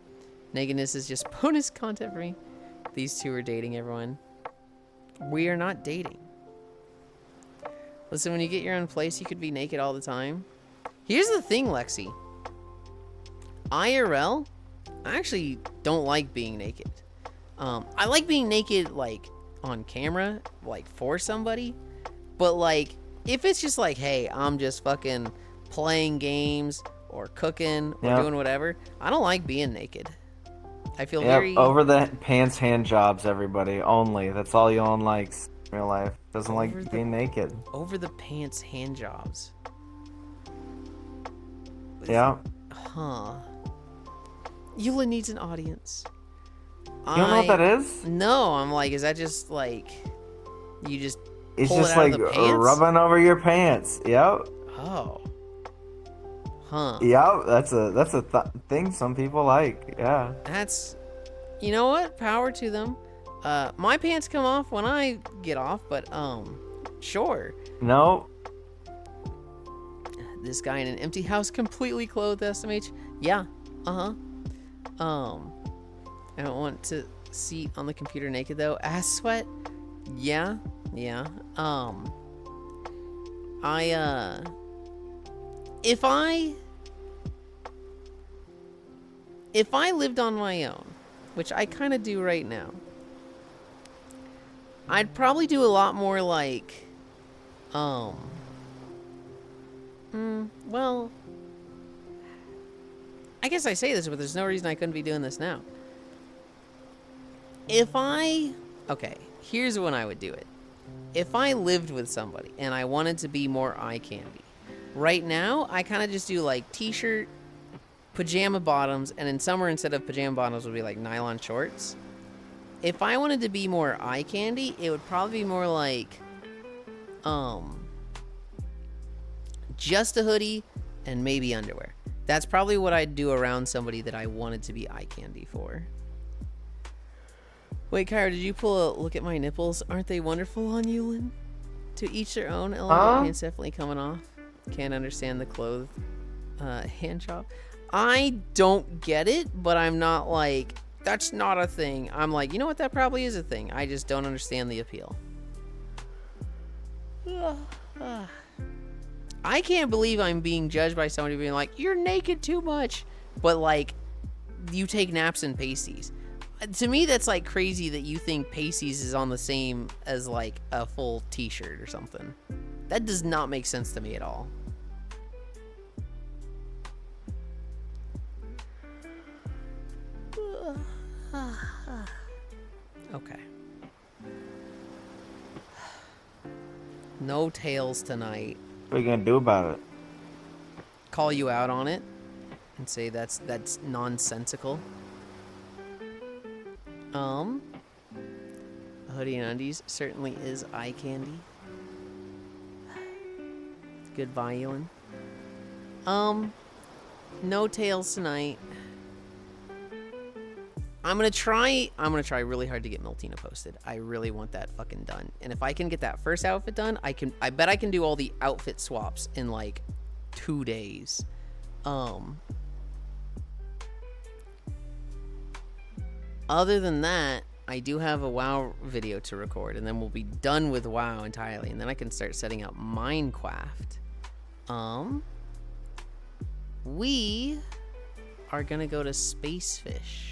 A: Nakedness is just bonus content for me. These two are dating, everyone. We are not dating. Listen, when you get your own place, you could be naked all the time. Here's the thing, Lexi. IRL, I actually don't like being naked. I like being naked, like, on camera, like, for somebody. But, like, if it's just like, hey, I'm just fucking playing games or cooking or doing whatever, I don't like being naked. I feel very...
G: over the pants hand jobs, everybody. Only. That's all Yulind likes in real life. Doesn't like being naked.
A: Over the pants hand jobs.
G: Yeah.
A: Huh. Yulind needs an audience.
G: You don't know what that is?
A: No, I'm like, is that just like, you just
G: It's
A: pull
G: just
A: it out
G: like
A: of the pants?
G: rubbing over your pants. Yep.
A: Oh. Huh.
G: Yep. That's a thing some people like. Yeah.
A: That's, you know what? Power to them. My pants come off when I get off, but sure.
G: No.
A: This guy in an empty house, completely clothed, SMH. Yeah. I don't want to see on the computer naked though. Ass sweat. Yeah. If I lived on my own, which I kind of do right now, I'd probably do a lot more like, well, I guess I say this, but there's no reason I couldn't be doing this now. Okay, here's when I would do it. If I lived with somebody and I wanted to be more eye candy, right now I kind of just do like t-shirt, pajama bottoms, and in summer instead of pajama bottoms would be like nylon shorts. If I wanted to be more eye candy, it would probably be more like, just a hoodie and maybe underwear. That's probably what I'd do around somebody that I wanted to be eye candy for. Wait, Kyra, did you pull a look at my nipples? Aren't they wonderful on Yulind? To each their own. Pants definitely coming off. Can't understand the clothes hand job. I don't get it, but I'm not like, that's not a thing. I'm like, you know what? That probably is a thing. I just don't understand the appeal. I can't believe I'm being judged by somebody being like, you're naked too much. But like, you take naps in pasties. To me, that's like crazy that you think pasties is on the same as like a full t-shirt or something. That does not make sense to me at all. Okay. No tails tonight.
G: What are you gonna do about it?
A: Call you out on it and say that's nonsensical. Hoodie and undies certainly is eye candy. Goodbye, Yulind. No tails tonight. I'm gonna try really hard to get Miltina posted. I really want that fucking done. And if I can get that first outfit done, I bet I can do all the outfit swaps in like 2 days. Other than that, I do have a WoW video to record, and then we'll be done with WoW entirely, and then I can start setting up Minecraft. We are gonna go to Spacefish.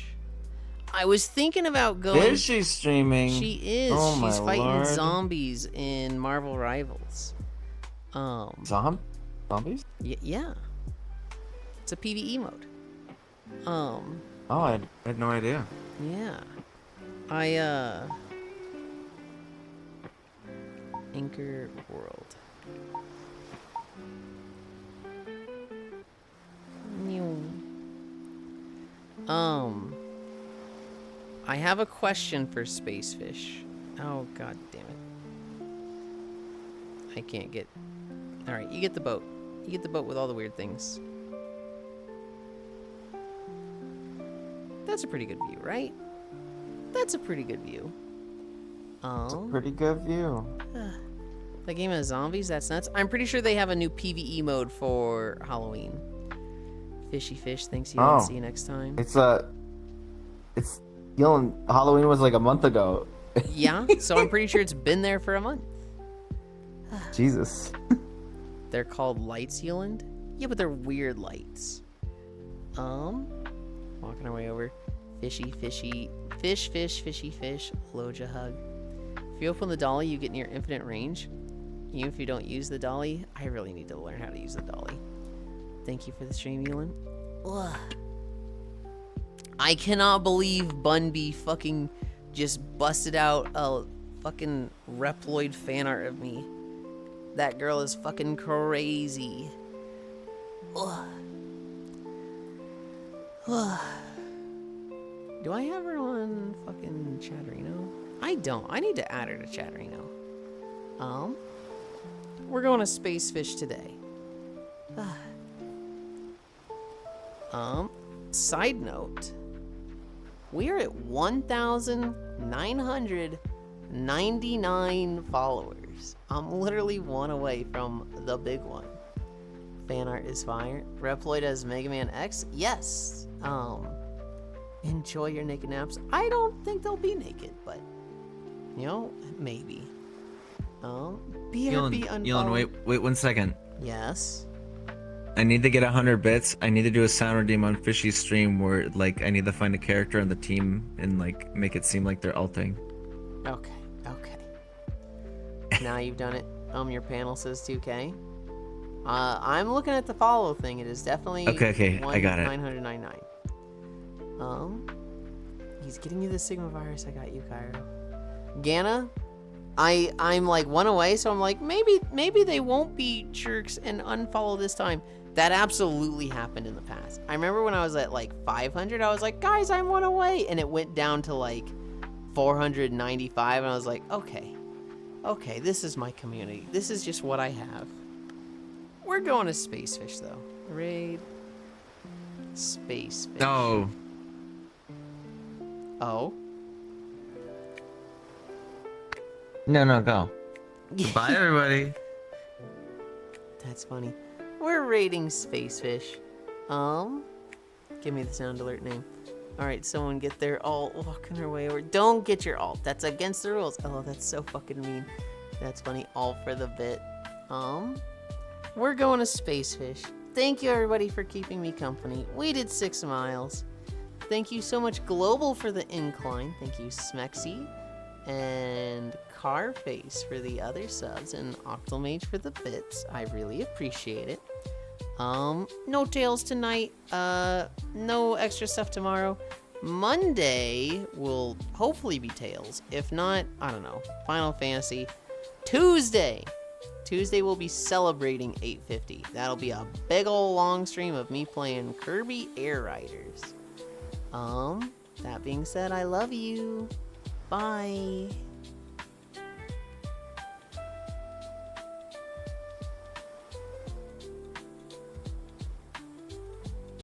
A: I was thinking about going.
G: Is she streaming?
A: She is.
G: Oh
A: She's
G: my
A: fighting
G: Lord.
A: zombies in Marvel Rivals.
G: Zombies?
A: Yeah. It's a PvE mode.
G: Oh, I had no idea.
A: Yeah. Anchor World. I have a question for Spacefish. Oh, god damn it. I can't get... Alright, you get the boat. You get the boat with all the weird things. That's a pretty good view, right? That's a pretty good view.
G: It's a pretty good view.
A: That game has zombies? That's nuts. I'm pretty sure they have a new PvE mode for Halloween. Fishy fish, thanks you.
G: Oh.
A: See you next time.
G: It's Yulind, Halloween was like a month ago.
A: Yeah, so I'm pretty sure it's been there for a month.
G: Jesus.
A: They're called lights, Yulind? Yeah, but they're weird lights. Walking our way over. Fishy, fishy, fish, fishy, fish. Loja hug. If you open the dolly, you get near infinite range. Even if you don't use the dolly, I really need to learn how to use the dolly. Thank you for the stream, Yulind. Ugh. I cannot believe Bunby fucking just busted out a fucking Reploid fan art of me. That girl is fucking crazy. Ugh. Ugh. Do I have her on fucking Chatterino? I don't. I need to add her to Chatterino. We're going to Spacefish today. Side note. We are at 1,999 followers. I'm literally one away from the big one. Fan art is fire. Reploid as Mega Man X? Yes. Enjoy your naked naps. I don't think they'll be naked, but you know, maybe. BRB
C: Yulind, wait 1 second.
A: Yes.
C: I need to get 100 bits. I need to do a sound redeem on Fishy's stream where, like, I need to find a character on the team and, like, make it seem like they're ulting.
A: Okay. Now you've done it. Your panel says 2K. I'm looking at the follow thing. It is definitely
C: Okay, I got it.
A: 999. He's getting you the Sigma virus. I got you, Cairo. Gana, I'm like one away, so I'm like, maybe they won't be jerks and unfollow this time. That absolutely happened in the past. I remember when I was at like 500, I was like, guys, I'm one away, and it went down to like 495, and I was like, okay, this is my community. This is just what I have. We're going to Spacefish though. Raid Spacefish.
C: No.
A: Oh.
G: No, go.
C: Bye, everybody.
A: That's funny. We're raiding Spacefish. Give me the sound alert name. Alright, someone get their alt walking their way over. Don't get your alt. That's against the rules. Oh, that's so fucking mean. That's funny. All for the bit. We're going to Spacefish. Thank you, everybody, for keeping me company. We did 6 miles. Thank you so much, Global, for the incline. Thank you, Smexy. And Carface for the other subs. And Octomage for the bits. I really appreciate it. No tails tonight. No extra stuff tomorrow. Monday will hopefully be tails. If not, I don't know. Final Fantasy. Tuesday we'll be celebrating 850. That'll be a big ol' long stream of me playing Kirby Air Riders. That being said, I love you. Bye.